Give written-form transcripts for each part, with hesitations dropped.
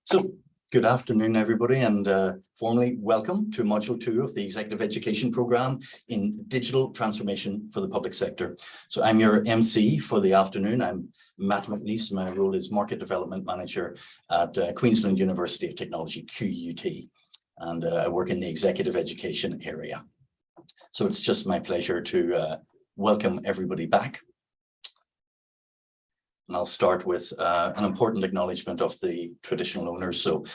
So, good afternoon, everybody, and formally welcome to Module 2 of the Executive Education Programme in Digital Transformation for the Public Sector. So I'm your MC for the afternoon. I'm Matt McNeese. My role is Market Development Manager at Queensland University of Technology, QUT, and I work in the Executive Education area. So it's just my pleasure to welcome everybody back. And I'll start with an important acknowledgement of the traditional owners. So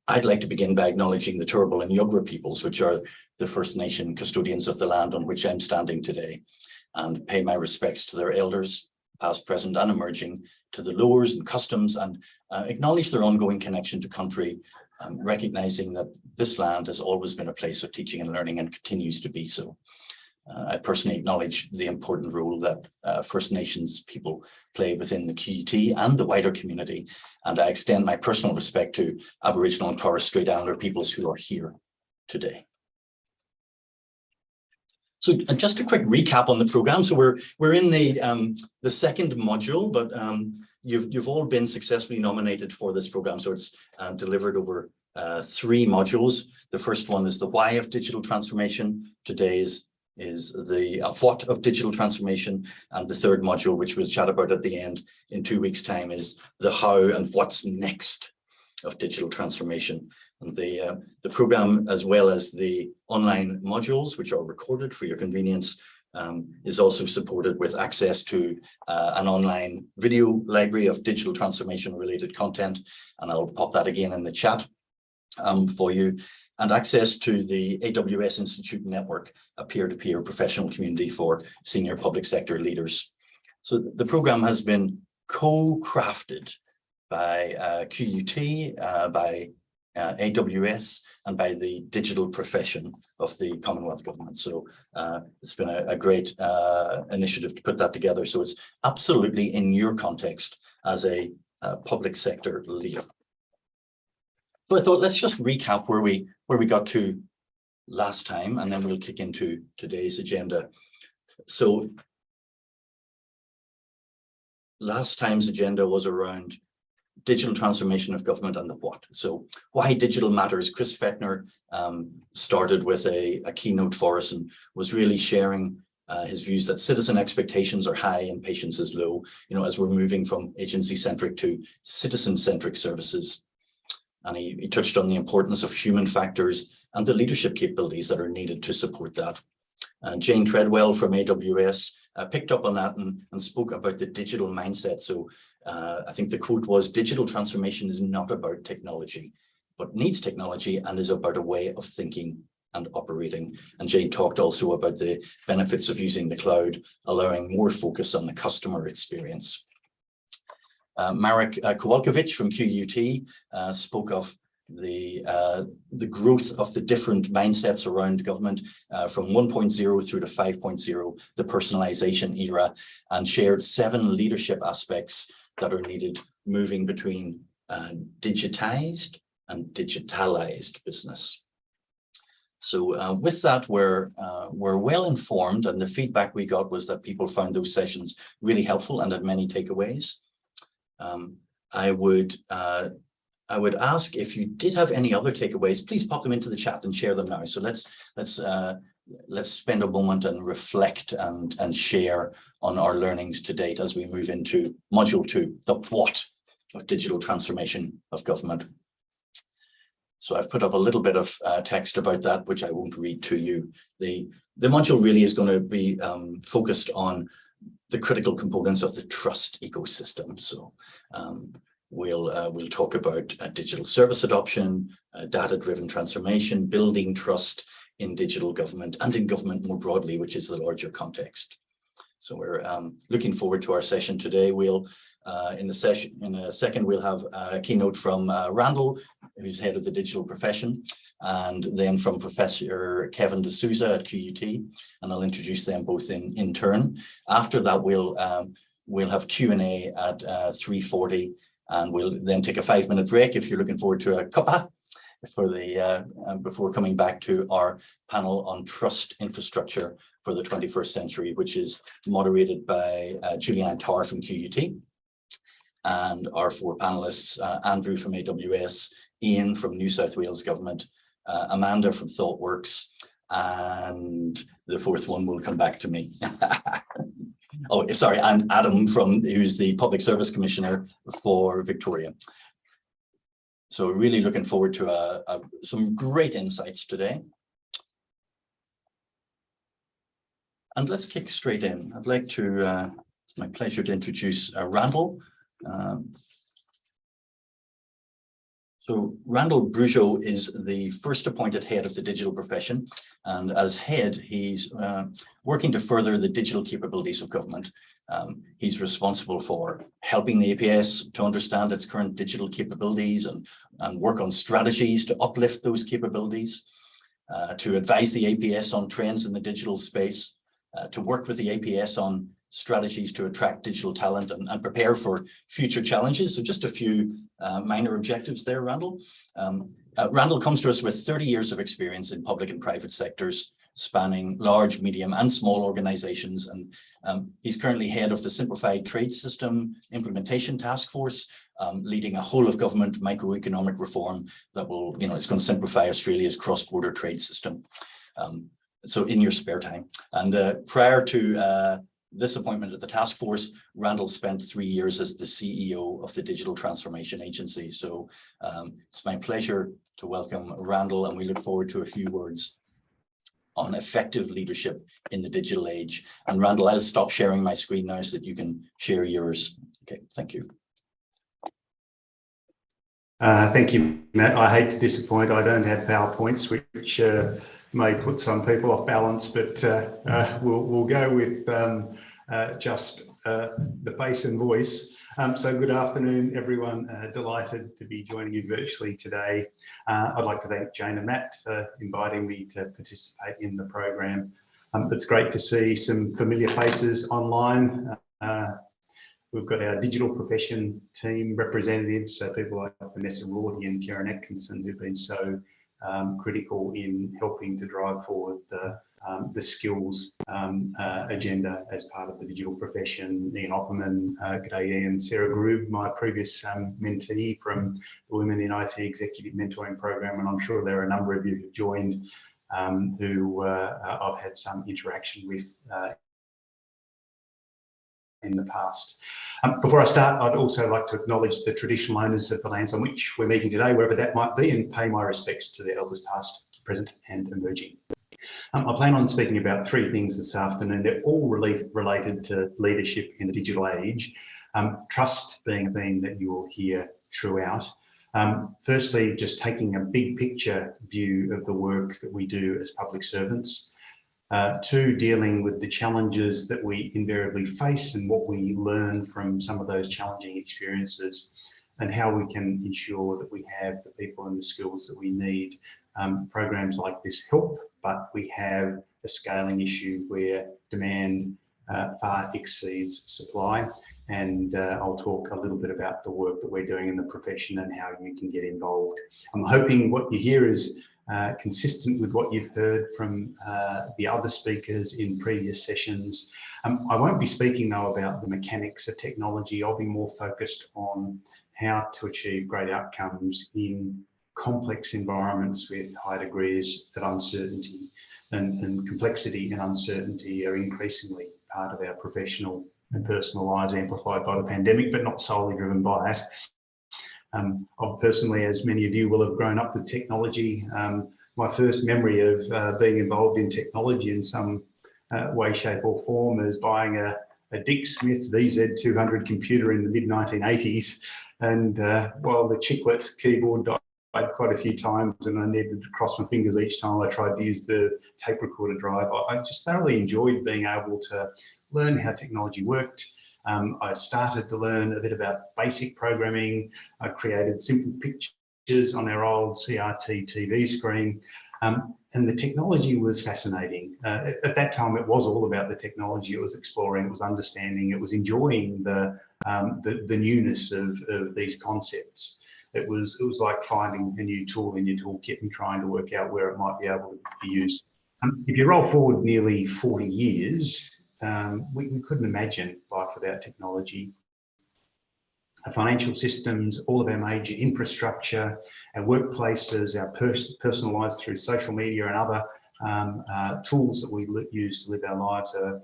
I'd like to begin by acknowledging the Turrbal and Yugra peoples, which are the First Nation custodians of the land on which I'm standing today, and pay my respects to their elders, past, present, and emerging, to the laws and customs, and acknowledge their ongoing connection to country, recognizing that this land has always been a place of teaching and learning and continues to be so. I personally acknowledge the important role that First Nations people play within the QUT and the wider community, and I extend my personal respect to Aboriginal and Torres Strait Islander peoples who are here today. So just a quick recap on the program. So we're in the second module, but you've all been successfully nominated for this program. So it's delivered over 3 modules. The first one is the why of digital transformation. Today is the what of digital transformation, and the third module, which we'll chat about at the end in 2 weeks' time, is the how and what's next of digital transformation. And the program, as well as the online modules, which are recorded for your convenience, is also supported with access to an online video library of digital transformation related content, and I'll pop that again in the chat for you, and access to the AWS Institute Network, a peer-to-peer professional community for senior public sector leaders. So the program has been co-crafted by QUT, by AWS, and by the digital profession of the Commonwealth Government. So it's been a great initiative to put that together. So it's absolutely in your context as a public sector leader. So I thought, let's just recap where we got to last time, and then we'll kick into today's agenda. So last time's agenda was around digital transformation of government and the what. So why digital matters. Chris Feckner started with a keynote for us and was really sharing his views that citizen expectations are high and patience is low, as we're moving from agency-centric to citizen-centric services. And he touched on the importance of human factors and the leadership capabilities that are needed to support that. Jane Treadwell from AWS picked up on that and spoke about the digital mindset. So I think the quote was, digital transformation is not about technology, but needs technology and is about a way of thinking and operating. And Jane talked also about the benefits of using the cloud, allowing more focus on the customer experience. Marek Kowalkiewicz from QUT spoke of the growth of the different mindsets around government from 1.0 through to 5.0, the personalization era, and shared 7 leadership aspects that are needed moving between digitized and digitalized business. So with that, we're well informed, and the feedback we got was that people found those sessions really helpful and had many takeaways. I would ask, if you did have any other takeaways, please pop them into the chat and share them now. So let's spend a moment and reflect and share on our learnings to date as we move into module 2, the what of digital transformation of government. So I've put up a little bit of text about that, which I won't read to you. The module really is going to be focused on the critical components of the trust ecosystem. So we'll talk about digital service adoption, data-driven transformation, building trust in digital government and in government more broadly, which is the larger context. So we're looking forward to our session today. We'll in a second we'll have a keynote from Randall, who's head of the digital profession, and then from Professor Kevin Desouza at QUT, and I'll introduce them both in turn. After that, we'll have Q&A at 3:40, and we'll then take a 5-minute break if you're looking forward to a cuppa for the before coming back to our panel on trust infrastructure for the 21st century, which is moderated by Julianne Tarr from QUT. and our four panelists, Andrew from AWS, Ian from New South Wales Government, Amanda from ThoughtWorks, and the fourth one will come back to me. Oh, sorry, and Adam who's the Public Service Commissioner for Victoria. So really looking forward to some great insights today. And let's kick straight in. I'd like to, it's my pleasure to introduce Randall. So Randall Brugeot is the first appointed head of the digital profession. And as head, he's working to further the digital capabilities of government. He's responsible for helping the APS to understand its current digital capabilities and work on strategies to uplift those capabilities, to advise the APS on trends in the digital space, to work with the APS on strategies to attract digital talent and prepare for future challenges. So just a few minor objectives there, Randall. Randall comes to us with 30 years of experience in public and private sectors, spanning large, medium and small organizations. And he's currently head of the Simplified Trade System Implementation Task Force, leading a whole of government microeconomic reform that will, it's going to simplify Australia's cross-border trade system. So in your spare time. And prior to this appointment at the task force, Randall spent 3 years as the CEO of the Digital Transformation Agency. So it's my pleasure to welcome Randall, and we look forward to a few words on effective leadership in the digital age. And Randall, I'll stop sharing my screen now so that you can share yours. Okay, thank you. Thank you, Matt. I hate to disappoint. I don't have PowerPoints, which may put some people off balance, but we'll go with just the face and voice. So good afternoon, everyone. Delighted to be joining you virtually today. I'd like to thank Jane and Matt for inviting me to participate in the program. It's great to see some familiar faces online. We've got our digital profession team representatives, so people like Vanessa Rorty and Karen Atkinson, who've been so critical in helping to drive forward the skills agenda as part of the digital profession. Ian Opperman, g'day Ian, Sarah Grube, my previous mentee from the Women in IT Executive Mentoring Program, and I'm sure there are a number of you who joined who I've had some interaction with in the past. Before I start, I'd also like to acknowledge the traditional owners of the lands on which we're meeting today, wherever that might be, and pay my respects to the elders past, present and emerging. I plan on speaking about three things this afternoon. They're all related to leadership in the digital age. Trust being a theme that you will hear throughout. Firstly, just taking a big picture view of the work that we do as public servants. Two, dealing with the challenges that we invariably face and what we learn from some of those challenging experiences, and how we can ensure that we have the people and the skills that we need. Programs like this help, but we have a scaling issue where demand far exceeds supply. And I'll talk a little bit about the work that we're doing in the profession and how you can get involved. I'm hoping what you hear is consistent with what you've heard from the other speakers in previous sessions. I won't be speaking though about the mechanics of technology. I'll be more focused on how to achieve great outcomes in complex environments with high degrees of uncertainty, and complexity and uncertainty are increasingly part of our professional and personal lives, amplified by the pandemic, but not solely driven by it. I've personally, as many of you will have grown up with technology, my first memory of being involved in technology in some way, shape or form is buying a Dick Smith VZ200 computer in the mid-1980s. And while the chiclet keyboard died quite a few times and I needed to cross my fingers each time I tried to use the tape recorder drive, I just thoroughly enjoyed being able to learn how technology worked. I started to learn a bit about basic programming. I created simple pictures on our old CRT TV screen. And the technology was fascinating. At that time, it was all about the technology. It was exploring, it was understanding, it was enjoying the newness of these concepts. It was like finding a new tool in your toolkit and trying to work out where it might be able to be used. If you roll forward nearly 40 years, we couldn't imagine life without technology. our financial systems, all of our major infrastructure, our workplaces, our personal lives through social media and other tools that we use to live our lives are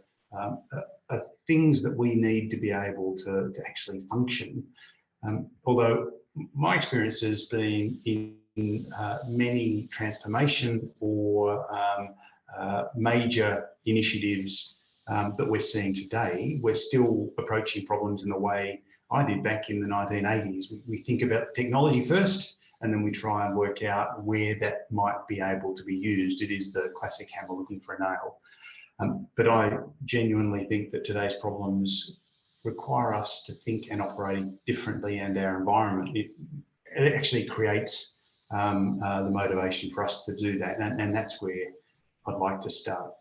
things that we need to be able to actually function. Although my experience has been in many transformation or major initiatives that we're seeing today, we're still approaching problems in the way I did back in the 1980s. We think about the technology first, and then we try and work out where that might be able to be used. It is the classic hammer looking for a nail. But I genuinely think that today's problems require us to think and operate differently, and our environment, it actually creates the motivation for us to do that. And that's where I'd like to start.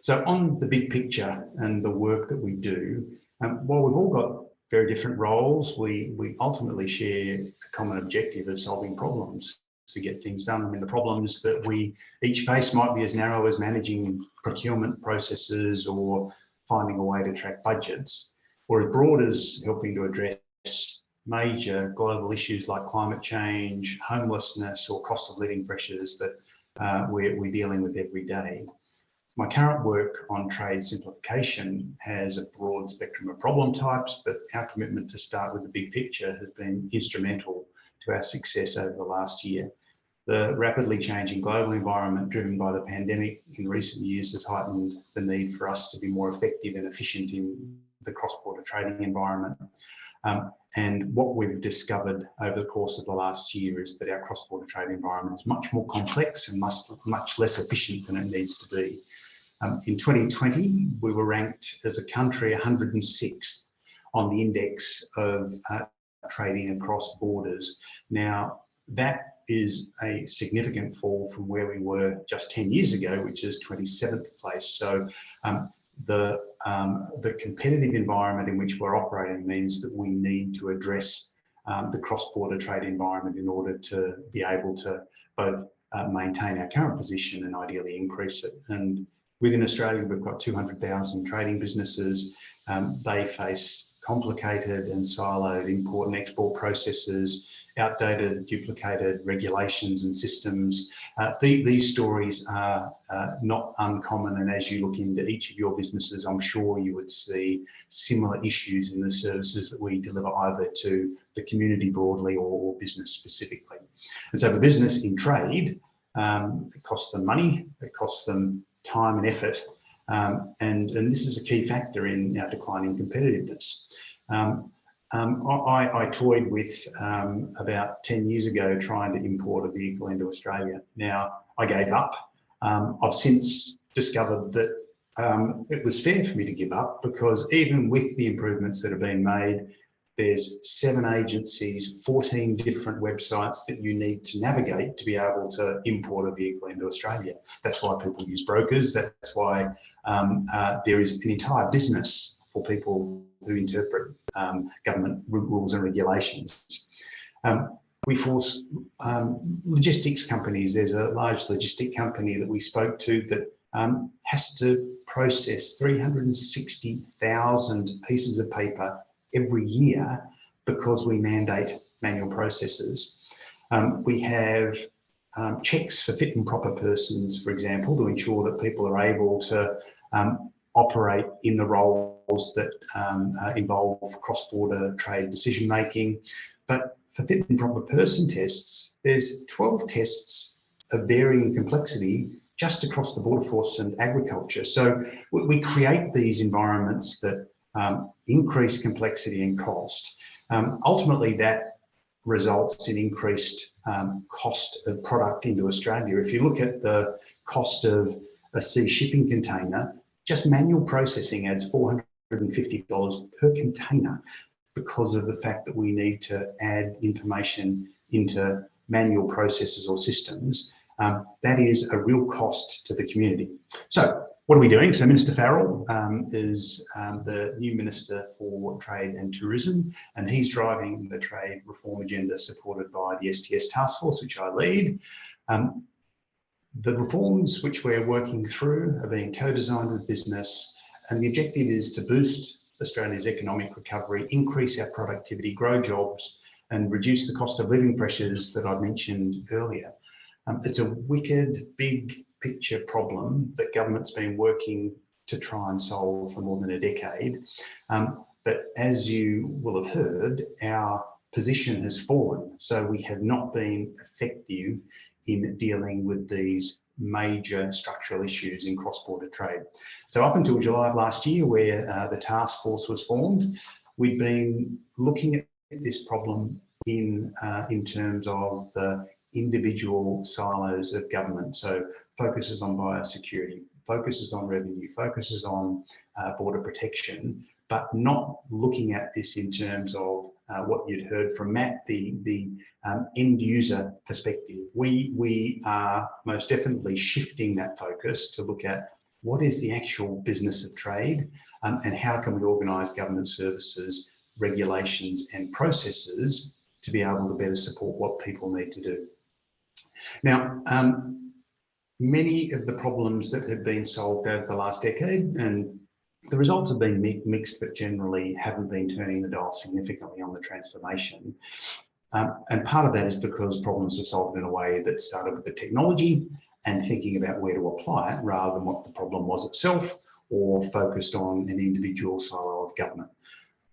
So on the big picture and the work that we do, while we've all got very different roles, we ultimately share a common objective of solving problems to get things done. I mean, the problems that we each face might be as narrow as managing procurement processes or finding a way to track budgets, or as broad as helping to address major global issues like climate change, homelessness, or cost of living pressures that we're dealing with every day. My current work on trade simplification has a broad spectrum of problem types, but our commitment to start with the big picture has been instrumental to our success over the last year. The rapidly changing global environment driven by the pandemic in recent years has heightened the need for us to be more effective and efficient in the cross-border trading environment. And what we've discovered over the course of the last year is that our cross-border trade environment is much more complex and much less efficient than it needs to be. In 2020, we were ranked as a country 106th on the index of trading across borders. Now, that is a significant fall from where we were just 10 years ago, which is 27th place. So the competitive environment in which we're operating means that we need to address the cross-border trade environment in order to be able to both maintain our current position and ideally increase it. And within Australia, we've got 200,000 trading businesses. They face complicated and siloed import and export processes, outdated, duplicated regulations and systems. These stories are not uncommon, and as you look into each of your businesses, I'm sure you would see similar issues in the services that we deliver either to the community broadly or business specifically. And so for business in trade, it costs them money, it costs them time and effort, and this is a key factor in our declining competitiveness. I toyed with about 10 years ago trying to import a vehicle into Australia. Now, I gave up. I've since discovered that it was fair for me to give up, because even with the improvements that have been made, there's 7 agencies, 14 different websites that you need to navigate to be able to import a vehicle into Australia. That's why people use brokers. That's why there is an entire business for people who interpret government rules and regulations. We force logistics companies. There's a large logistic company that we spoke to that has to process 360,000 pieces of paper every year because we mandate manual processes. We have checks for fit and proper persons, for example, to ensure that people are able to operate in the roles that involve cross-border trade decision-making. But for fit and proper person tests, there's 12 tests of varying complexity just across the border force and agriculture. So we create these environments that increase complexity and cost. Ultimately, that results in increased cost of product into Australia. If you look at the cost of a sea shipping container, just manual processing adds $450 per container because of the fact that we need to add information into manual processes or systems. That is a real cost to the community. So what are we doing? So Minister Farrell is the new Minister for Trade and Tourism, and he's driving the trade reform agenda supported by the STS task force, which I lead. The reforms which we're working through are being co-designed with business, and the objective is to boost Australia's economic recovery, increase our productivity, grow jobs, and reduce the cost of living pressures that I mentioned earlier. It's a wicked, big picture problem that government's been working to try and solve for more than a decade. But as you will have heard, our position has fallen. So we have not been effective in dealing with these major structural issues in cross-border trade. So up until July of last year, where the task force was formed, we'd been looking at this problem in terms of the individual silos of government. So focuses on biosecurity, focuses on revenue, focuses on border protection, but not looking at this in terms of what you'd heard from Matt, the end user perspective. We are most definitely shifting that focus to look at what is the actual business of trade and how can we organise government services, regulations and processes to be able to better support what people need to do. Now, many of the problems that have been solved over the last decade, and the results have been mixed, but generally haven't been turning the dial significantly on the transformation. And part of that is because problems were solved in a way that started with the technology and thinking about where to apply it rather than what the problem was itself, or focused on an individual silo of government.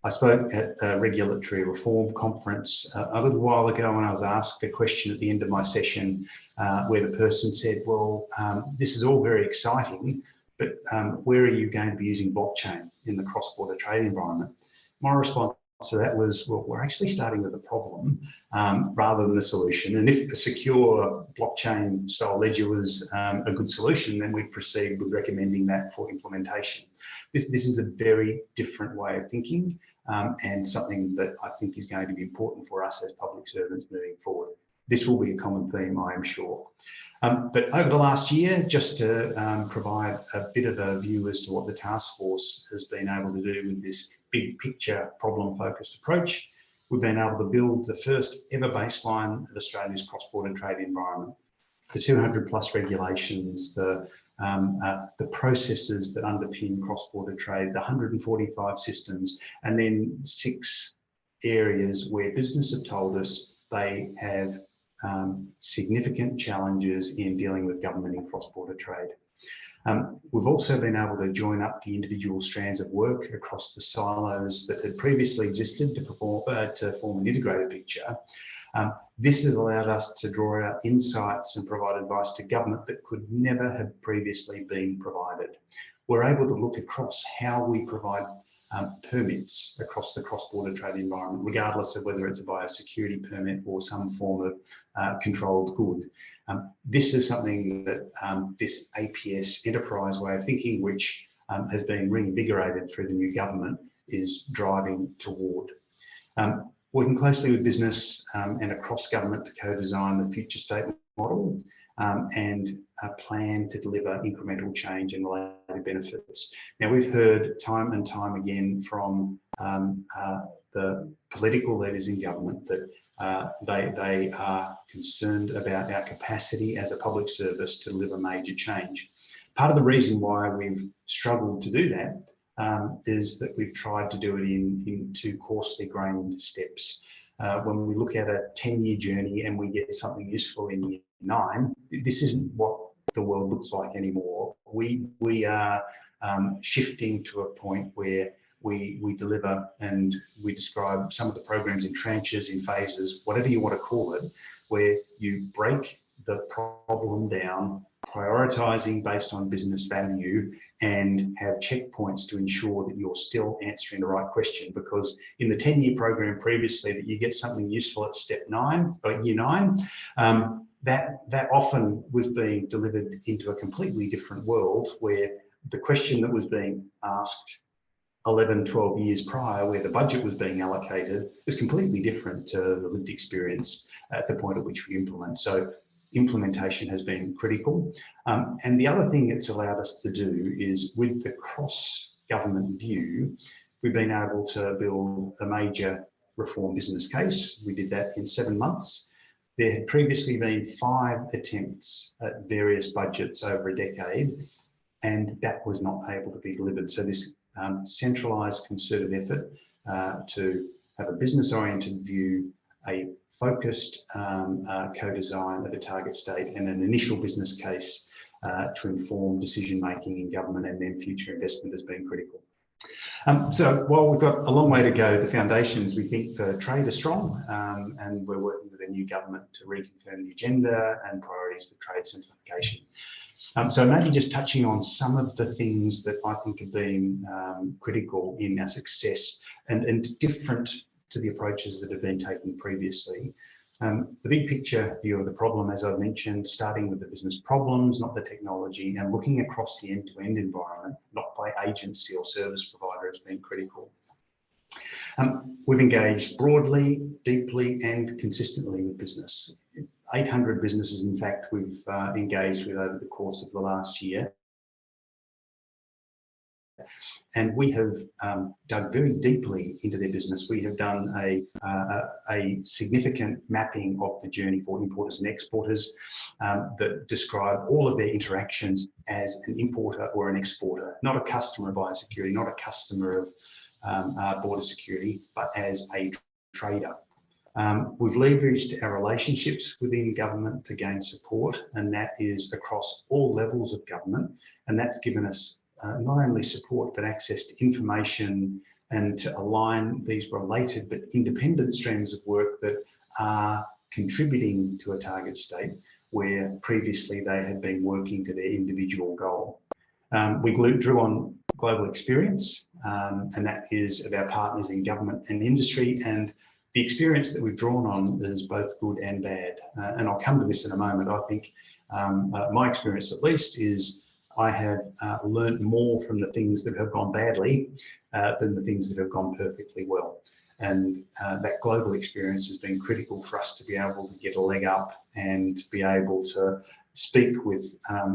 I spoke at a regulatory reform conference a little while ago, and I was asked a question at the end of my session where the person said, well, this is all very exciting, but where are you going to be using blockchain in the cross-border trade environment? My response to that was, well, we're actually starting with the problem rather than the solution. And if a secure blockchain style ledger was a good solution, then we'd proceed with recommending that for implementation. This is a very different way of thinking and something that I think is going to be important for us as public servants moving forward. This will be a common theme, I am sure. But over the last year, just to provide a bit of a view as to what the task force has been able to do with this big picture problem-focused approach, we've been able to build the first ever baseline of Australia's cross-border trade environment. The 200 plus regulations, the processes that underpin cross-border trade, the 145 systems, and then 6 areas where business have told us they have significant challenges in dealing with government in cross-border trade. We've also been able to join up the individual strands of work across the silos that had previously existed to form an integrated picture. This has allowed us to draw out insights and provide advice to government that could never have previously been provided. We're able to look across how we provide permits across the cross-border trade environment, regardless of whether it's a biosecurity permit or some form of controlled good. This is something that this APS enterprise way of thinking, which has been reinvigorated through the new government, is driving toward. Working closely with business and across government to co-design the future state model and a plan to deliver incremental change and related benefits. Now, we've heard time and time again from the political leaders in government that they are concerned about our capacity as a public service to deliver major change. Part of the reason why we've struggled to do that is that we've tried to do it in 2 coarsely grained steps. When we look at a 10-year journey and we get something useful in year 9, this isn't what the world looks like anymore. We are shifting to a point where we deliver and we describe some of the programs in tranches, in phases, whatever you want to call it, where you break the problem down, prioritising based on business value, and have checkpoints to ensure that you're still answering the right question. Because in the 10-year program previously, that you get something useful at step 9 or year 9, that often was being delivered into a completely different world where the question that was being asked 11, 12 years prior, where the budget was being allocated, is completely different to the lived experience at the point at which we implement. So implementation has been critical. And the other thing it's allowed us to do is, with the cross-government view, we've been able to build a major reform business case. We did that in 7 months. There had previously been 5 attempts at various budgets over a decade, and that was not able to be delivered. So this centralised concerted effort to have a business-oriented view, a focused co-design of a target state, and an initial business case to inform decision-making in government and then future investment has been critical. So while we've got a long way to go, the foundations we think for trade are strong, and we're working with a new government to reconfirm the agenda and priorities for trade simplification. So maybe just touching on some of the things that I think have been critical in our success and different to the approaches that have been taken previously. The big picture view of the problem, as I've mentioned, starting with the business problems, not the technology, and looking across the end-to-end environment, not by agency or service provider, has been critical. We've engaged broadly, deeply, and consistently with business. 800 businesses, in fact, we've engaged with over the course of the last year. And we have dug very deeply into their business. We have done a significant mapping of the journey for importers and exporters that describe all of their interactions as an importer or an exporter, not a customer of biosecurity, not a customer of border security, but as a trader. We've leveraged our relationships within government to gain support, and that is across all levels of government, and that's given us not only support but access to information and to align these related but independent streams of work that are contributing to a target state where previously they had been working to their individual goal. We drew on global experience, and that is of our partners in government and industry, and the experience that we've drawn on is both good and bad. And I'll come to this in a moment. I think my experience at least is I have learned more from the things that have gone badly than the things that have gone perfectly well. And that global experience has been critical for us to be able to get a leg up and be able to speak with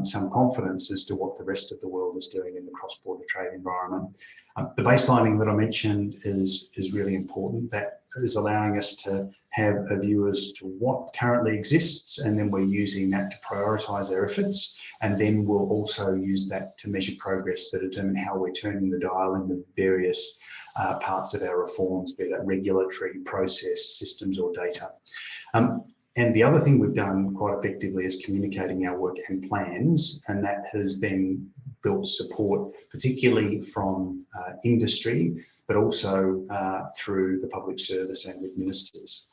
some confidence as to what the rest of the world is doing in the cross-border trade environment. The baselining that I mentioned is really important. That is allowing us to have a view as to what currently exists, and then we're using that to prioritise our efforts, and then we'll also use that to measure progress to determine how we're turning the dial in the various parts of our reforms, be that regulatory, process, systems or data. And the other thing we've done quite effectively is communicating our work and plans, and that has then built support, particularly from industry, but also through the public service and with ministers.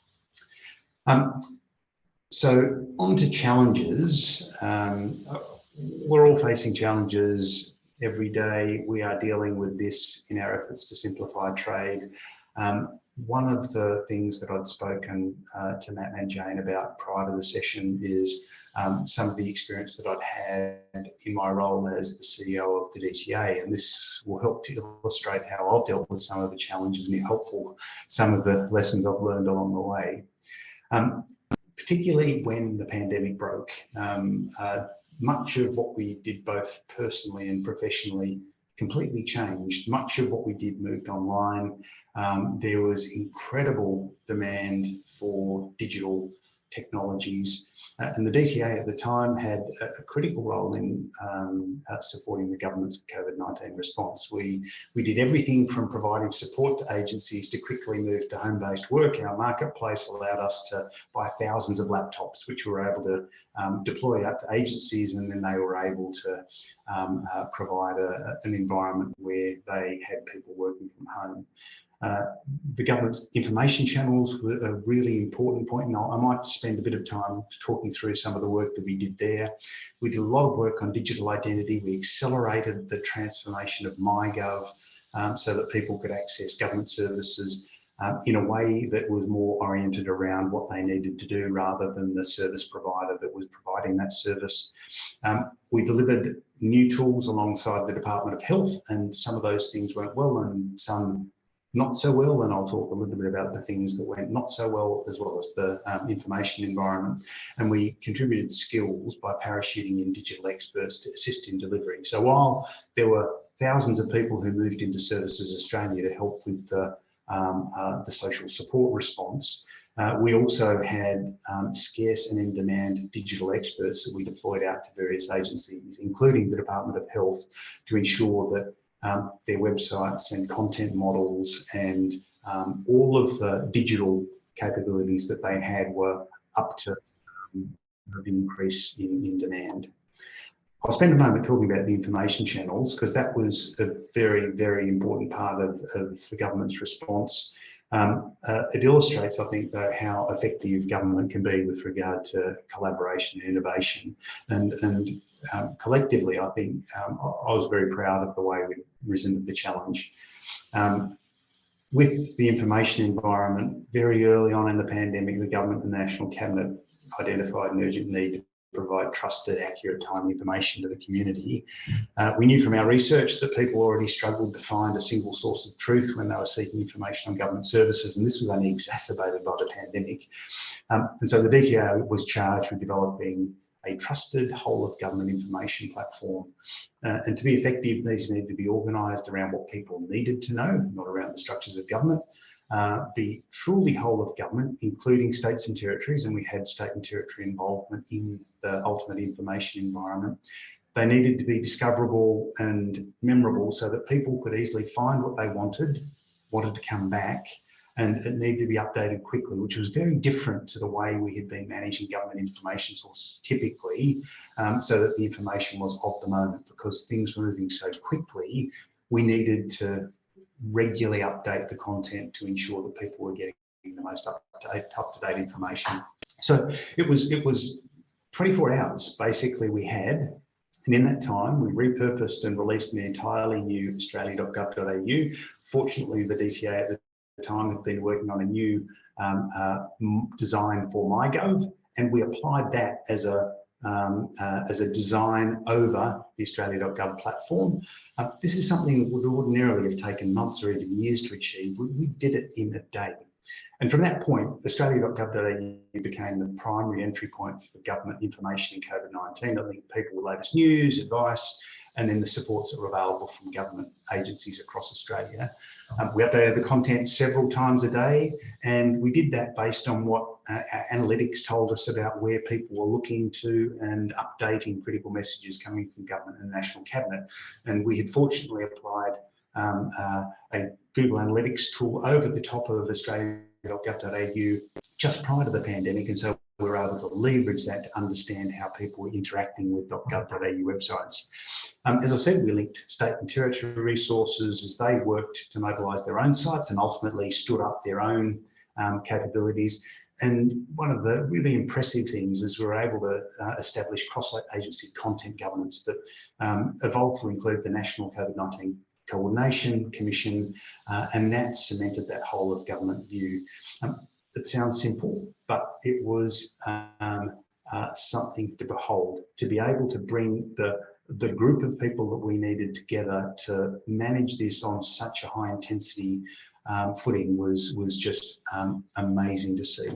So on to challenges. We're all facing challenges every day. We are dealing with this in our efforts to simplify trade. One of the things that I'd spoken to Matt and Jane about prior to the session is some of the experience that I'd had in my role as the CEO of the DTA, and this will help to illustrate how I've dealt with some of the challenges and helpful some of the lessons I've learned along the way. Particularly when the pandemic broke, much of what we did both personally and professionally completely changed. Much of what we did moved online. There was incredible demand for digital technologies, and the DTA at the time had a critical role in supporting the government's COVID-19 response. We did everything from providing support to agencies to quickly move to home-based work. Our marketplace allowed us to buy thousands of laptops, which we were able to deploy out to agencies, and then they were able to provide an environment where they had people working from home. The government's information channels were a really important point, and I might spend a bit of time talking through some of the work that we did there. We did a lot of work on digital identity. We accelerated the transformation of MyGov so that people could access government services in a way that was more oriented around what they needed to do rather than the service provider that was providing that service. We delivered new tools alongside the Department of Health, and some of those things went well and some not so well, and I'll talk a little bit about the things that went not so well, as well as the information environment. And we contributed skills by parachuting in digital experts to assist in delivery. So while there were thousands of people who moved into Services Australia to help with the social support response, we also had scarce and in-demand digital experts that we deployed out to various agencies, including the Department of Health, to ensure that their websites and content models and all of the digital capabilities that they had were up to an increase in demand. I'll spend a moment talking about the information channels because that was a very, very important part of the government's response. It illustrates, I think, though, how effective government can be with regard to collaboration and innovation. And collectively, I think I was very proud of the way we've risen to the challenge. With the information environment, very early on in the pandemic, the government and the National Cabinet identified an urgent need to provide trusted, accurate, timely information to the community. We knew from our research that people already struggled to find a single source of truth when they were seeking information on government services, and this was only exacerbated by the pandemic. And so the DTA was charged with developing a trusted whole of government information platform. And to be effective, these need to be organised around what people needed to know, not around the structures of government. Be truly whole of government, including states and territories, and we had state and territory involvement in the ultimate information environment. They needed to be discoverable and memorable so that people could easily find what they wanted to come back, and it needed to be updated quickly, which was very different to the way we had been managing government information sources typically, so that the information was of the moment. Because things were moving so quickly, we needed to regularly update the content to ensure that people were getting the most up-to-date information. So it was 24 hours basically we had, and in that time we repurposed and released an entirely new australia.gov.au. Fortunately, the DTA at the time had been working on a new design for MyGov, and we applied that as a design over the australia.gov platform. This is something that would ordinarily have taken months or even years to achieve. We did it in a day. And from that point, australia.gov.au became the primary entry point for government information in COVID-19. I think people with latest news, advice, and then the supports that were available from government agencies across Australia. We updated the content several times a day, and we did that based on what our analytics told us about where people were looking to and updating critical messages coming from government and National Cabinet. And we had fortunately applied a Google Analytics tool over the top of australia.gov.au just prior to the pandemic, and so we were able to leverage that to understand how people were interacting with .gov.au websites. As I said, we linked state and territory resources as they worked to mobilise their own sites and ultimately stood up their own capabilities. And one of the really impressive things is we were able to establish cross-agency content governance that evolved to include the National COVID-19 Coordination Commission, and that cemented that whole of government view. It sounds simple, but it was something to behold. To be able to bring the group of people that we needed together to manage this on such a high intensity footing was just amazing to see.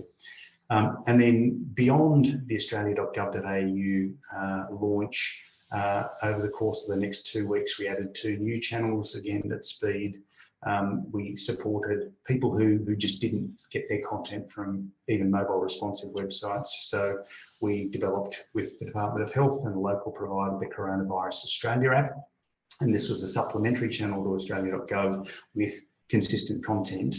And then beyond the australia.gov.au launch, over the course of the next 2 weeks, we added 2 new channels again at speed. We supported people who just didn't get their content from even mobile responsive websites. So we developed with the Department of Health and a local provider the Coronavirus Australia app. And this was a supplementary channel to australia.gov with consistent content,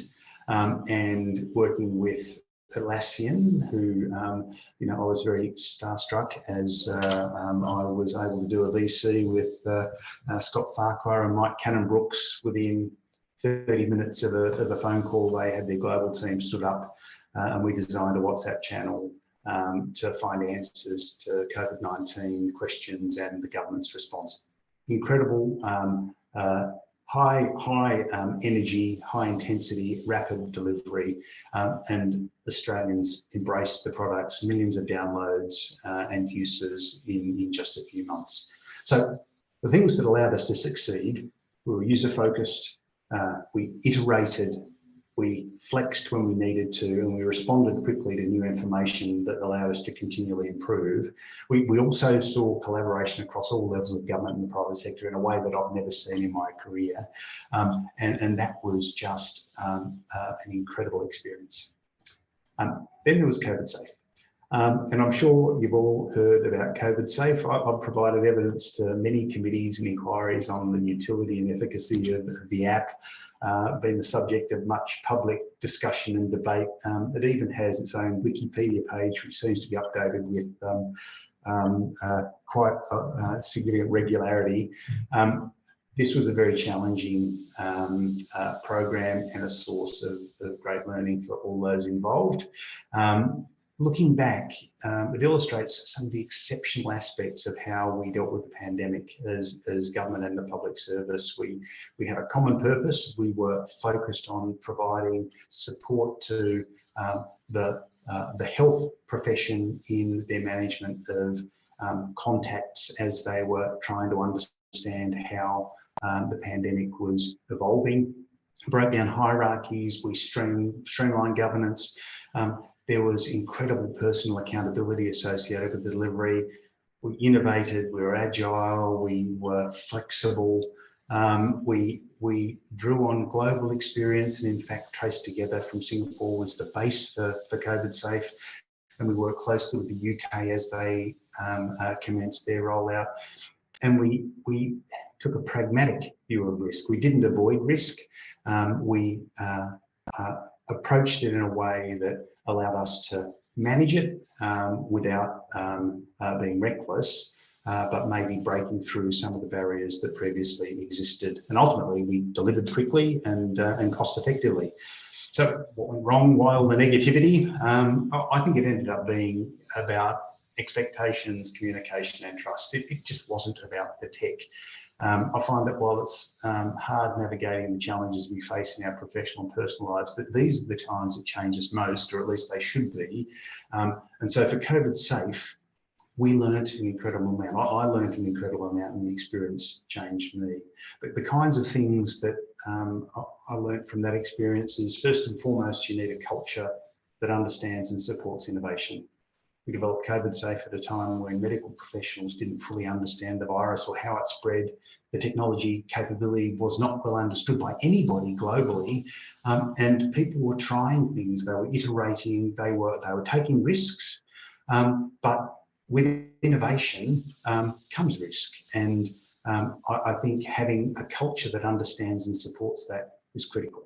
and working with Atlassian, who I was very starstruck as I was able to do a VC with Scott Farquhar and Mike Cannon-Brooks. Within 30 minutes of a phone call, they had their global team stood up, and we designed a WhatsApp channel to find answers to COVID-19 questions and the government's response. Incredible, high energy, high intensity, rapid delivery, and Australians embraced the products, millions of downloads and uses in just a few months. So the things that allowed us to succeed, we were user-focused, we iterated, we flexed when we needed to, and we responded quickly to new information that allowed us to continually improve. We also saw collaboration across all levels of government and the private sector in a way that I've never seen in my career. And that was just an incredible experience. Then there was COVID Safe. And I'm sure you've all heard about COVID Safe. I've provided evidence to many committees and inquiries on the utility and efficacy of the app, been the subject of much public discussion and debate. It even has its own Wikipedia page, which seems to be updated with quite significant regularity. This was a very challenging program and a source of great learning for all those involved. Looking back, it illustrates some of the exceptional aspects of how we dealt with the pandemic as government and the public service. We had a common purpose. We were focused on providing support to the health profession in their management of contacts as they were trying to understand how the pandemic was evolving. Broke down hierarchies, we streamlined governance. There was incredible personal accountability associated with the delivery. We innovated, we were agile, we were flexible. We drew on global experience, and in fact traced together from Singapore was the base for COVID Safe. And we worked closely with the UK as they commenced their rollout. And we took a pragmatic view of risk. We didn't avoid risk. We approached it in a way that allowed us to manage it without being reckless, but maybe breaking through some of the barriers that previously existed. And ultimately, we delivered quickly and cost effectively. So what went wrong? While the negativity, I think it ended up being about expectations, communication and trust. It just wasn't about the tech. I find that while it's hard navigating the challenges we face in our professional and personal lives, that these are the times that change us most, or at least they should be. And so for COVID Safe, we learnt an incredible amount. I learnt an incredible amount, and the experience changed me. But the kinds of things that I learnt from that experience is, first and foremost, you need a culture that understands and supports innovation. We developed COVID Safe at a time when medical professionals didn't fully understand the virus or how it spread. The technology capability was not well understood by anybody globally, and people were trying things. They were iterating. They were taking risks, but with innovation comes risk. And I think having a culture that understands and supports that is critical.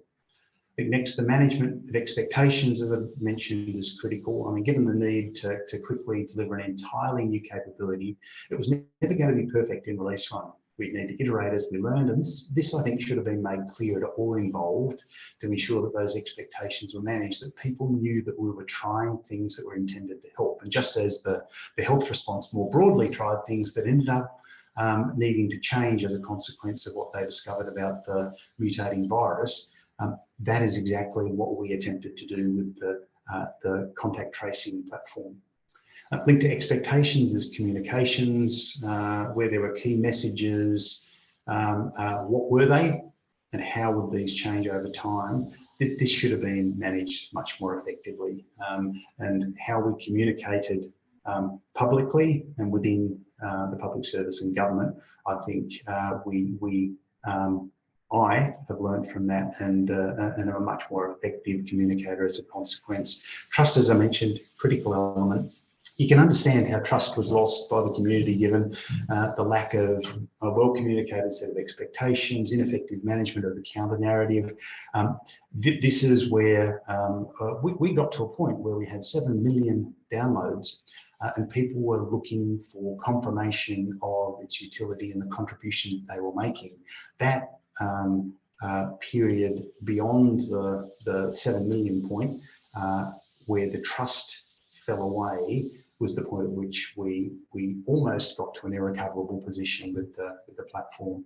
I think next, the management of expectations, as I mentioned, is critical. I mean, given the need to quickly deliver an entirely new capability, it was never going to be perfect in release run. We need to iterate as we learned, and this I think should have been made clear to all involved to ensure that those expectations were managed, that people knew that we were trying things that were intended to help. And just as the health response more broadly tried things that ended up needing to change as a consequence of what they discovered about the mutating virus, that is exactly what we attempted to do with the contact tracing platform. Linked to expectations is communications, where there were key messages, what were they and how would these change over time. This should have been managed much more effectively, and how we communicated publicly and within the public service and government. I think I have learned from that and am a much more effective communicator as a consequence. Trust, as I mentioned, critical element. You can understand how trust was lost by the community given the lack of a well-communicated set of expectations, ineffective management of the counter-narrative. This is where we got to a point where we had 7 million downloads and people were looking for confirmation of its utility and the contribution they were making. That period beyond the 7 million point, where the trust fell away, was the point at which we almost got to an irrecoverable position with the platform.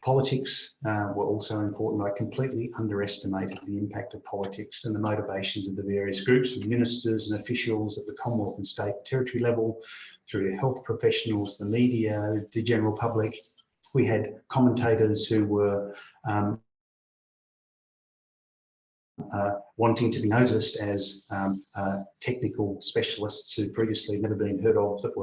Politics were also important. I completely underestimated the impact of politics and the motivations of the various groups, from ministers and officials at the Commonwealth and state territory level, through to health professionals, the media, the general public. We had commentators who were wanting to be noticed as technical specialists who previously never been heard of, that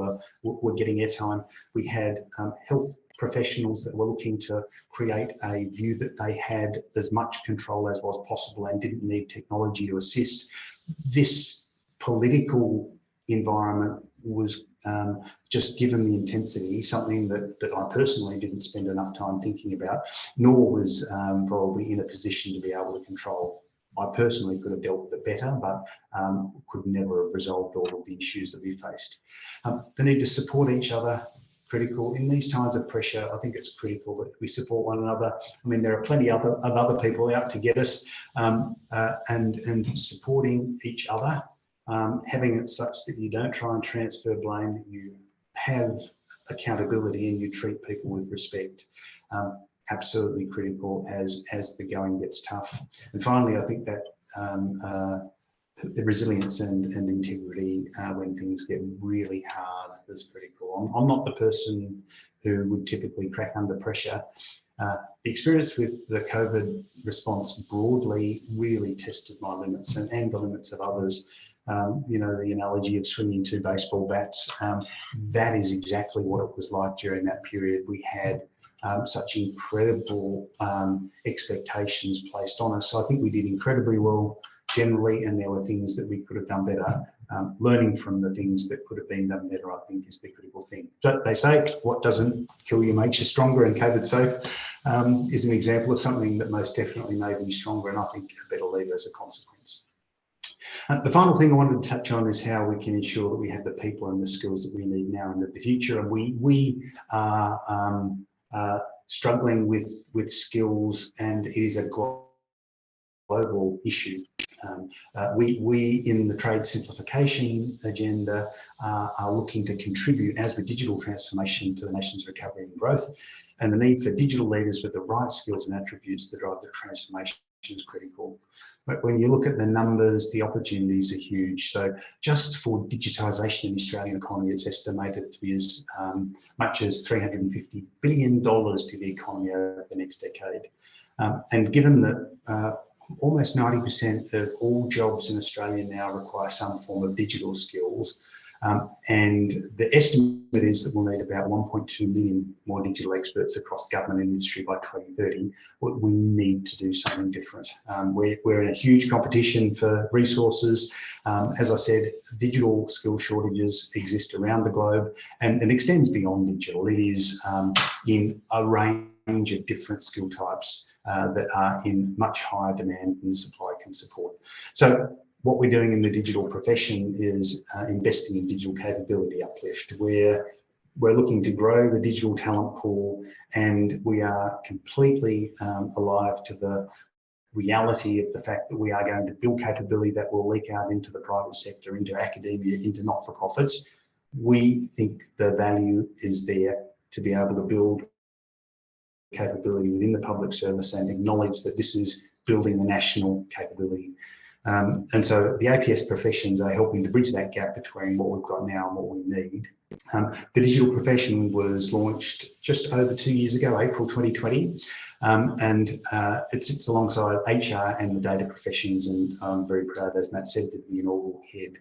were getting airtime. We had health professionals that were looking to create a view that they had as much control as was possible and didn't need technology to assist. This political environment was just, given the intensity, something that I personally didn't spend enough time thinking about, nor was probably in a position to be able to control. I personally could have dealt with it better, but could never have resolved all of the issues that we faced. The need to support each other, critical. In these times of pressure, I think it's critical that we support one another. I mean, there are plenty of other people out to get us, and supporting each other, having it such that you don't try and transfer blame, that you have accountability and you treat people with respect. Absolutely critical as the going gets tough. And finally, I think that the resilience and integrity when things get really hard is critical. I'm not the person who would typically crack under pressure. The experience with the COVID response broadly really tested my limits and the limits of others. You know, the analogy of swinging two baseball bats, that is exactly what it was like during that period. We had such incredible expectations placed on us. So I think we did incredibly well generally, and there were things that we could have done better. Learning from the things that could have been done better, I think, is the critical thing. So they say what doesn't kill you makes you stronger, and COVID Safe is an example of something that most definitely made me stronger, and I think a better leader as a consequence. The final thing I wanted to touch on is how we can ensure that we have the people and the skills that we need now and in the future. And we are struggling with skills, and it is a global issue. We in the trade simplification agenda are looking to contribute, as with digital transformation, to the nation's recovery and growth, and the need for digital leaders with the right skills and attributes to drive the transformation is critical. But when you look at the numbers, the opportunities are huge. So just for digitisation in the Australian economy, it's estimated to be as much as $350 billion to the economy over the next decade. And given that almost 90% of all jobs in Australia now require some form of digital skills, and the estimate is that we'll need about 1.2 million more digital experts across government and industry by 2030. We need to do something different. We're in a huge competition for resources. As I said, digital skill shortages exist around the globe, and it extends beyond digital. It is in a range of different skill types that are in much higher demand than supply can support. So what we're doing in the digital profession is investing in digital capability uplift, where we're looking to grow the digital talent pool, and we are completely alive to the reality of the fact that we are going to build capability that will leak out into the private sector, into academia, into not-for-profits. We think the value is there to be able to build capability within the public service and acknowledge that this is building the national capability. And so the APS professions are helping to bridge that gap between what we've got now and what we need. The digital profession was launched just over 2 years ago, April 2020, and it sits alongside HR and the data professions, and I'm very proud, as Matt said, to be the inaugural head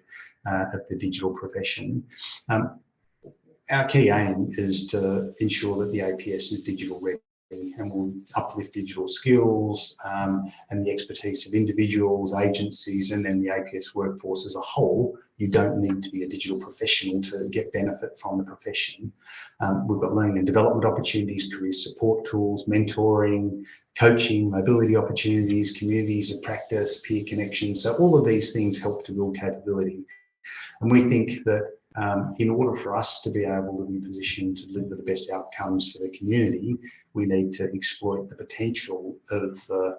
of the digital profession. Our key aim is to ensure that the APS is digital ready, and will uplift digital skills and the expertise of individuals, agencies, and then the APS workforce as a whole. You don't need to be a digital professional to get benefit from the profession. We've got learning and development opportunities, career support tools, mentoring, coaching, mobility opportunities, communities of practice, peer connections. So all of these things help to build capability. And we think that in order for us to be able to be positioned to deliver the best outcomes for the community, we need to exploit the potential of the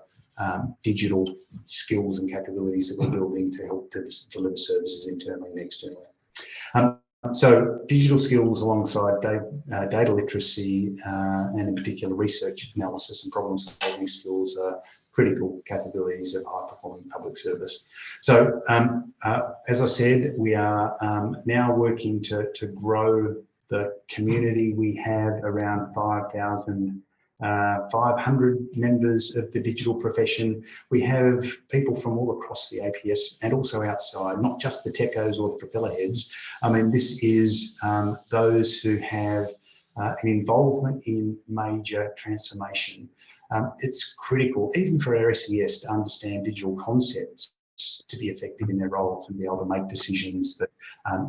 digital skills and capabilities that we're building to help to deliver services internally and externally. So digital skills alongside data literacy and in particular research, analysis and problem solving skills are critical capabilities of high-performing public service. So as I said, we are now working to grow the community. We have around 5,500 members of the digital profession. We have people from all across the APS and also outside, not just the techos or the propeller heads. I mean, this is those who have an involvement in major transformation. It's critical, even for our SES, to understand digital concepts to be effective in their roles and be able to make decisions that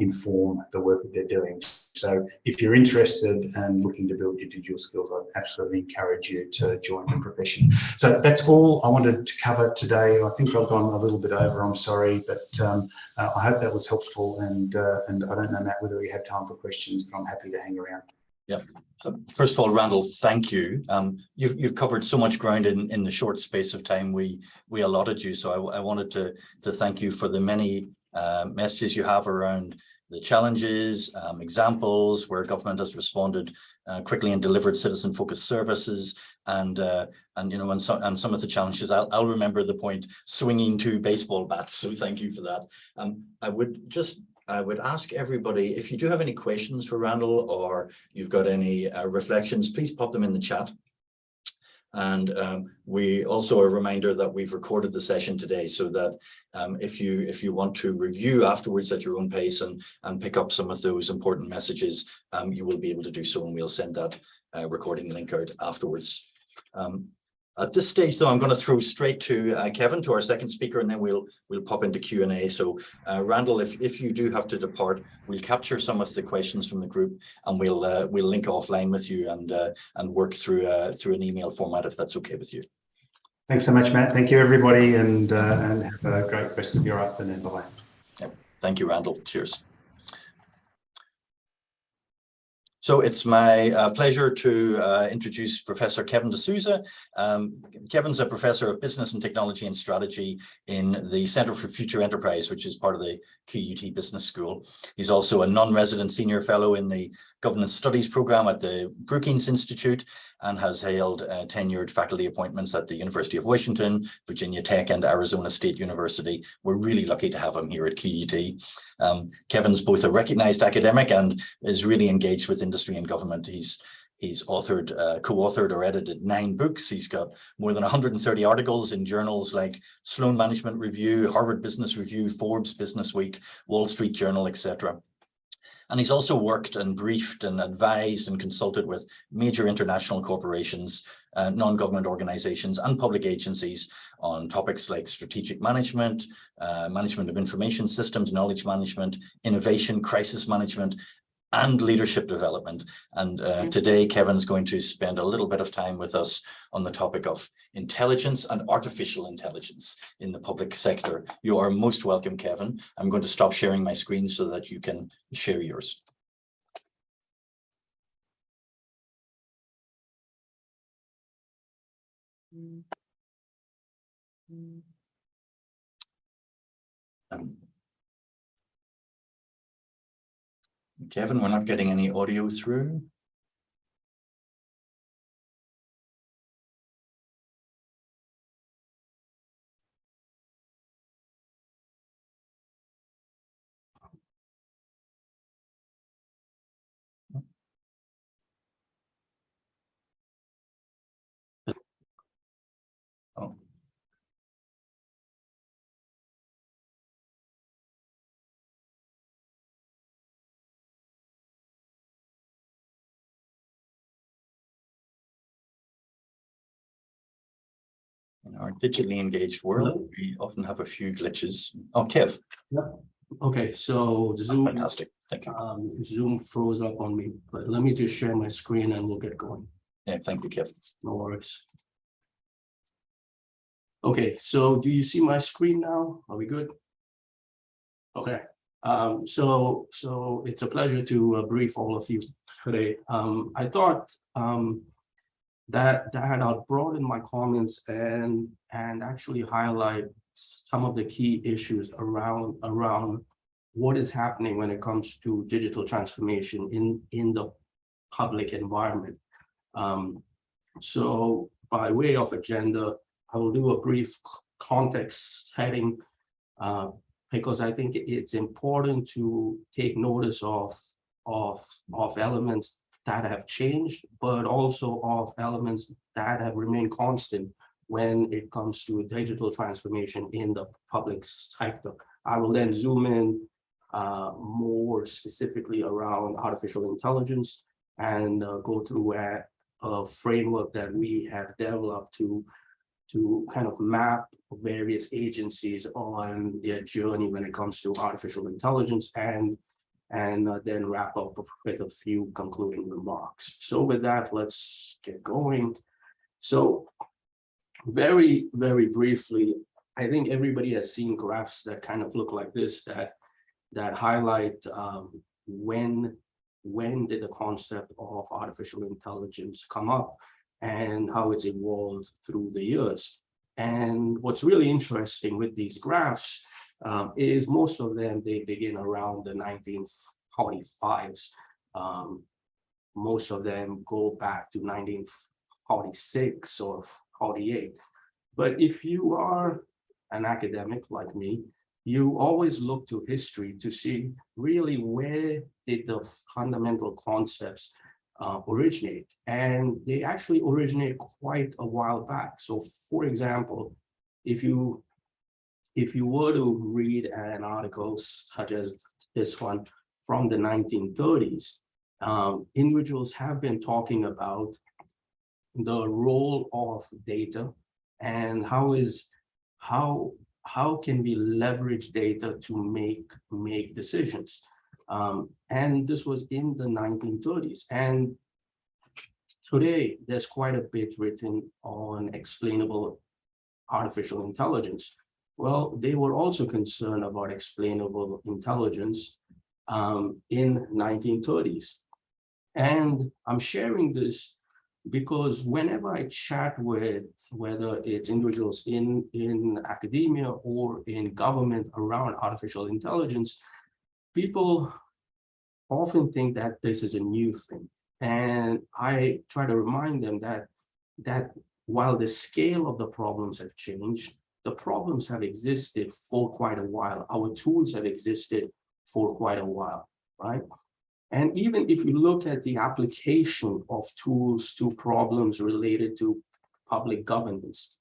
inform the work that they're doing. So if you're interested and looking to build your digital skills, I'd absolutely encourage you to join the profession. So that's all I wanted to cover today. I think I've gone a little bit over, I'm sorry, but I hope that was helpful, and I don't know, Matt, whether we have time for questions, but I'm happy to hang around. Yeah. First of all, Randall, thank you. You've covered so much ground in the short space of time we allotted you. So I wanted to thank you for the many messages you have around the challenges, examples where government has responded quickly and delivered citizen-focused services, and some of the challenges. I'll remember the point swinging two baseball bats. So thank you for that. I would ask everybody, if you do have any questions for Randall or you've got any reflections, please pop them in the chat. And we also a reminder that we've recorded the session today, so that if you want to review afterwards at your own pace and pick up some of those important messages, you will be able to do so, and we'll send that recording link out afterwards. At this stage, though, I'm going to throw straight to Kevin, to our second speaker, and then we'll pop into Q&A. So, Randall, if you do have to depart, we'll capture some of the questions from the group, and we'll link offline with you and work through an email format, if that's okay with you. Thanks so much, Matt. Thank you, everybody, and have a great rest of your afternoon. Bye-bye. Yeah. Thank you, Randall. Cheers. So it's my pleasure to introduce Professor Kevin Desouza. Kevin's a professor of business and technology and strategy in the Centre for Future Enterprise, which is part of the QUT Business School. He's also a non-resident senior fellow in the Governance Studies program at the Brookings Institute, and has held tenured faculty appointments at the University of Washington, Virginia Tech, and Arizona State University. We're really lucky to have him here at QUT. Kevin's both a recognized academic and is really engaged with industry and government. He's authored, co-authored or edited 9 books. He's got more than 130 articles in journals like Sloan Management Review, Harvard Business Review, Forbes Business Week, Wall Street Journal, etc. And he's also worked and briefed and advised and consulted with major international corporations, non-government organizations, and public agencies on topics like strategic management, management of information systems, knowledge management, innovation, crisis management, and leadership development. And today, Kevin's going to spend a little bit of time with us on the topic of intelligence and artificial intelligence in the public sector. You are most welcome, Kevin. I'm going to stop sharing my screen so that you can share yours. Kevin, we're not getting any audio through. Oh. In our digitally engaged world, we often have a few glitches. Oh, Kev. Yep. Okay, so Zoom. Fantastic. Thank you. Zoom froze up on me, but let me just share my screen and we'll get going. Yeah, thank you, Kev. No worries. Okay, so do you see my screen now? Are we good? Okay. So it's a pleasure to brief all of you today. I thought that I'll broaden my comments and actually highlight some of the key issues around what is happening when it comes to digital transformation in the public environment. So by way of agenda, I will do a brief context setting because I think it's important to take notice of elements that have changed, but also of elements that have remained constant when it comes to digital transformation in the public sector. I will then zoom in more specifically around artificial intelligence and go through a framework that we have developed to to kind of map various agencies on their journey when it comes to artificial intelligence, and then wrap up with a few concluding remarks. So with that, let's get going. So very, very briefly, I think everybody has seen graphs that kind of look like this, that highlight when did the concept of artificial intelligence come up and how it's evolved through the years. And what's really interesting with these graphs is most of them, they begin around the 1945s. Most of them go back to 1946 or 48. But if you are an academic like me, you always look to history to see really where did the fundamental concepts originate. And they actually originate quite a while back. So for example, if you were to read an article such as this one from the 1930s, individuals have been talking about the role of data and how can we leverage data to make decisions. And this was in the 1930s. And today, there's quite a bit written on explainable artificial intelligence. Well, they were also concerned about explainable intelligence in 1930s. And I'm sharing this because whenever I chat with, whether it's individuals in academia or in government around artificial intelligence, people often think that this is a new thing. And I try to remind them that while the scale of the problems have changed, the problems have existed for quite a while. Our tools have existed for quite a while, right? And even if you look at the application of tools to problems related to public governance,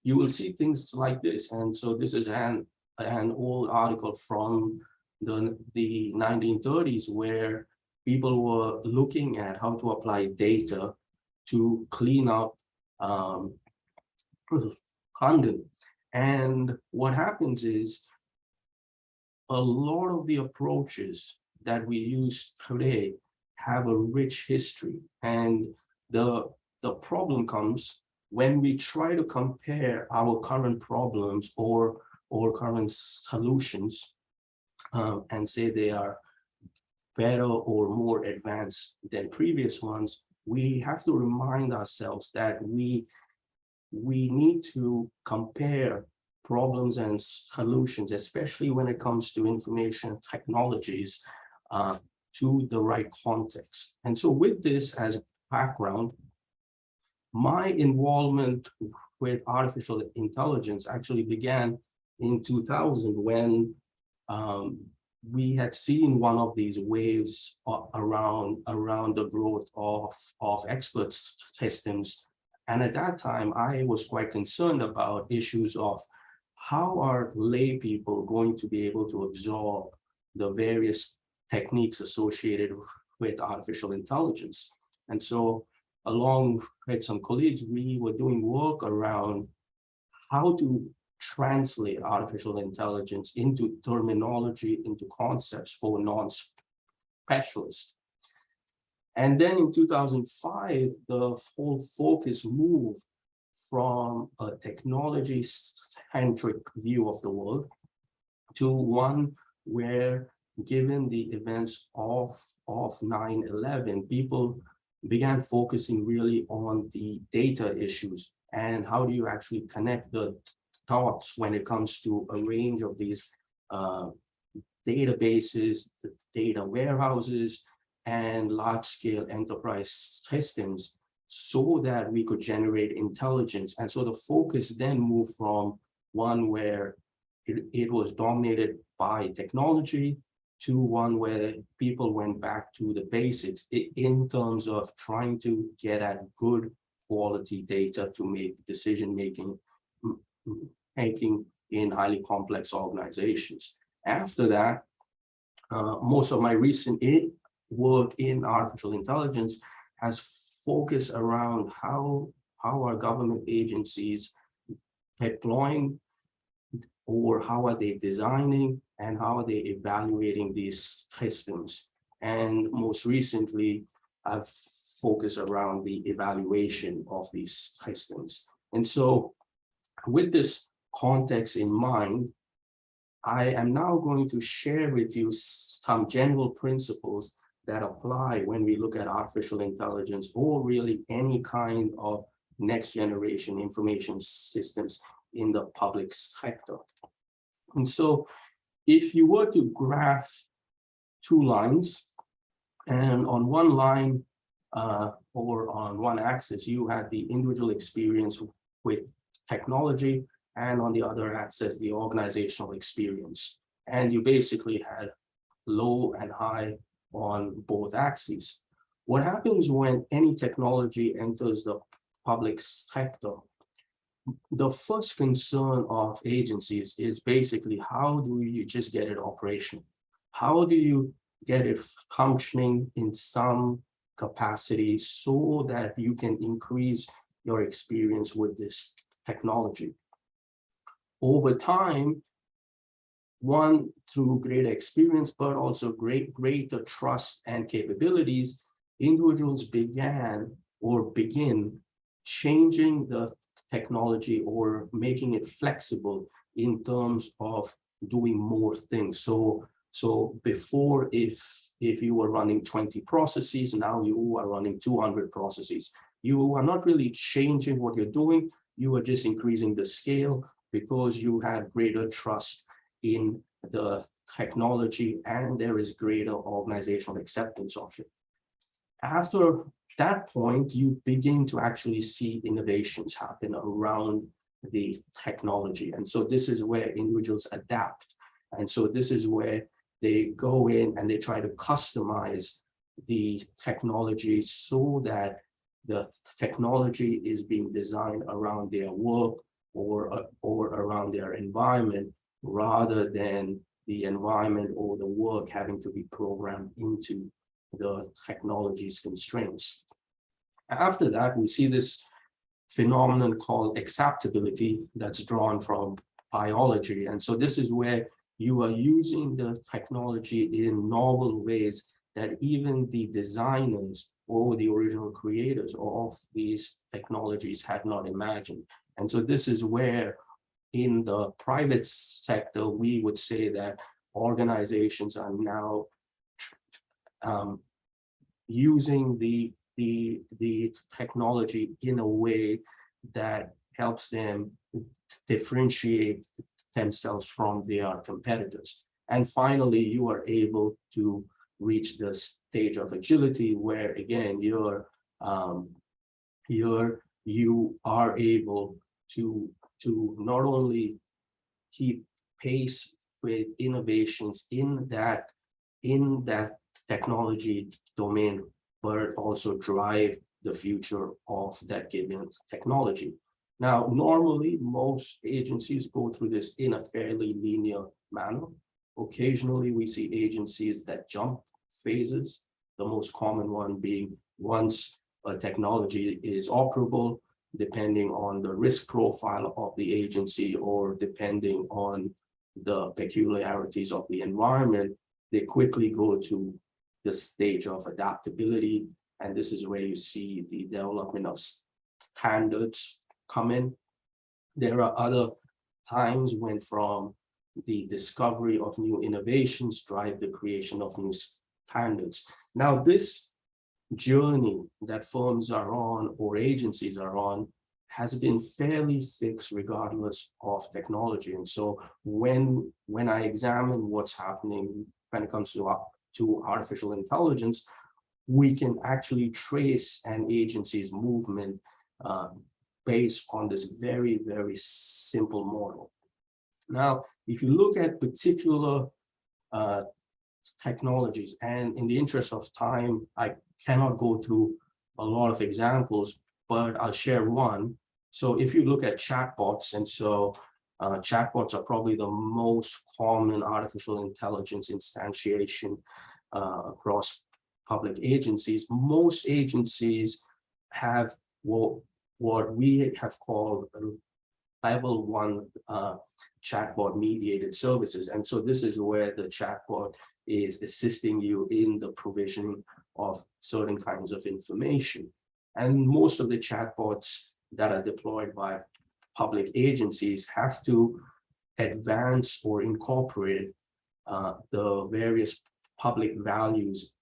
you will see things like this. And so this is an old article from the 1930s where people were looking at how to apply data to clean up London. And what happens is a lot of the approaches that we use today have a rich history. And the problem comes when we try to compare our current problems or current solutions and say they are better or more advanced than previous ones. We have to remind ourselves that we need to compare problems and solutions, especially when it comes to information technologies, to the right context. And so with this as a background, my involvement with artificial intelligence actually began in 2000 when we had seen one of these waves around the growth of expert systems. And at that time, I was quite concerned about issues of how are lay people going to be able to absorb the various techniques associated with artificial intelligence. And so along with some colleagues, we were doing work around how to translate artificial intelligence into terminology, into concepts for non-specialists. And then in 2005, the whole focus moved from a technology-centric view of the world to one where, given the events of 9/11, people began focusing really on the data issues and how do you actually connect the dots when it comes to a range of these databases, the data warehouses, and large-scale enterprise systems so that we could generate intelligence. And so the focus then moved from one where it was dominated by technology to one where people went back to the basics in terms of trying to get at good quality data to make decision-making in highly complex organizations. After that, most of my recent work in artificial intelligence has focused around how how are government agencies deploying, or how are they designing, and how are they evaluating these systems. And most recently, I've focused around the evaluation of these systems. And so with this context in mind, I am now going to share with you some general principles that apply when we look at artificial intelligence, or really any kind of next generation information systems in the public sector. And so if you were to graph two lines, and on one line or on one axis, you had the individual experience with technology, and on the other axis, the organizational experience. And you basically had low and high on both axes. What happens when any technology enters the public sector? The first concern of agencies is basically, how do you just get it operational? How do you get it functioning in some capacity so that you can increase your experience with this technology? Over time, one, through greater experience, but also greater trust and capabilities, individuals begin changing the technology or making it flexible in terms of doing more things. So before, if you were running 20 processes, now you are running 200 processes. You are not really changing what you're doing, you are just increasing the scale because you have greater trust in the technology and there is greater organizational acceptance of it. After that point, you begin to actually see innovations happen around the technology. And so this is where individuals adapt. And so this is where they go in and they try to customize the technology so that the technology is being designed around their work or around their environment, rather than the environment or the work having to be programmed into the technology's constraints. After that, we see this phenomenon called acceptability that's drawn from biology. And so this is where you are using the technology in novel ways that even the designers or the original creators of these technologies had not imagined. And so this is where in the private sector, we would say that organizations are now using the technology in a way that helps them differentiate themselves from their competitors. And finally, you are able to reach the stage of agility where, again, you are able to not only keep pace with innovations in that technology domain, but also drive the future of that given technology. Now, normally, most agencies go through this in a fairly linear manner. Occasionally, we see agencies that jump phases, the most common one being once a technology is operable, depending on the risk profile of the agency or depending on the peculiarities of the environment, they quickly go to the stage of adaptability. And this is where you see the development of standards come in. There are other times when from the discovery of new innovations drive the creation of new standards. Now, this journey that firms are on or agencies are on has been fairly fixed regardless of technology. And so when I examine what's happening when it comes to artificial intelligence, we can actually trace an agency's movement based on this very, very simple model. Now, if you look at particular technologies, and in the interest of time, I cannot go through a lot of examples, but I'll share one. So if you look at chatbots, and so chatbots are probably the most common artificial intelligence instantiation across public agencies. Most agencies have what what we have called level 1 chatbot mediated services. And so this is where the chatbot is assisting you in the provision of certain kinds of information. And most of the chatbots that are deployed by public agencies have to advance or incorporate the various public values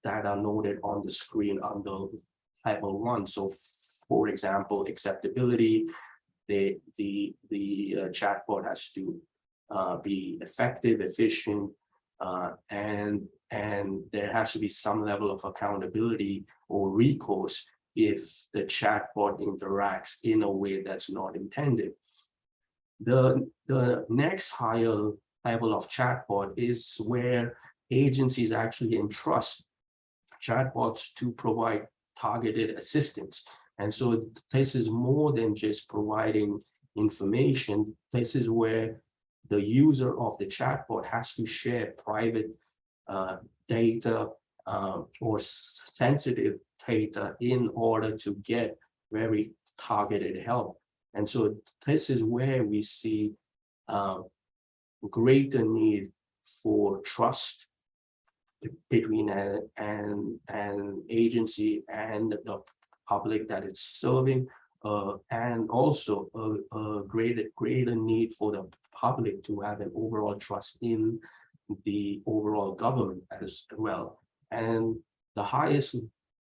that are noted on the screen under level 1. So for example, acceptability, the chatbot has to be effective, efficient, and there has to be some level of accountability or recourse if the chatbot interacts in a way that's not intended. The next higher level of chatbot is where agencies actually entrust chatbots to provide targeted assistance. And so this is more than just providing information. This is where the user of the chatbot has to share private data or sensitive data in order to get very targeted help. And so this is where we see greater need for trust between an agency and the public that it's serving, and also a greater need for the public to have an overall trust in the overall government as well. And the highest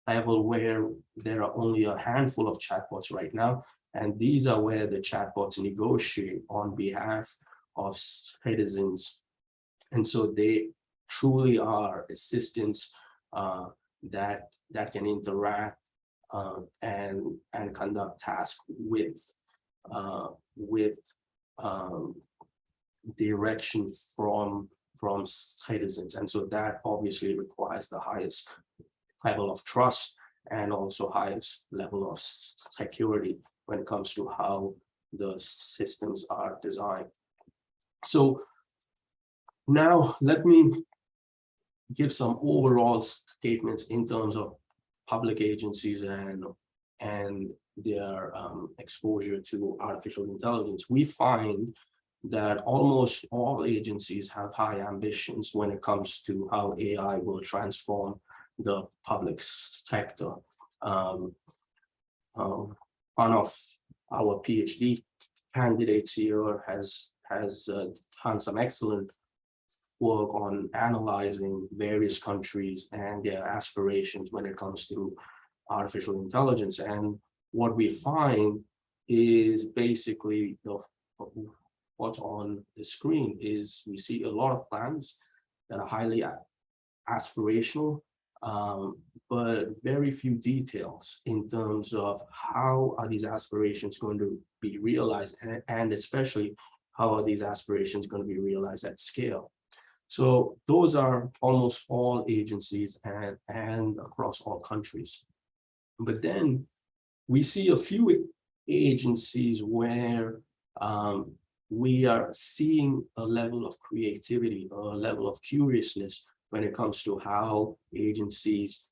level, where there are only a handful of chatbots right now, and these are where the chatbots negotiate on behalf of citizens. And so they truly are assistants that can interact and conduct tasks with direction from citizens. And so that obviously requires the highest level of trust and also highest level of security when it comes to how the systems are designed. So now let me give some overall statements in terms of public agencies and their exposure to artificial intelligence. We find that almost all agencies have high ambitions when it comes to how AI will transform the public sector. One of our PhD candidates here has done some excellent work on analyzing various countries and their aspirations when it comes to artificial intelligence. And what we find is basically what's on the screen is we see a lot of plans that are highly aspirational, but very few details in terms of how are these aspirations going to be realized, and especially how are these aspirations going to be realized at scale. So those are almost all agencies and across all countries. But then we see a few agencies where we are seeing a level of creativity, a level of curiousness when it comes to how agencies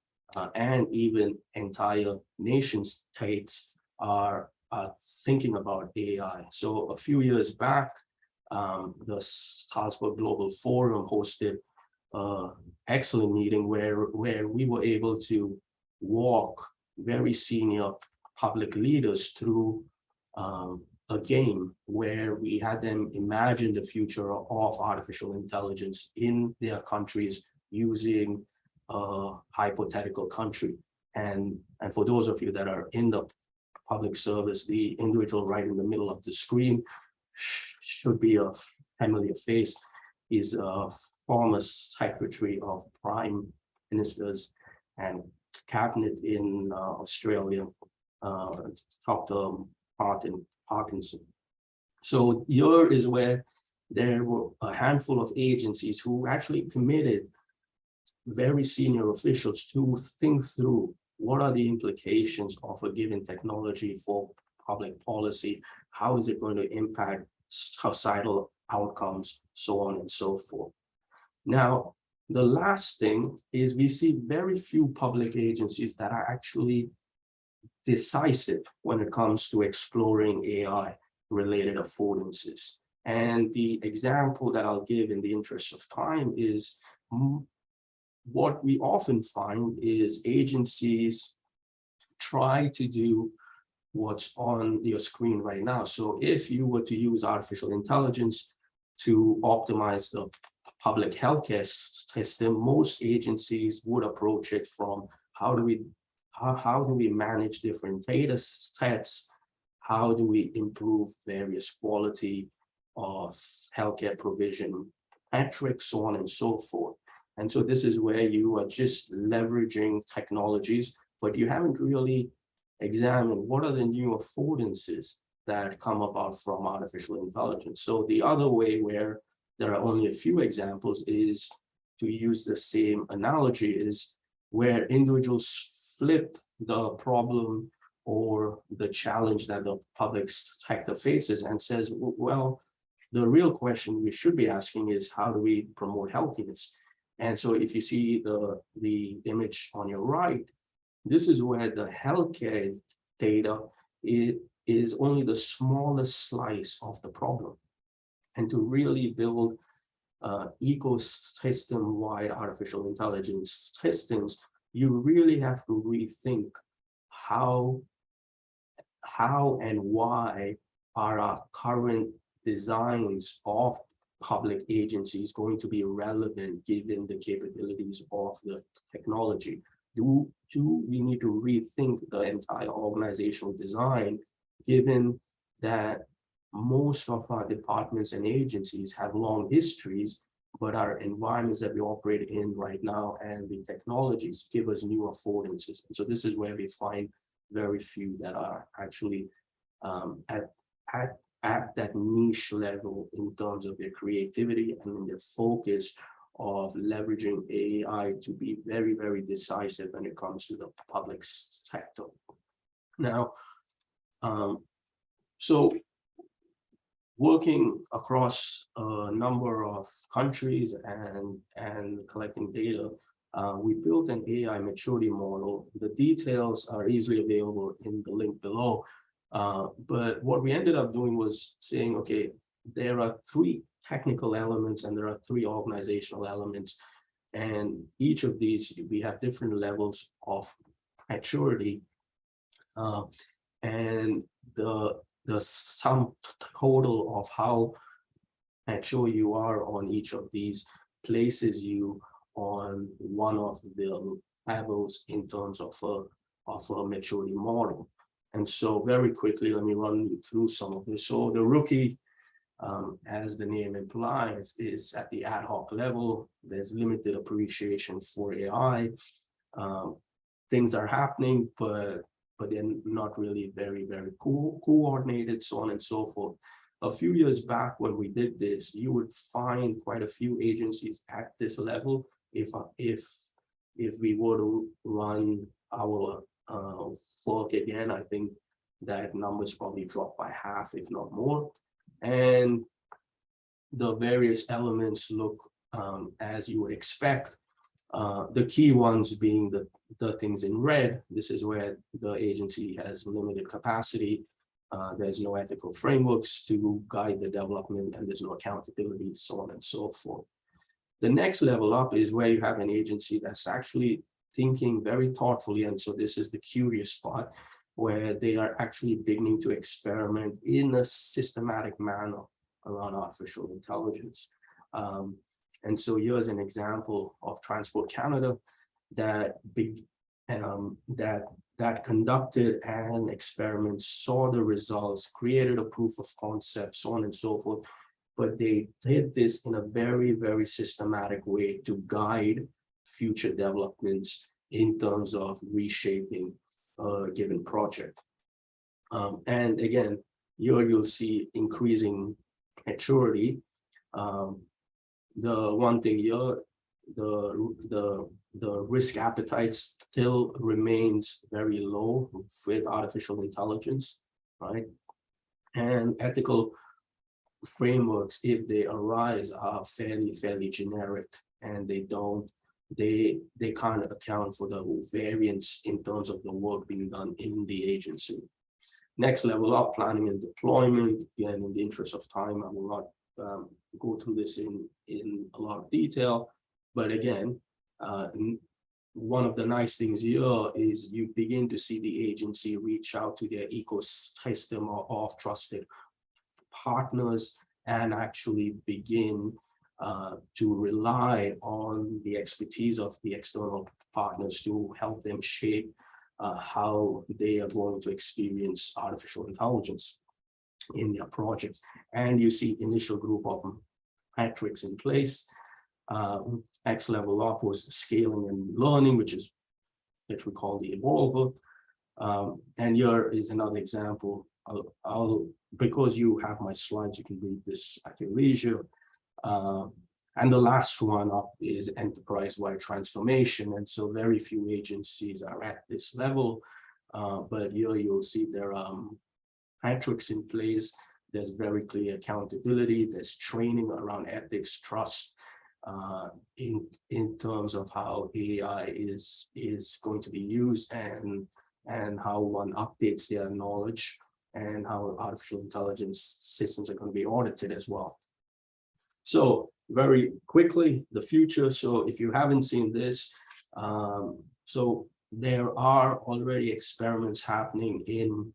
and even entire nation states are thinking about AI. So a few years back, the Salzburg Global Forum hosted an excellent meeting where we were able to walk very senior public leaders through a game where we had them imagine the future of artificial intelligence in their countries using a hypothetical country. And for those of you that are in the public service, the individual right in the middle of the screen should be a familiar face. He's a former secretary of prime ministers and cabinet in Australia, Dr. Martin Parkinson. So here is where there were a handful of agencies who actually committed very senior officials to think through what are the implications of a given technology for public policy, how is it going to impact societal outcomes, so on and so forth. Now, the last thing is we see very few public agencies that are actually decisive when it comes to exploring AI-related affordances. And the example that I'll give in the interest of time is what we often find is agencies try to do what's on your screen right now. So if you were to use artificial intelligence to optimize the public healthcare system, most agencies would approach it from how do we manage different data sets? How do we improve various quality of healthcare provision metrics, so on and so forth. And so this is where you are just leveraging technologies, but you haven't really examined what are the new affordances that come about from artificial intelligence. So the other way where there are only a few examples is to use the same analogy is where individuals flip the problem or the challenge that the public sector faces and says, well, the real question we should be asking is how do we promote healthiness? And so if you see the image on your right, this is where the healthcare data is only the smallest slice of the problem. And to really build ecosystem-wide artificial intelligence systems, you really have to rethink how and why are our current designs of public agencies going to be relevant given the capabilities of the technology. Do we need to rethink the entire organizational design, given that most of our departments and agencies have long histories, but our environments that we operate in right now and the technologies give us new affordances. And so this is where we find very few that are actually at that niche level in terms of their creativity and in their focus of leveraging AI to be very, very decisive when it comes to the public sector. Now, so working across a number of countries and collecting data, we built an AI maturity model. The details are easily available in the link below. But what we ended up doing was saying, okay, there are 3 technical elements and there are 3 organizational elements. And each of these, we have different levels of maturity. And the sum total of how mature you are on each of these places you on one of the levels in terms of a maturity model. And so very quickly, let me run you through some of this. So the rookie, as the name implies, is at the ad hoc level. There's limited appreciation for AI. Things are happening, but they're not really very, very coordinated, so on and so forth. A few years back when we did this, you would find quite a few agencies at this level. If we were to run our fork again, I think that numbers probably drop by half, if not more. And the various elements look as you would expect. The key ones being the things in red. This is where the agency has limited capacity. There's no ethical frameworks to guide the development, and there's no accountability, so on and so forth. The next level up is where you have an agency that's actually thinking very thoughtfully, and so this is the curious part, where they are actually beginning to experiment in a systematic manner around artificial intelligence. And so here's an example of Transport Canada that conducted an experiment, saw the results, created a proof of concept, so on and so forth. But they did this in a very, very systematic way to guide future developments in terms of reshaping a given project. And again, here you'll see increasing maturity. The one thing here, the risk appetite still remains very low with artificial intelligence, right? And ethical frameworks, if they arise, are fairly generic, and they don't they can't account for the variance in terms of the work being done in the agency. Next level up, planning and deployment. Again, in the interest of time, I will not go through this in a lot of detail. But again, one of the nice things here is you begin to see the agency reach out to their ecosystem of trusted partners and actually begin to rely on the expertise of the external partners to help them shape how they are going to experience artificial intelligence in their projects. And you see initial group of metrics in place. Next level up was the scaling and learning, which we call the evolver. And here is another example. Because you have my slides, you can read this at your leisure. And the last one up is enterprise-wide transformation. And so very few agencies are at this level. But here you'll see there are metrics in place. There's very clear accountability. There's training around ethics, trust, in terms of how AI is going to be used and how one updates their knowledge and how artificial intelligence systems are going to be audited as well. So very quickly, the future. So if you haven't seen this, so there are already experiments happening in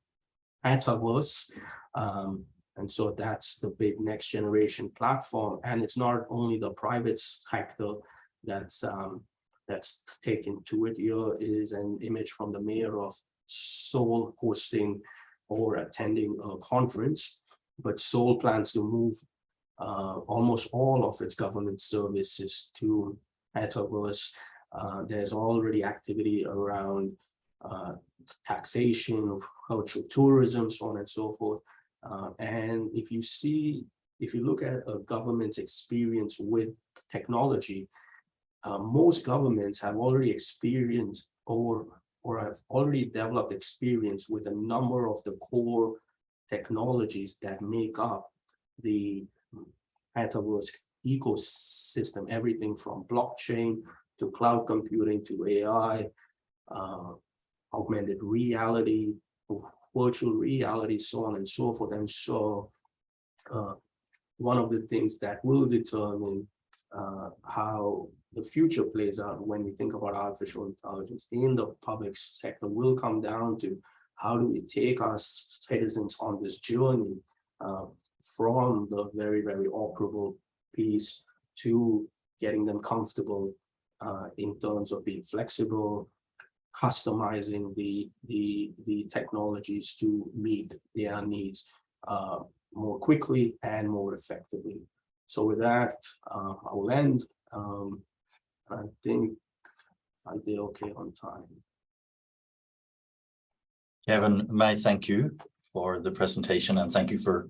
metaverse. And so that's the big next generation platform. And it's not only the private sector that's taken to it. Here is an image from the mayor of Seoul hosting or attending a conference, but Seoul plans to move almost all of its government services to metaverse. There's already activity around taxation, cultural tourism, so on and so forth. And if you look at a government's experience with technology, most governments have already experienced or have already developed experience with a number of the core technologies that make up the metaverse ecosystem, everything from blockchain to cloud computing to AI, augmented reality, virtual reality, so on and so forth. And so one of the things that will determine how the future plays out when we think about artificial intelligence in the public sector will come down to how do we take our citizens on this journey from the very, very operable piece to getting them comfortable in terms of being flexible, customizing the technologies to meet their needs more quickly and more effectively. So with that, I will end. I think I did okay on time. Kevin, may I thank you for the presentation and thank you for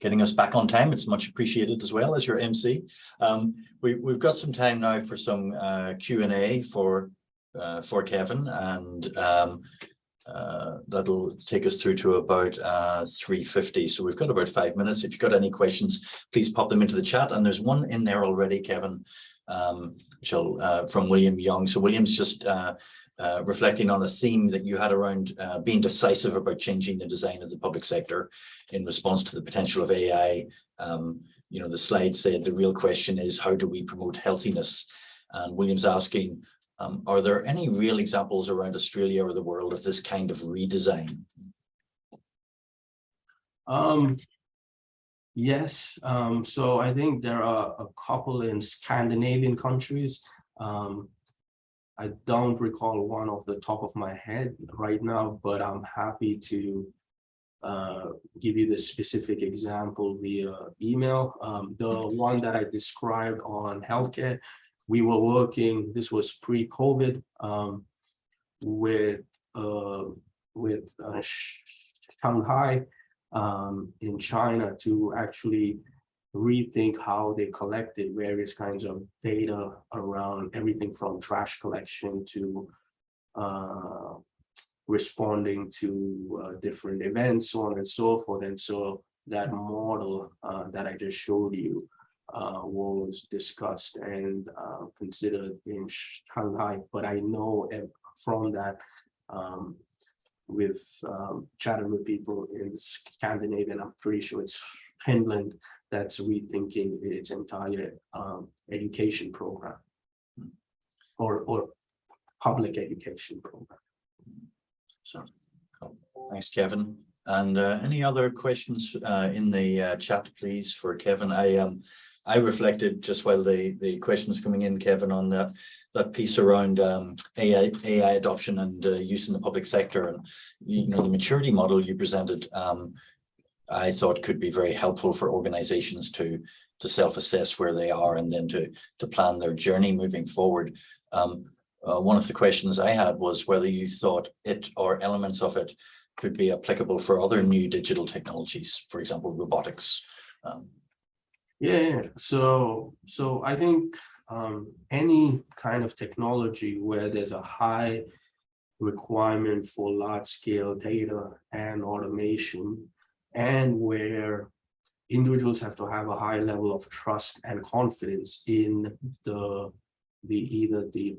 getting us back on time. It's much appreciated as well as your MC. We've got some time now for some Q&A for Kevin, and that'll take us through to about 3:50. So we've got about 5 minutes. If you've got any questions, please pop them into the chat. And there's one in there already, Kevin, from William Young. So William's just reflecting on a theme that you had around being decisive about changing the design of the public sector in response to the potential of AI. You know, the slide said the real question is, how do we promote healthiness? And William's asking, are there any real examples around Australia or the world of this kind of redesign? Yes. So I think there are a couple in Scandinavian countries. I don't recall one off the top of my head right now, but I'm happy to give you the specific example via email. The one that I described on healthcare, we were working, this was pre-COVID, with Shanghai in China to actually rethink how they collected various kinds of data around everything from trash collection to responding to different events, so on and so forth. And so that model that I just showed you was discussed and considered in Shanghai. But I know from that, we've chatted with people in Scandinavia, and I'm pretty sure it's Finland that's rethinking its entire education program or public education program. So, thanks, Kevin. And any other questions in the chat, please, for Kevin? I reflected just while the questions coming in, Kevin, on that piece around AI adoption and use in the public sector, and the maturity model you presented. I thought could be very helpful for organizations to self-assess where they are and then to plan their journey moving forward. One of the questions I had was whether you thought it or elements of it could be applicable for other new digital technologies, for example, robotics. Yeah. So I think any kind of technology where there's a high requirement for large-scale data and automation, and where individuals have to have a high level of trust and confidence in either the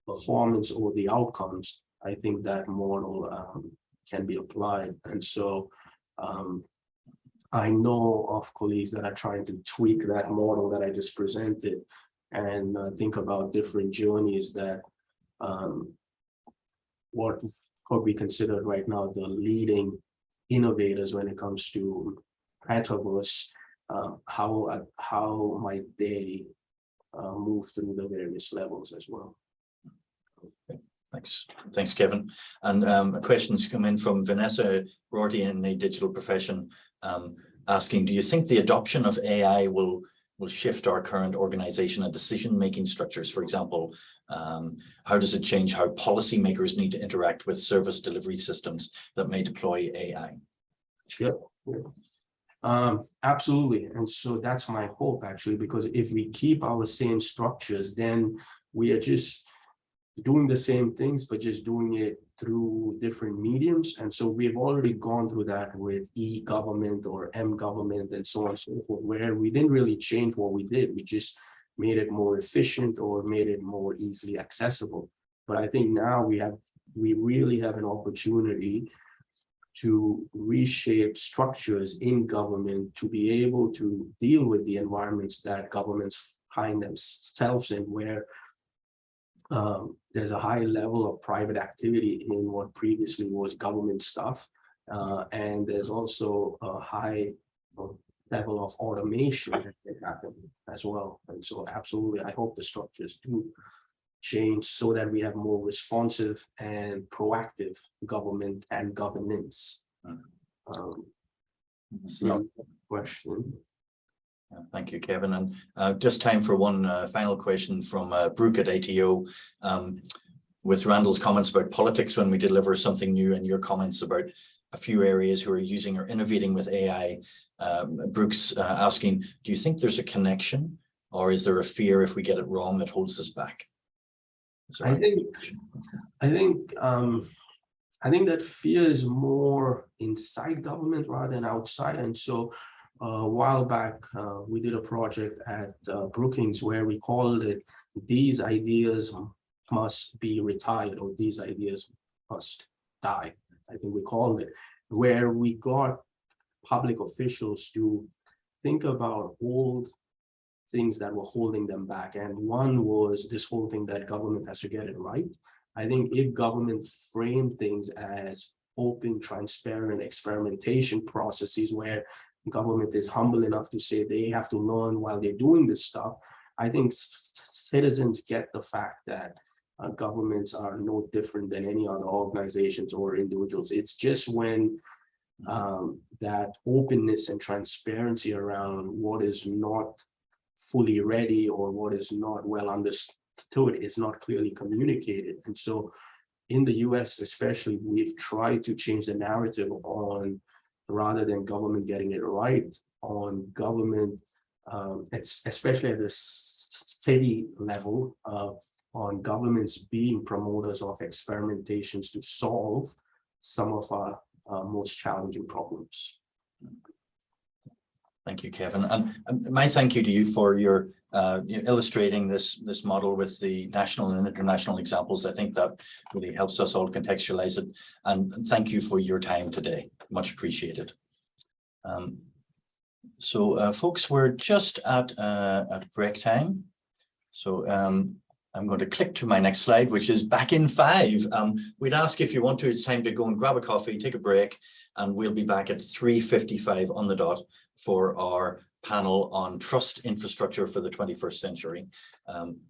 performance or the outcomes, I think that model can be applied. And so I know of colleagues that are trying to tweak that model that I just presented and think about different journeys that what could be considered right now the leading innovators when it comes to metaverse. How might they move through the various levels as well? Thanks, Kevin. And a question's come in from Vanessa Rorty in the digital profession, asking, do you think the adoption of AI will shift our current organization and decision-making structures? For example, how does it change how policymakers need to interact with service delivery systems that may deploy AI? Yep. Absolutely. And so that's my hope, actually, because if we keep our same structures, then we are just doing the same things, but just doing it through different mediums. And so we've already gone through that with e-government or m-government and so on and so forth, where we didn't really change what we did. We just made it more efficient or made it more easily accessible. But I think now we really have an opportunity to reshape structures in government to be able to deal with the environments that governments find themselves in, where there's a high level of private activity in what previously was government stuff. And there's also a high level of automation that can happen as well. And so absolutely, I hope the structures do change so that we have more responsive and proactive government and governance. Question. Thank you, Kevin. And just time for one final question from Brooke at ATO. With Randall's comments about politics when we deliver something new, and your comments about a few areas who are using or innovating with AI, Brooke's asking, do you think there's a connection, or is there a fear if we get it wrong that holds us back? I think that fear is more inside government rather than outside. And so a while back, we did a project at Brookings where we called it "These Ideas Must Be Retired" or "These Ideas Must Die." I think we called it, where we got public officials to think about old things that were holding them back. And one was this whole thing that government has to get it right. I think if government framed things as open, transparent experimentation processes where government is humble enough to say they have to learn while they're doing this stuff, I think citizens get the fact that governments are no different than any other organizations or individuals. It's just when that openness and transparency around what is not fully ready or what is not well understood is not clearly communicated. And so in the US especially, we've tried to change the narrative on, rather than government getting it right, on government, especially at the city level, on governments being promoters of experimentations to solve some of our most challenging problems. Thank you, Kevin. And my thank you to you for your illustrating this model with the national and international examples. I think that really helps us all contextualize it. And thank you for your time today. Much appreciated. Folks, we're just at break time. So I'm going to click to my next slide, which is back in 5. We'd ask if you want to, it's time to go and grab a coffee, take a break, and we'll be back at 3:55 on the dot for our panel on trust infrastructure for the 21st century,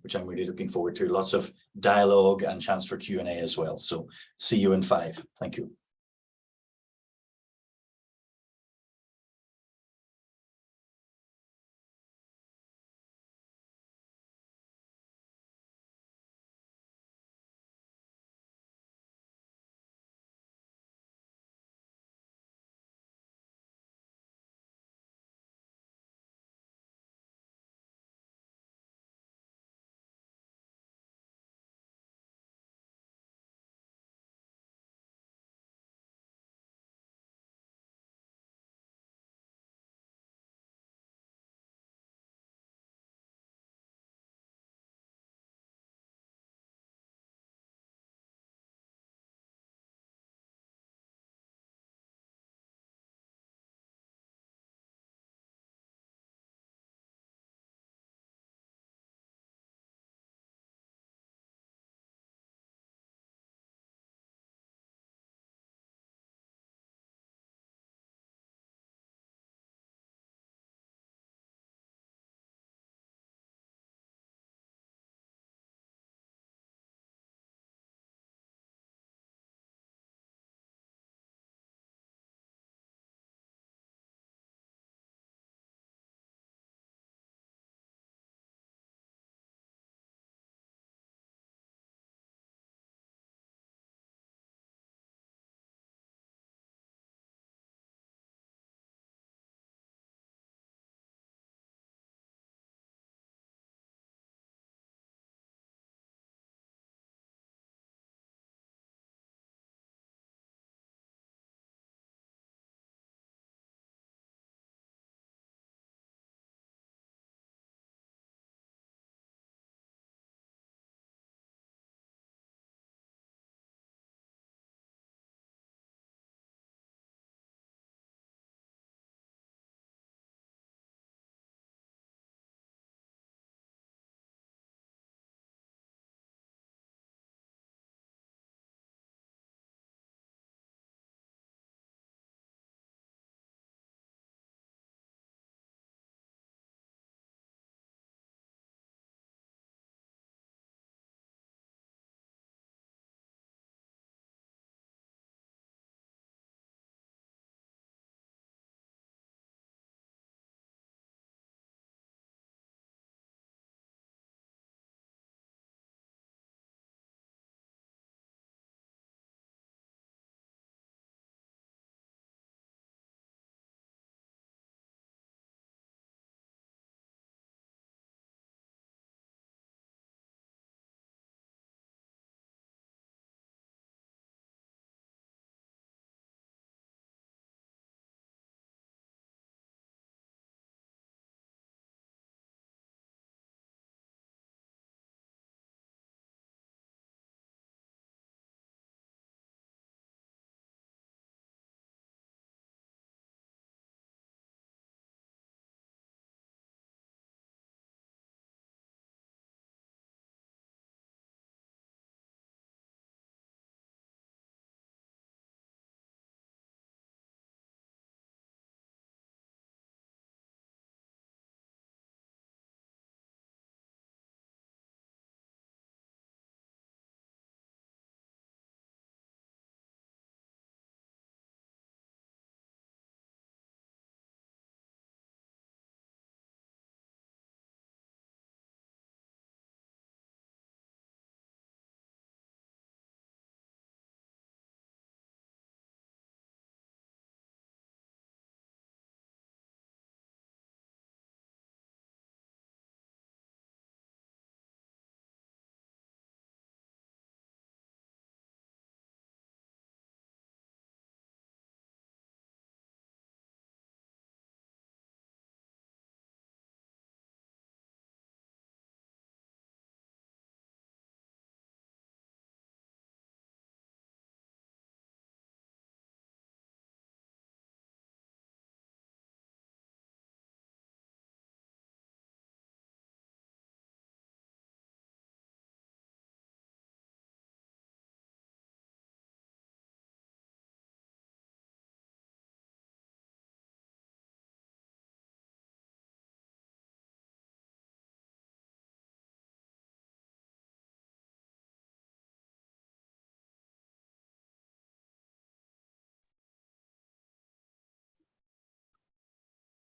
which I'm really looking forward to. Lots of dialogue and chance for Q&A as well. So see you in 5. Thank you.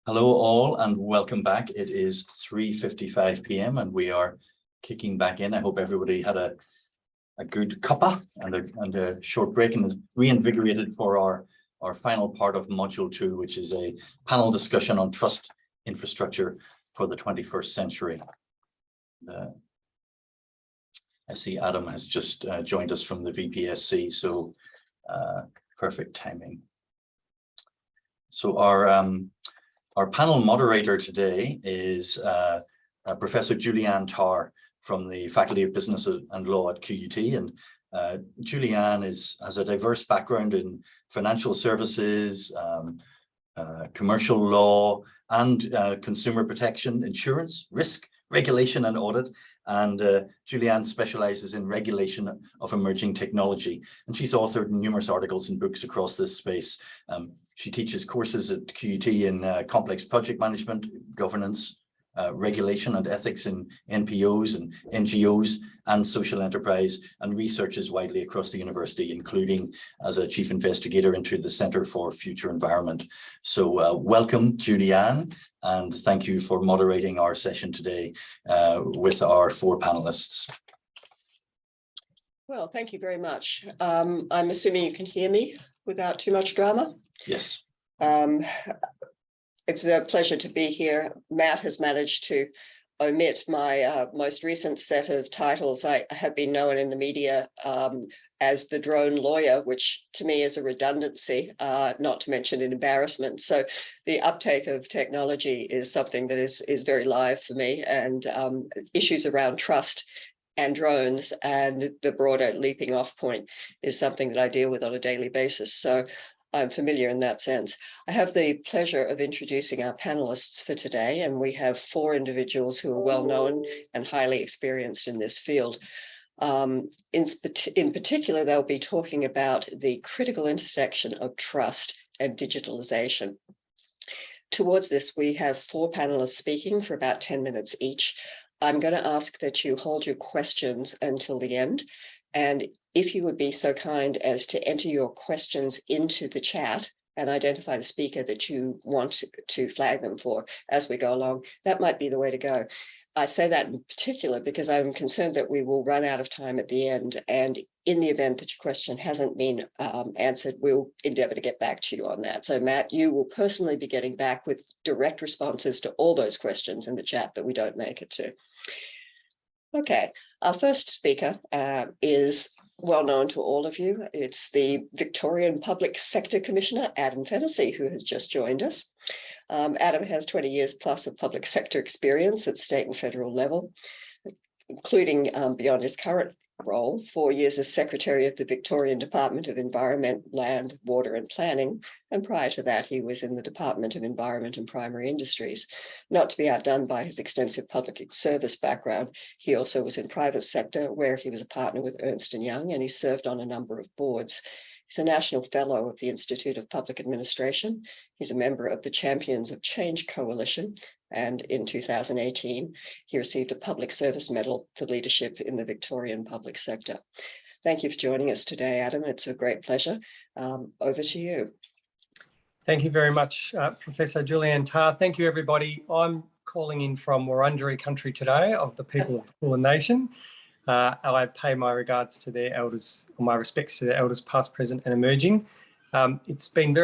Hello all and welcome back. It is 3:55 p.m. and we are kicking back in. I hope everybody had a good cuppa and a short break and is reinvigorated for our final part of module 2, which is a panel discussion on trust infrastructure for the 21st century. I see Adam has just joined us from the VPSC, so perfect timing. So our panel moderator today is Professor Julianne Tarr from the Faculty of Business and Law at QUT. And Julianne has a diverse background in financial services, commercial law, and consumer protection, insurance, risk, regulation, and audit. And Julianne specializes in regulation of emerging technology. And she's authored numerous articles and books across this space. She teaches courses at QUT in complex project management, governance, regulation and ethics in NPOs and NGOs and social enterprise, and researches widely across the university, including as a chief investigator into the Centre for Future Environment. So welcome, Julianne, and thank you for moderating our session today with our 4 panelists. Well, thank you very much. I'm assuming you can hear me without too much drama. Yes. It's a pleasure to be here. Matt has managed to omit my most recent set of titles. I have been known in the media as the drone lawyer, which to me is a redundancy, not to mention an embarrassment. So the uptake of technology is something that is very live for me, and issues around trust and drones and the broader leaping off point is something that I deal with on a daily basis. So I'm familiar in that sense. I have the pleasure of introducing our panelists for today, and we have 4 individuals who are well known and highly experienced in this field. In particular, they'll be talking about the critical intersection of trust and digitalization. Towards this, we have 4 panelists speaking for about 10 minutes each. I'm going to ask that you hold your questions until the end. And if you would be so kind as to enter your questions into the chat and identify the speaker that you want to flag them for as we go along, that might be the way to go. I say that in particular because I'm concerned that we will run out of time at the end. And in the event that your question hasn't been answered, we'll endeavor to get back to you on that. So Matt, you will personally be getting back with direct responses to all those questions in the chat that we don't make it to. Okay, our first speaker is well known to all of you. It's the Victorian Public Sector Commissioner, Adam Fennessy, who has just joined us. Adam has 20 years plus of public sector experience at state and federal level, including beyond his current role, 4 years as Secretary of the Victorian Department of Environment, Land, Water and Planning, and prior to that he was in the Department of Environment and Primary Industries. Not to be outdone by his extensive public service background, he also was in private sector where he was a partner with Ernst & Young, and he served on a number of boards. He's a National Fellow of the Institute of Public Administration. He's a member of the Champions of Change Coalition, and in 2018, he received a Public Service Medal for leadership in the Victorian public sector. Thank you for joining us today, Adam. It's a great pleasure. Over to you. Thank you very much, Professor Julianne Tarr. Thank you, everybody. I'm calling in from Wurundjeri country today of the people of the Kulin Nation. I pay my regards to their elders, or my respects to their elders past, present and emerging. It's been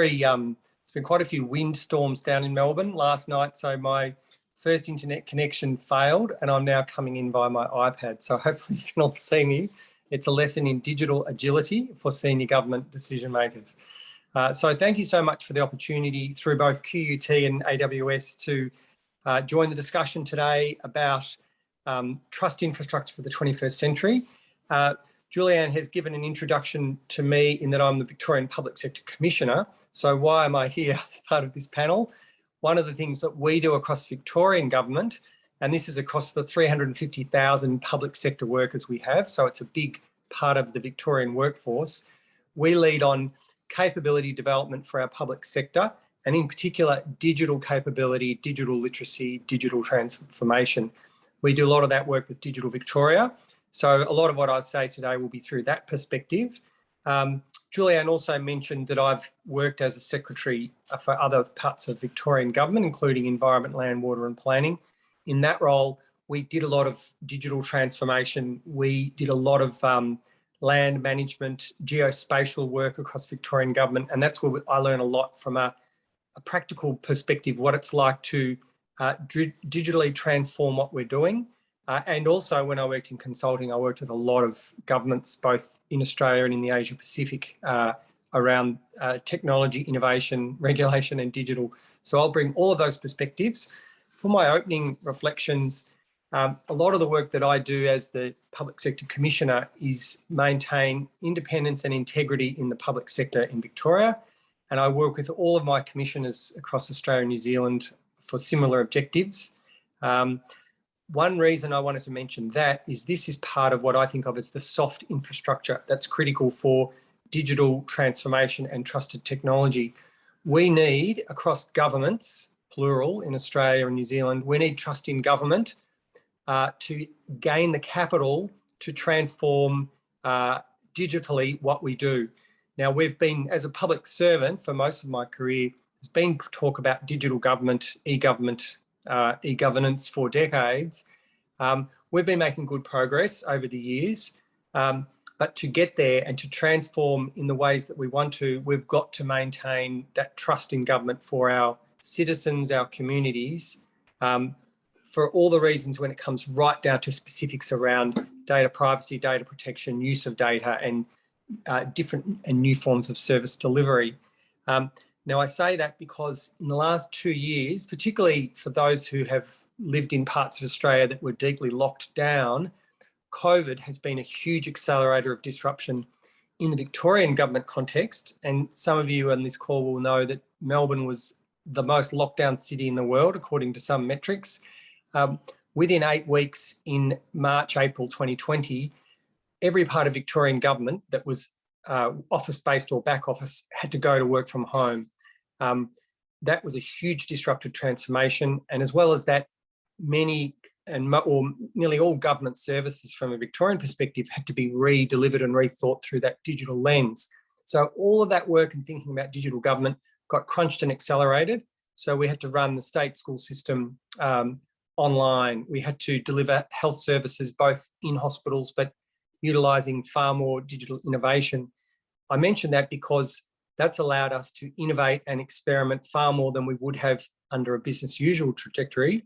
quite a few windstorms down in Melbourne last night, so my first internet connection failed and I'm now coming in via my iPad. So hopefully you can all see me. It's a lesson in digital agility for senior government decision makers. So thank you so much for the opportunity through both QUT and AWS to join the discussion today about trust infrastructure for the 21st century. Julianne has given an introduction to me in that I'm the Victorian Public Sector Commissioner. So why am I here as part of this panel? One of the things that we do across Victorian government, and this is across the 350,000 public sector workers we have, so it's a big part of the Victorian workforce, we lead on capability development for our public sector, and in particular, digital capability, digital literacy, digital transformation. We do a lot of that work with Digital Victoria. So a lot of what I say today will be through that perspective. Julianne also mentioned that I've worked as a secretary for other parts of Victorian government, including environment, land, water and planning. In that role, we did a lot of digital transformation. We did a lot of land management, geospatial work across Victorian government. And that's where I learned a lot from a practical perspective, what it's like to digitally transform what we're doing. And also when I worked in consulting, I worked with a lot of governments, both in Australia and in the Asia Pacific, around technology, innovation, regulation and digital. So I'll bring all of those perspectives. For my opening reflections, a lot of the work that I do as the Public Sector Commissioner is maintain independence and integrity in the public sector in Victoria. And I work with all of my commissioners across Australia and New Zealand for similar objectives. One reason I wanted to mention that is this is part of what I think of as the soft infrastructure that's critical for digital transformation and trusted technology. We need, across governments, plural, in Australia and New Zealand, we need trust in government to gain the capital to transform digitally what we do. Now, we've been, as a public servant for most of my career, there's been talk about digital government, e-government, e-governance for decades. We've been making good progress over the years, but to get there and to transform in the ways that we want to, we've got to maintain that trust in government for our citizens, our communities, for all the reasons when it comes right down to specifics around data privacy, data protection, use of data and different and new forms of service delivery. Now, I say that because in the last 2 years, particularly for those who have lived in parts of Australia that were deeply locked down, COVID has been a huge accelerator of disruption in the Victorian government context. And some of you on this call will know that Melbourne was the most locked down city in the world, according to some metrics. Within 8 weeks in March, April 2020, every part of Victorian government that was office-based or back office had to go to work from home. That was a huge disruptive transformation. And as well as that, many or nearly all government services from a Victorian perspective had to be re-delivered and rethought through that digital lens. So all of that work and thinking about digital government got crunched and accelerated. So we had to run the state school system online. We had to deliver health services both in hospitals, but utilising far more digital innovation. I mention that because that's allowed us to innovate and experiment far more than we would have under a business usual trajectory.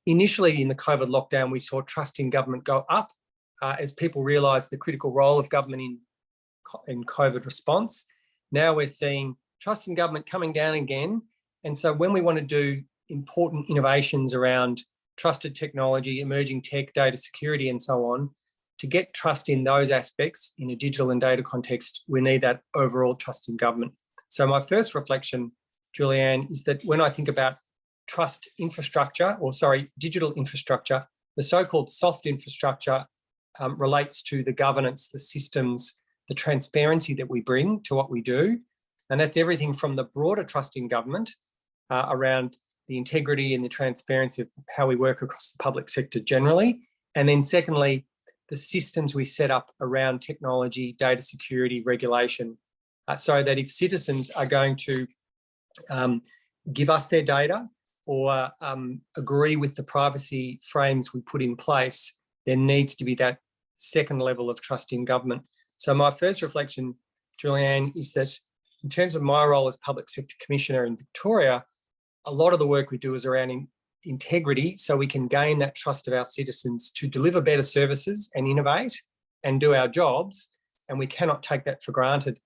Initially in the COVID lockdown, we saw trust in government go up as people realised the critical role of government in COVID response. Now we're seeing trust in government coming down again. And so when we want to do important innovations around trusted technology, emerging tech, data security, and so on, to get trust in those aspects in a digital and data context, we need that overall trust in government. So my first reflection, Julianne, is that when I think about trust infrastructure, digital infrastructure, the so-called soft infrastructure relates to the governance, the systems, the transparency that we bring to what we do. And that's everything from the broader trust in government around the integrity and the transparency of how we work across the public sector generally. And then secondly, the systems we set up around technology, data security, regulation, so that if citizens are going to give us their data or agree with the privacy frames we put in place, there needs to be that second level of trust in government. So my first reflection, Julianne, is that in terms of my role as Public Sector Commissioner in Victoria, a lot of the work we do is around integrity, so we can gain that trust of our citizens to deliver better services and innovate and do our jobs, and we cannot take that for granted.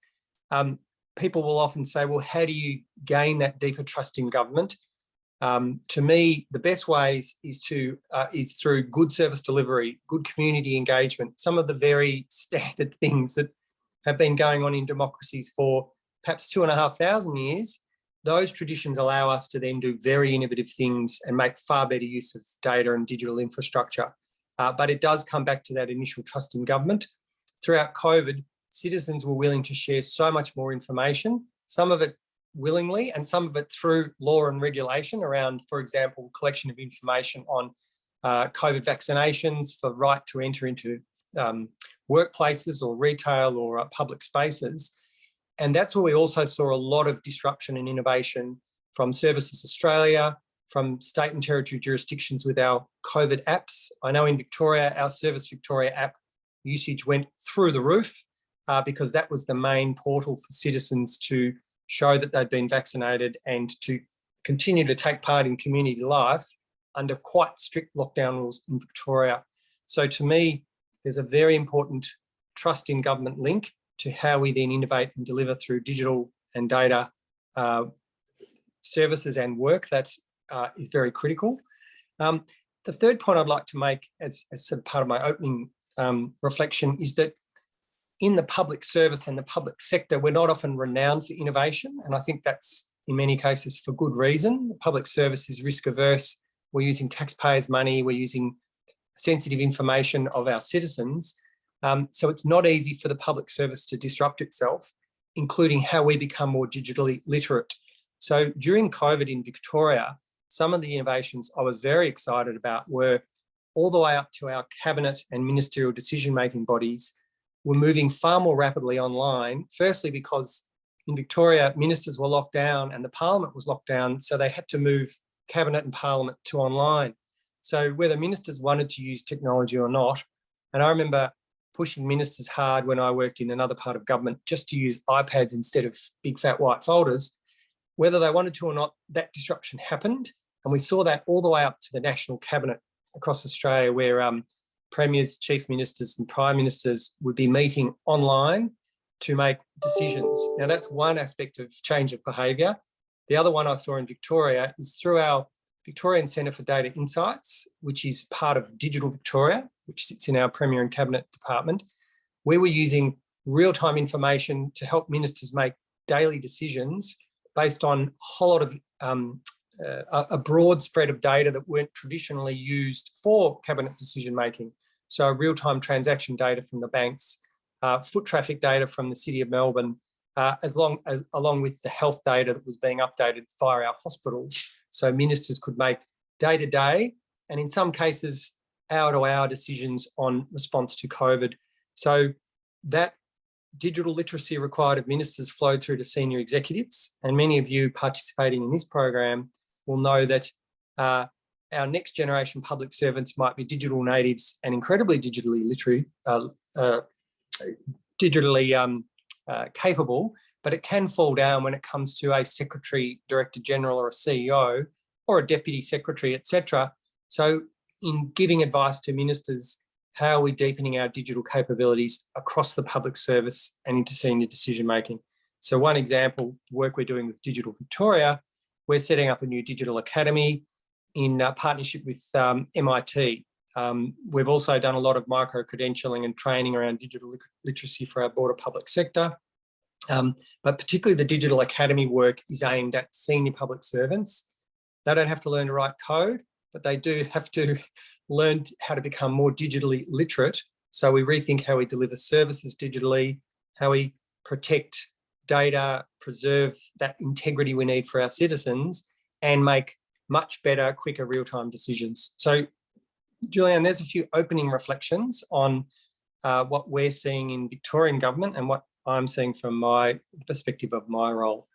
People will often say, well, how do you gain that deeper trust in government? To me, the best ways is through good service delivery, good community engagement, some of the very standard things that have been going on in democracies for perhaps 2,500 years. Those traditions allow us to then do very innovative things and make far better use of data and digital infrastructure. But it does come back to that initial trust in government. Throughout COVID, citizens were willing to share so much more information, some of it willingly and some of it through law and regulation around, for example, collection of information on COVID vaccinations, for right to enter into workplaces or retail or public spaces. And that's where we also saw a lot of disruption and innovation from Services Australia, from state and territory jurisdictions with our COVID apps. I know in Victoria, our Service Victoria app usage went through the roof because that was the main portal for citizens to show that they'd been vaccinated and to continue to take part in community life under quite strict lockdown rules in Victoria. So to me, there's a very important trust in government link to how we then innovate and deliver through digital and data services and work. That is very critical. The third point I'd like to make as sort of part of my opening reflection is that in the public service and the public sector, we're not often renowned for innovation. And I think that's in many cases for good reason. The public service is risk averse. We're using taxpayers' money. We're using sensitive information of our citizens. So it's not easy for the public service to disrupt itself, including how we become more digitally literate. So during COVID in Victoria, some of the innovations I was very excited about were all the way up to our cabinet and ministerial decision-making bodies were moving far more rapidly online, firstly because in Victoria, ministers were locked down and the parliament was locked down, so they had to move cabinet and parliament to online. So whether ministers wanted to use technology or not, and I remember pushing ministers hard when I worked in another part of government just to use iPads instead of big fat white folders, whether they wanted to or not, that disruption happened. And we saw that all the way up to the national cabinet across Australia, where premiers, chief ministers and prime ministers would be meeting online to make decisions. Now that's one aspect of change of behaviour. The other one I saw in Victoria is through our Victorian Centre for Data Insights, which is part of Digital Victoria, which sits in our Premier and Cabinet department. We were using real-time information to help ministers make daily decisions based on a whole lot of a broad spread of data that weren't traditionally used for cabinet decision making. So real-time transaction data from the banks, foot traffic data from the City of Melbourne, along with the health data that was being updated via our hospitals. So ministers could make day-to-day and in some cases hour-to-hour decisions on response to COVID. So that digital literacy required of ministers flowed through to senior executives, and many of you participating in this program will know that our next generation public servants might be digital natives and incredibly digitally literate, capable, but it can fall down when it comes to a secretary, director general or a CEO or a deputy secretary, etc. So in giving advice to ministers, how are we deepening our digital capabilities across the public service and into senior decision making? So one example, work we're doing with Digital Victoria, we're setting up a new digital academy in partnership with MIT. We've also done a lot of micro-credentialing and training around digital literacy for our broader public sector. But particularly the digital academy work is aimed at senior public servants. They don't have to learn to write code, but they do have to learn how to become more digitally literate. So we rethink how we deliver services digitally, how we protect data, preserve that integrity we need for our citizens, and make much better, quicker, real-time decisions. So, Julianne, there's a few opening reflections on what we're seeing in Victorian government and what I'm seeing from my perspective of my role.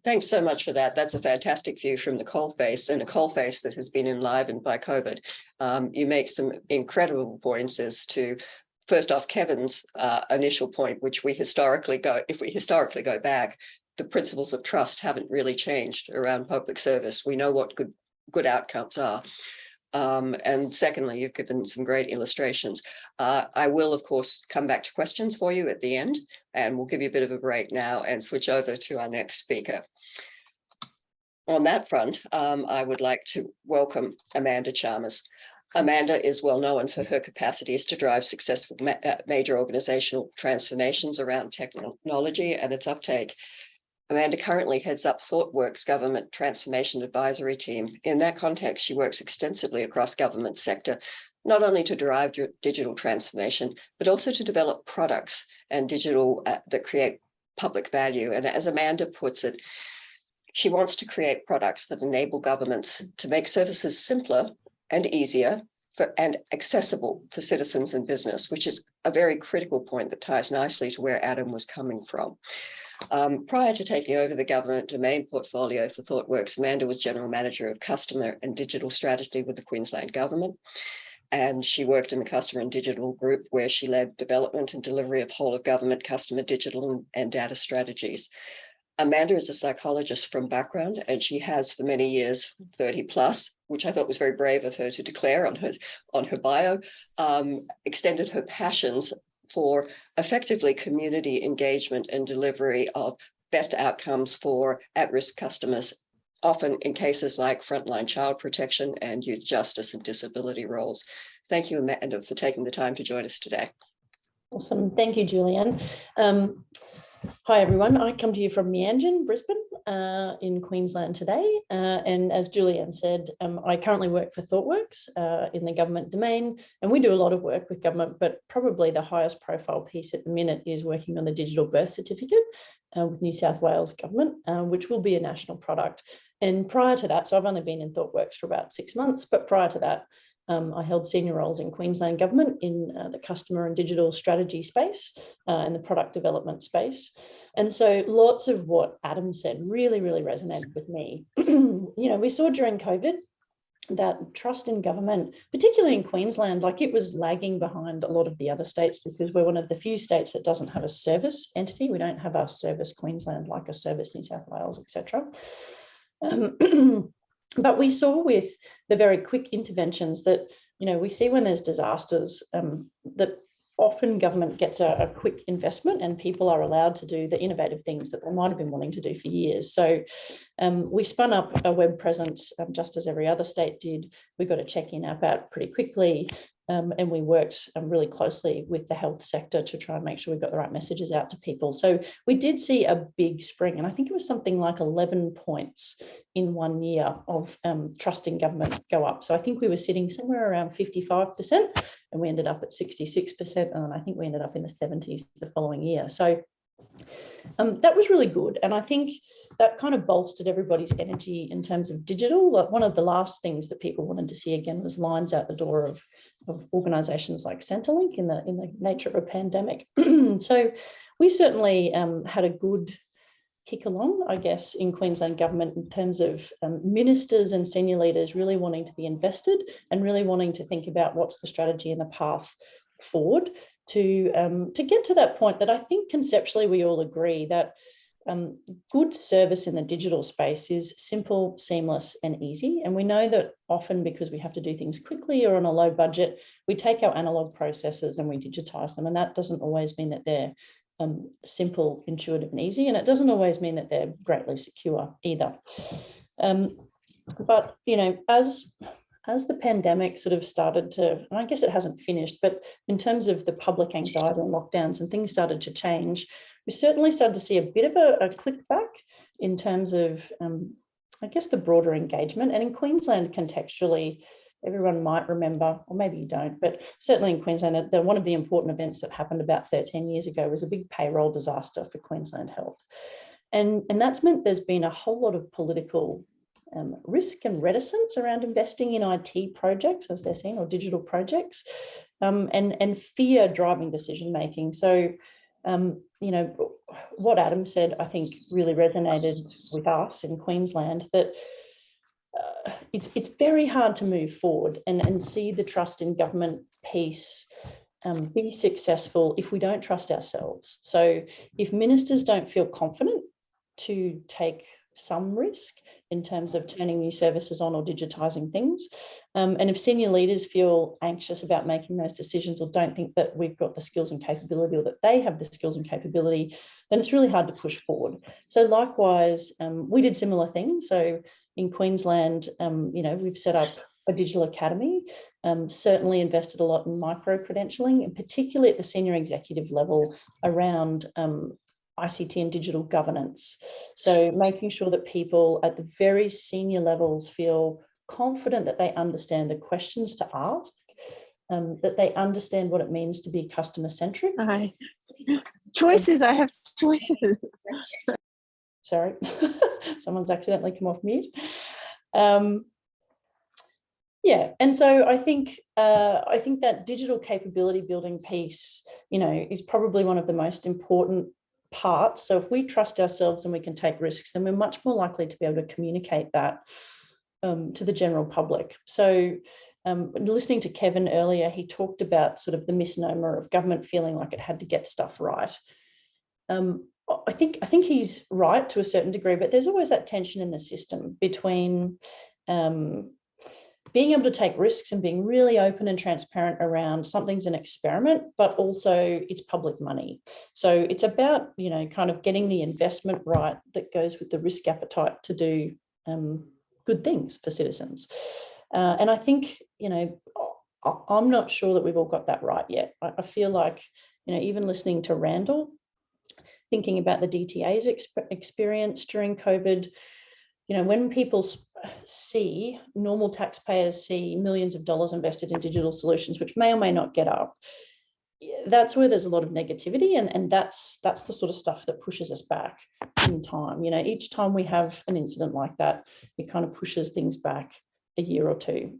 Thanks so much for that. That's a fantastic view from the coalface, and a coalface that has been enlivened by COVID. You make some incredible points as to, first off, Kevin's initial point, which if we historically go back, the principles of trust haven't really changed around public service. We know what good outcomes are. And secondly, you've given some great illustrations. I will, of course, come back to questions for you at the end, and we'll give you a bit of a break now and switch over to our next speaker. On that front, I would like to welcome Amanda Chalmers. Amanda is well known for her capacities to drive successful major organizational transformations around technology and its uptake. Amanda currently heads up ThoughtWorks' Government Transformation Advisory Team. In that context, she works extensively across government sector, not only to drive digital transformation, but also to develop products and digital that create public value. And as Amanda puts it, she wants to create products that enable governments to make services simpler and easier and accessible for citizens and business, which is a very critical point that ties nicely to where Adam was coming from. Prior to taking over the government domain portfolio for ThoughtWorks, Amanda was General Manager of Customer and Digital Strategy with the Queensland Government. And she worked in the Customer and Digital Group, where she led development and delivery of whole of government customer digital and data strategies. Amanda is a psychologist from background, and she has for many years, 30 plus, which I thought was very brave of her to declare on her bio, extended her passions for effectively community engagement and delivery of best outcomes for at-risk customers, often in cases like frontline child protection and youth justice and disability roles. Thank you, Amanda, for taking the time to join us today. Awesome. Thank you, Julianne. Hi, everyone. I come to you from Meanjin, Brisbane, in Queensland today. And as Julianne said, I currently work for ThoughtWorks in the government domain, and we do a lot of work with government, but probably the highest profile piece at the minute is working on the digital birth certificate with New South Wales government, which will be a national product. And prior to that, so I've only been in ThoughtWorks for about 6 months, but prior to that, I held senior roles in Queensland government in the customer and digital strategy space and the product development space. And so lots of what Adam said really, really resonated with me. We saw during COVID that trust in government, particularly in Queensland, like it was lagging behind a lot of the other states because we're one of the few states that doesn't have a service entity. We don't have a service Queensland like a service New South Wales, etc. But we saw with the very quick interventions that, we see when there's disasters that often government gets a quick investment and people are allowed to do the innovative things that they might have been wanting to do for years. So we spun up a web presence just as every other state did. We got a check-in app out pretty quickly. And we worked really closely with the health sector to try and make sure we got the right messages out to people. So we did see a big spring, and I think it was something like 11 points in 1 year of trust in government go up. So I think we were sitting somewhere around 55%, and we ended up at 66%, and I think we ended up in the 70s the following year. So that was really good. And I think that kind of bolstered everybody's energy in terms of digital. Like one of the last things that people wanted to see again was lines out the door of organisations like Centrelink in the nature of a pandemic. So we certainly had a good kick along, I guess, in Queensland government in terms of ministers and senior leaders really wanting to be invested and really wanting to think about what's the strategy and the path forward to get to that point that I think conceptually we all agree that good service in the digital space is simple, seamless, and easy. And we know that often because we have to do things quickly or on a low budget, we take our analog processes and we digitize them. And that doesn't always mean that they're simple, intuitive, and easy. And it doesn't always mean that they're greatly secure either. But, as the pandemic sort of started to, and I guess it hasn't finished, but in terms of the public anxiety and lockdowns and things started to change, we certainly started to see a bit of a click back in terms of, I guess, the broader engagement. And in Queensland, contextually, everyone might remember, or maybe you don't, but certainly in Queensland, one of the important events that happened about 13 years ago was a big payroll disaster for Queensland Health. And that's meant there's been a whole lot of political risk and reticence around investing in IT projects, as they're seen, or digital projects, and fear driving decision making. So, what Adam said, I think, really resonated with us in Queensland, that it's very hard to move forward and see the trust in government piece be successful if we don't trust ourselves. So if ministers don't feel confident to take some risk in terms of turning new services on or digitizing things. And if senior leaders feel anxious about making those decisions or don't think that we've got the skills and capability or that they have the skills and capability, then it's really hard to push forward. So likewise, we did similar things. So in Queensland, we've set up a digital academy, certainly invested a lot in micro-credentialing, and particularly at the senior executive level around ICT and digital governance. So making sure that people at the very senior levels feel confident that they understand the questions to ask, that they understand what it means to be customer-centric. Choices, I have choices. Sorry, someone's accidentally come off mute. Yeah, and so I think that digital capability building piece, is probably one of the most important parts. So if we trust ourselves and we can take risks, then we're much more likely to be able to communicate that to the general public. So listening to Kevin earlier, he talked about sort of the misnomer of government feeling like it had to get stuff right. I think he's right to a certain degree, but there's always that tension in the system between being able to take risks and being really open and transparent around something's an experiment, but also it's public money. So it's about, you know, kind of getting the investment right that goes with the risk appetite to do good things for citizens. And I think, you know, I'm not sure that we've all got that right yet. I feel like, you know, even listening to Randall, thinking about the DTA's experience during COVID, you know, when people see, normal taxpayers see millions of dollars invested in digital solutions, which may or may not get up, that's where there's a lot of negativity, and that's the sort of stuff that pushes us back in time. You know, each time we have an incident like that, it kind of pushes things back a year or two.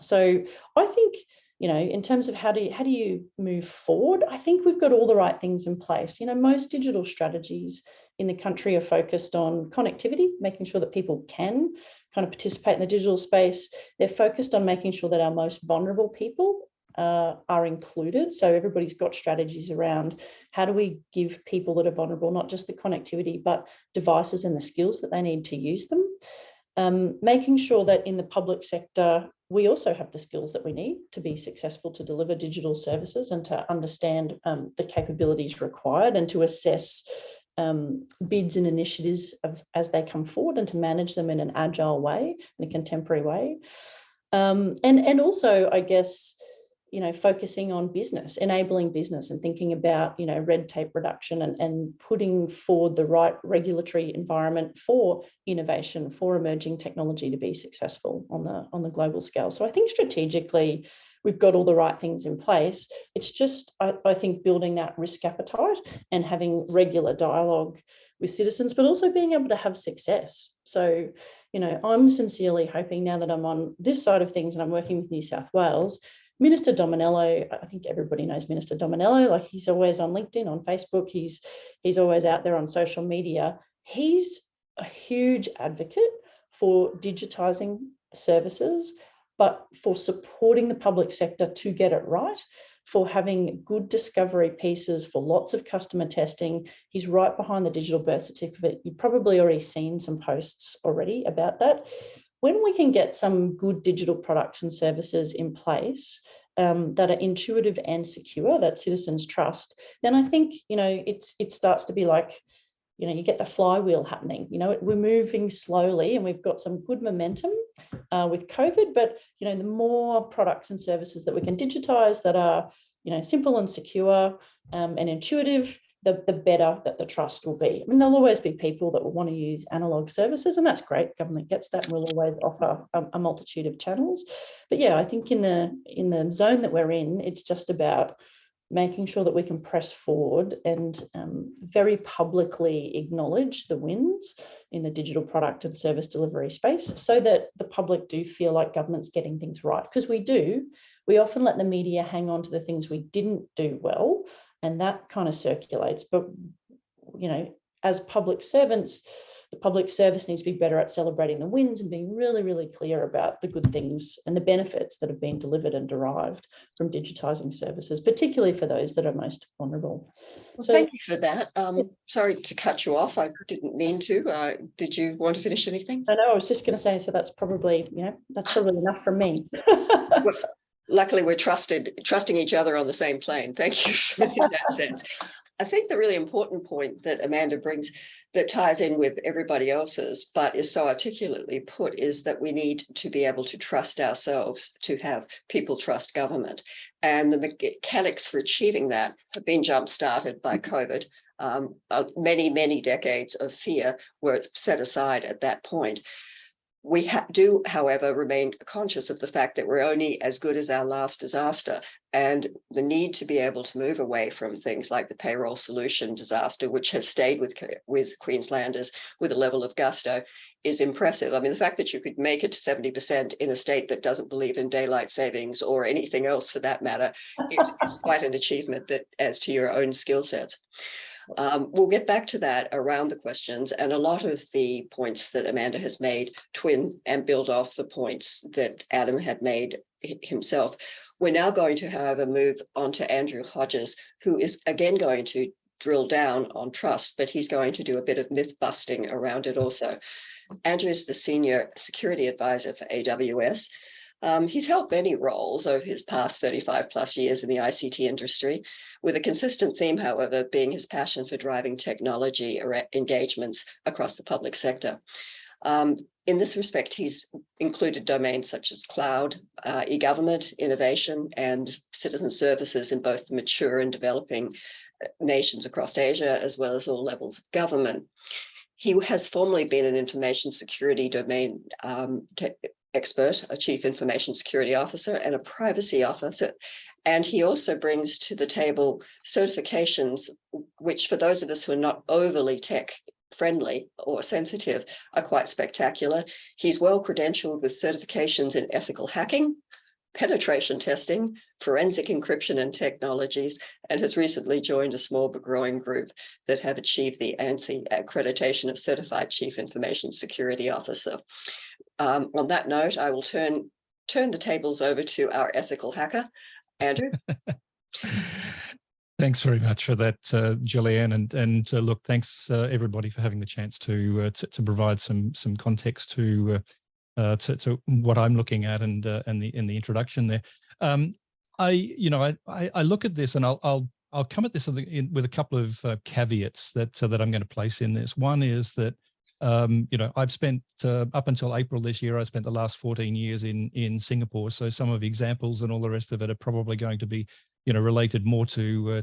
So I think, you know, in terms of how do you move forward, I think we've got all the right things in place. You know, most digital strategies in the country are focused on connectivity, making sure that people can kind of participate in the digital space. They're focused on making sure that our most vulnerable people are included. So everybody's got strategies around how do we give people that are vulnerable not just the connectivity, but devices and the skills that they need to use them. Making sure that in the public sector, we also have the skills that we need to be successful to deliver digital services and to understand the capabilities required and to assess bids and initiatives as they come forward and to manage them in an agile way, in a contemporary way. And also, I guess, you know, focusing on business, enabling business and thinking about, you know, red tape reduction and putting forward the right regulatory environment for innovation, for emerging technology to be successful on the global scale. So I think strategically, we've got all the right things in place. It's just, I think, building that risk appetite and having regular dialogue with citizens, but also being able to have success. So, you know, I'm sincerely hoping now that I'm on this side of things and I'm working with New South Wales, Minister Dominello, I think everybody knows Minister Dominello, like he's always on LinkedIn, on Facebook, he's always out there on social media. He's a huge advocate for digitising services, but for supporting the public sector to get it right, for having good discovery pieces, for lots of customer testing. He's right behind the digital birth certificate. You've probably already seen some posts already about that. When we can get some good digital products and services in place that are intuitive and secure, that citizens trust, then I think, you know, it starts to be like, you know, you get the flywheel happening. You know, we're moving slowly and we've got some good momentum with COVID, but, you know, the more products and services that we can digitize that are, you know, simple and secure and intuitive, the better that the trust will be. I mean, there'll always be people that will want to use analog services, and that's great. Government gets that and will always offer a multitude of channels. But yeah, I think in the zone that we're in, it's just about making sure that we can press forward and very publicly acknowledge the wins in the digital product and service delivery space so that the public do feel like government's getting things right. Because we do. We often let the media hang on to the things we didn't do well, and that kind of circulates. But, you know, as public servants, the public service needs to be better at celebrating the wins and being really, really clear about the good things and the benefits that have been delivered and derived from digitising services, particularly for those that are most vulnerable. Well, So, thank you for that. Sorry to cut you off. I didn't mean to. Did you want to finish anything? I know, I was just going to say, so that's probably, you know, that's probably enough from me. Well, luckily, we're trusting each other on the same plane. Thank you in that sense. I think the really important point that Amanda brings that ties in with everybody else's, but is so articulately put, is that we need to be able to trust ourselves, to have people trust government. And the mechanics for achieving that have been jump-started by COVID. Many, many decades of fear were set aside at that point. We do, however, remain conscious of the fact that we're only as good as our last disaster, and the need to be able to move away from things like the payroll solution disaster, which has stayed with Queenslanders with a level of gusto, is impressive. I mean, the fact that you could make it to 70% in a state that doesn't believe in daylight savings or anything else for that matter is quite an achievement that adds to your own skill sets. We'll get back to that around the questions, and a lot of the points that Amanda has made twin and build off the points that Adam had made himself. We're now going to, however, move on to Andrew Hodges, who is again going to drill down on trust, but he's going to do a bit of myth busting around it also. Andrew is the Senior Security Advisor for AWS. He's held many roles over his past 35 plus years in the ICT industry, with a consistent theme, however, being his passion for driving technology engagements across the public sector. In this respect, he's included domains such as cloud, e-government, innovation, and citizen services in both the mature and developing nations across Asia, as well as all levels of government. He has formerly been an information security domain expert, a chief information security officer, and a privacy officer. And he also brings to the table certifications, which for those of us who are not overly tech friendly or sensitive, are quite spectacular. He's well credentialed with certifications in ethical hacking, penetration testing, forensic encryption and technologies, and has recently joined a small but growing group that have achieved the ANSI accreditation of Certified Chief Information Security Officer. On that note, I will turn the tables over to our ethical hacker, Andrew. Thanks very much for that, Julianne, and look, thanks everybody for having the chance to provide some context to what I'm looking at and the introduction there. I look at this, and I'll come at this with a couple of caveats that I'm going to place in this. One is that I've spent up until April this year, I spent the last 14 years in Singapore. So some of the examples and all the rest of it are probably going to be related more to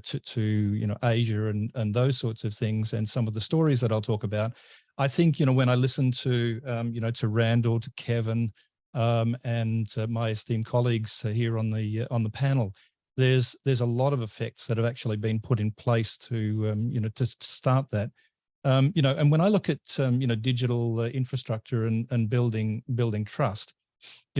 Asia and those sorts of things, and some of the stories that I'll talk about. I think when I listen to to Randall, to Kevin, and my esteemed colleagues here on the panel, there's a lot of effects that have actually been put in place to to start that. And when I look at digital infrastructure and building trust,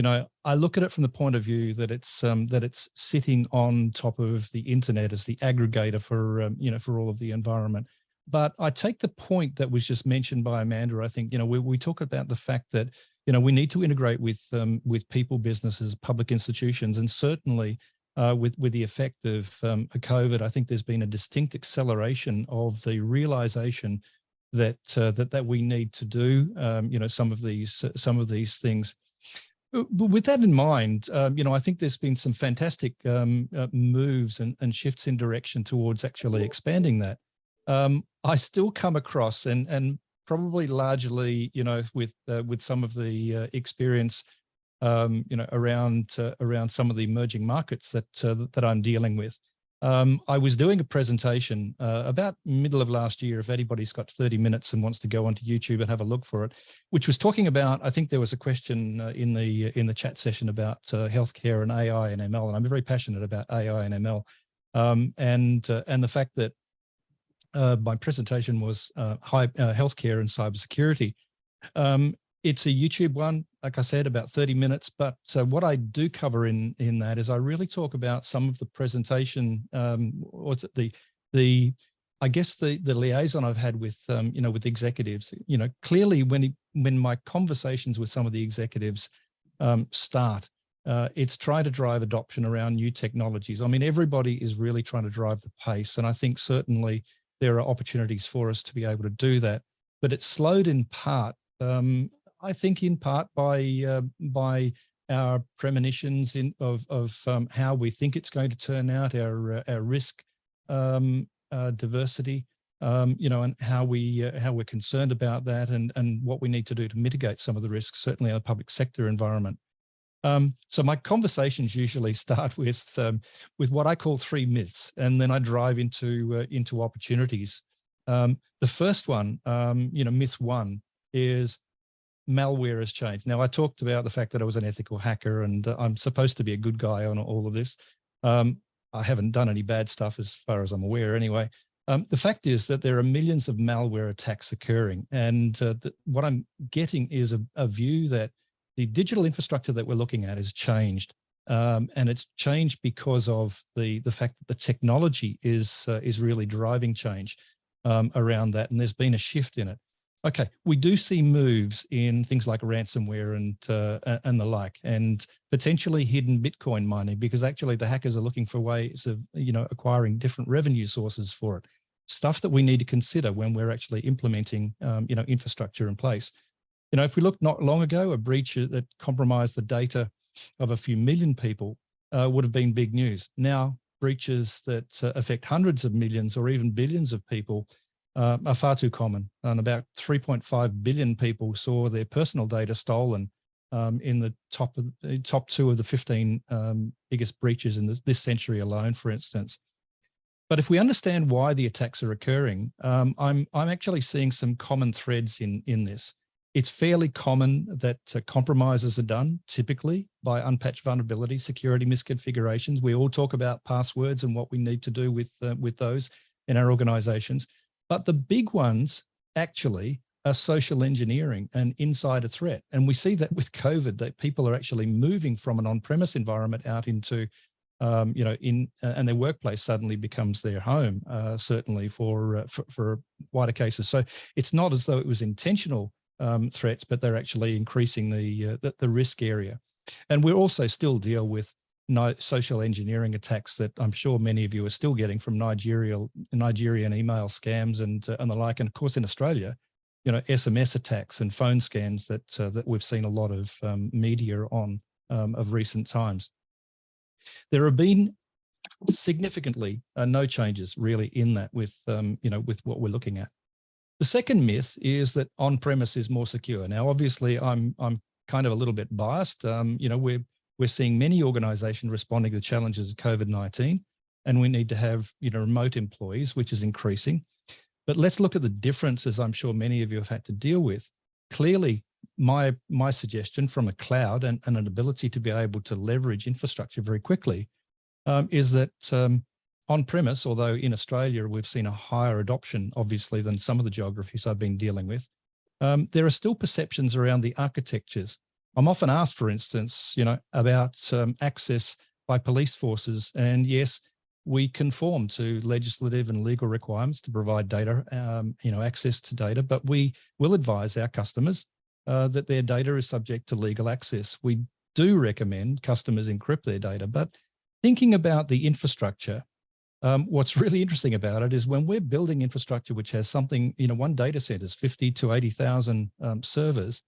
I look at it from the point of view that it's sitting on top of the internet as the aggregator for for all of the environment. But I take the point that was just mentioned by Amanda. I think we talk about the fact that we need to integrate with people, businesses, public institutions, and certainly with the effect of COVID, I think there's been a distinct acceleration of the realization that we need to do some of these things. But with that in mind, I think there's been some fantastic moves and shifts in direction towards actually expanding that. I still come across, and probably largely, with some of the experience, around some of the emerging markets that I'm dealing with. I was doing a presentation about middle of last year, if anybody's got 30 minutes and wants to go onto YouTube and have a look for it, which was talking about, I think there was a question in the chat session about healthcare and AI and ML, and I'm very passionate about AI and ML, and the fact that my presentation was healthcare and cybersecurity. It's a YouTube one, like I said, about 30 minutes. But what I do cover in that is I really talk about some of the presentation, what's it, I guess the liaison I've had with with executives. Clearly when my conversations with some of the executives start, it's trying to drive adoption around new technologies. I mean, everybody is really trying to drive the pace, and I think certainly there are opportunities for us to be able to do that. But it's slowed in part. I think in part by our premonitions of how we think it's going to turn out, our risk diversity, and how we're concerned about that, and what we need to do to mitigate some of the risks, certainly in the public sector environment. So my conversations usually start with what I call 3 myths, and then I drive into opportunities. The first one, myth 1 is malware has changed. Now, I talked about the fact that I was an ethical hacker and I'm supposed to be a good guy on all of this. I haven't done any bad stuff as far as I'm aware anyway. The fact is that there are millions of malware attacks occurring, and what I'm getting is a view that the digital infrastructure that we're looking at has changed, and it's changed because of the fact that the technology is really driving change. around that, and there's been a shift in it. Okay, we do see moves in things like ransomware and the like, and potentially hidden Bitcoin mining, because actually the hackers are looking for ways of acquiring different revenue sources for it. Stuff that we need to consider when we're actually implementing infrastructure in place. If we look not long ago, a breach that compromised the data of a few million people would have been big news. Now, breaches that affect hundreds of millions or even billions of people are far too common. And about 3.5 billion people saw their personal data stolen in the top 2 of the 15 biggest breaches in this century alone, for instance. But if we understand why the attacks are occurring, I'm actually seeing some common threads in this. It's fairly common that compromises are done typically by unpatched vulnerabilities, security misconfigurations. We all talk about passwords and what we need to do with those in our organizations. But the big ones actually are social engineering and insider threat. And we see that with COVID, that people are actually moving from an on-premise environment out into, and their workplace suddenly becomes their home, certainly for wider cases. So it's not as though it was intentional threats, but they're actually increasing the risk area. And we also still deal with social engineering attacks that I'm sure many of you are still getting from Nigerian email scams and the like. And of course, in Australia, SMS attacks and phone scams that we've seen a lot of media on of recent times. There have been significantly no changes really in that with what we're looking at. The second myth is that on-premise is more secure. Now, obviously, I'm kind of a little bit biased. We're seeing many organizations responding to the challenges of COVID-19, and we need to have remote employees, which is increasing. But let's look at the differences I'm sure many of you have had to deal with. Clearly, my suggestion from a cloud and an ability to be able to leverage infrastructure very quickly is that on-premise, although in Australia we've seen a higher adoption, obviously, than some of the geographies I've been dealing with, there are still perceptions around the architectures. I'm often asked, for instance, about access by police forces, and yes, we conform to legislative and legal requirements to provide data, access to data, but we will advise our customers that their data is subject to legal access. We do recommend customers encrypt their data, but thinking about the infrastructure, what's really interesting about it is when we're building infrastructure which has something, one data center is 50 to 80,000 servers,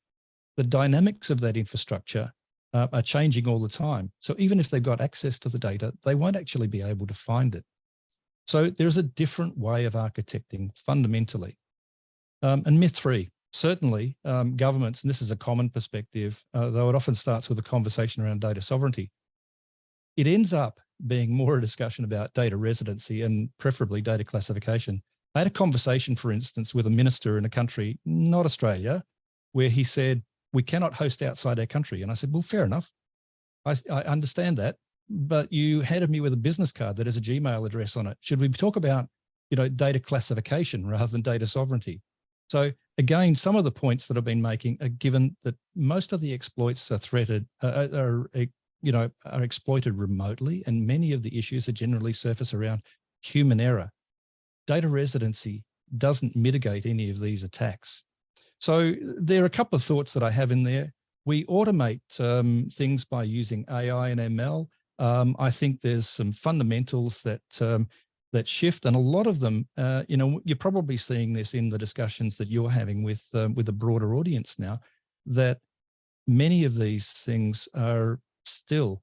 the dynamics of that infrastructure are changing all the time. So even if they've got access to the data, they won't actually be able to find it. So there's a different way of architecting fundamentally. And myth 3, certainly governments, and this is a common perspective, though it often starts with a conversation around data sovereignty, it ends up being more a discussion about data residency and preferably data classification. I had a conversation, for instance, with a minister in a country, not Australia, where he said, we cannot host outside our country. And I said, well, fair enough. I understand that, but you handed me with a business card that has a Gmail address on it. Should we talk about, data classification rather than data sovereignty? So again, some of the points that I've been making are given that most of the exploits are threatened, are exploited remotely, and many of the issues are generally surface around human error. Data residency doesn't mitigate any of these attacks. So there are a couple of thoughts that I have in there. We automate things by using AI and ML. I think there's some fundamentals that shift, and a lot of them, you're probably seeing this in the discussions that you're having with a broader audience now, that many of these things are still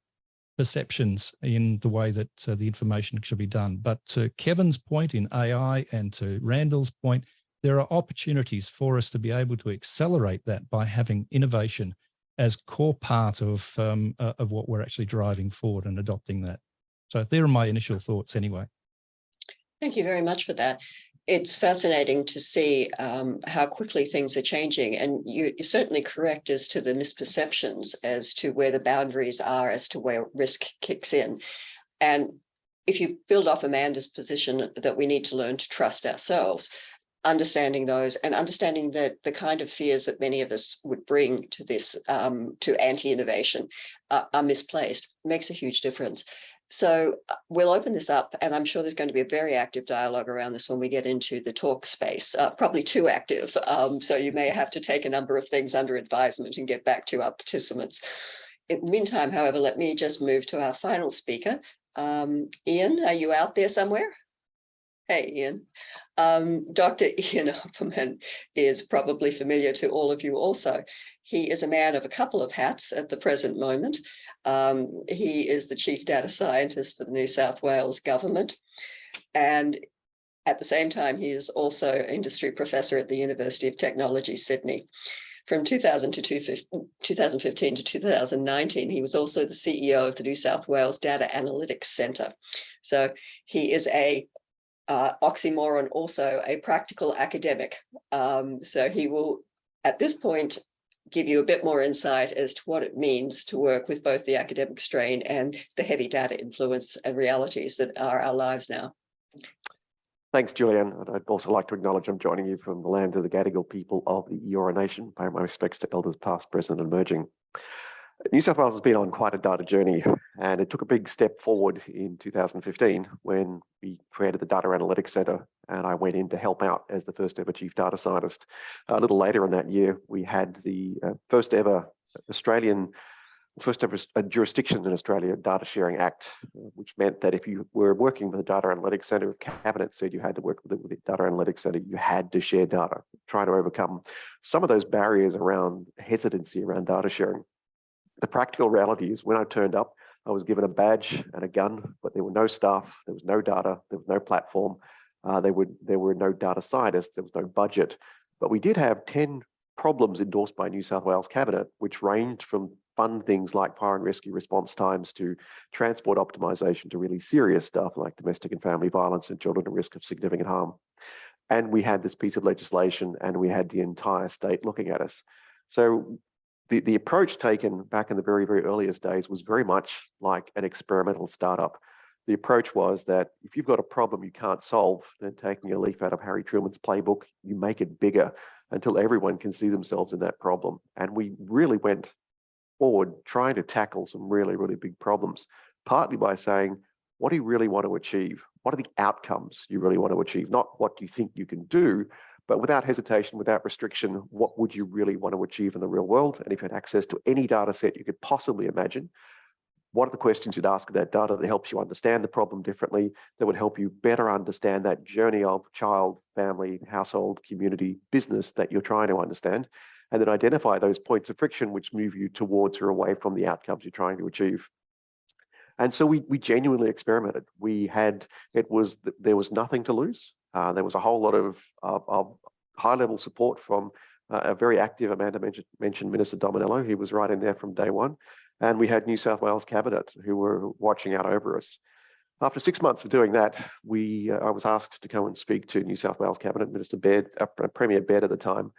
perceptions in the way that the information should be done. But to Kevin's point in AI and to Randall's point, there are opportunities for us to be able to accelerate that by having innovation as core part of what we're actually driving forward and adopting that. So there are my initial thoughts anyway. Thank you very much for that. It's fascinating to see how quickly things are changing, and you're certainly correct as to the misperceptions as to where the boundaries are, as to where risk kicks in. And if you build off Amanda's position that we need to learn to trust ourselves, understanding those and understanding that the kind of fears that many of us would bring to this, to anti-innovation are misplaced, makes a huge difference. So we'll open this up, and I'm sure there's going to be a very active dialogue around this when we get into the talk space, probably too active. So you may have to take a number of things under advisement and get back to our participants. In the meantime, however, let me just move to our final speaker. Ian, are you out there somewhere? Hey, Ian. Dr. Ian Opperman is probably familiar to all of you also. He is a man of a couple of hats at the present moment. He is the Chief Data Scientist for the New South Wales Government. And at the same time, he is also Industry Professor at the University of Technology, Sydney. From 2015 to 2019, he was also the CEO of the New South Wales Data Analytics Centre. So he is a oxymoron, also a practical academic. So he will, at this point, give you a bit more insight as to what it means to work with both the academic strain and the heavy data influence and realities that are our lives now. Thanks, Julianne. And I'd also like to acknowledge I'm joining you from the land of the Gadigal people of the Eora Nation. Pay my respects to elders past, present and emerging. New South Wales has been on quite a data journey, and it took a big step forward in 2015 when we created the Data Analytics Centre, and I went in to help out as the first ever Chief Data Scientist. A little later in that year, we had the first ever jurisdiction in Australia Data Sharing Act, which meant that if you were working with the Data Analytics Centre, if Cabinet said you had to work with the Data Analytics Centre, you had to share data, try to overcome some of those barriers around hesitancy around data sharing. The practical reality is when I turned up, I was given a badge and a gun, but there were no staff, there was no data, there was no platform, there were no data scientists, there was no budget. But we did have 10 problems endorsed by New South Wales Cabinet, which ranged from fun things like fire and rescue response times to transport optimization to really serious stuff like domestic and family violence and children at risk of significant harm. And we had this piece of legislation and we had the entire state looking at us. So the approach taken back in the very, very earliest days was very much like an experimental startup. The approach was that if you've got a problem you can't solve, then taking a leaf out of Harry Truman's playbook, you make it bigger until everyone can see themselves in that problem. And we really went forward trying to tackle some really, really big problems, partly by saying, what do you really want to achieve? What are the outcomes you really want to achieve? Not what you think you can do, but without hesitation, without restriction, what would you really want to achieve in the real world? And if you had access to any data set you could possibly imagine, what are the questions you'd ask of that data that helps you understand the problem differently, that would help you better understand that journey of child, family, household, community, business that you're trying to understand, and then identify those points of friction which move you towards or away from the outcomes you're trying to achieve. And so we genuinely experimented. There was nothing to lose. There was a whole lot of high-level support from a very active, Amanda mentioned Minister Dominello. He was right in there from day one. And we had New South Wales Cabinet who were watching out over us. After 6 months of doing that, I was asked to go and speak to New South Wales Cabinet, Minister Baird, Premier Baird at the time.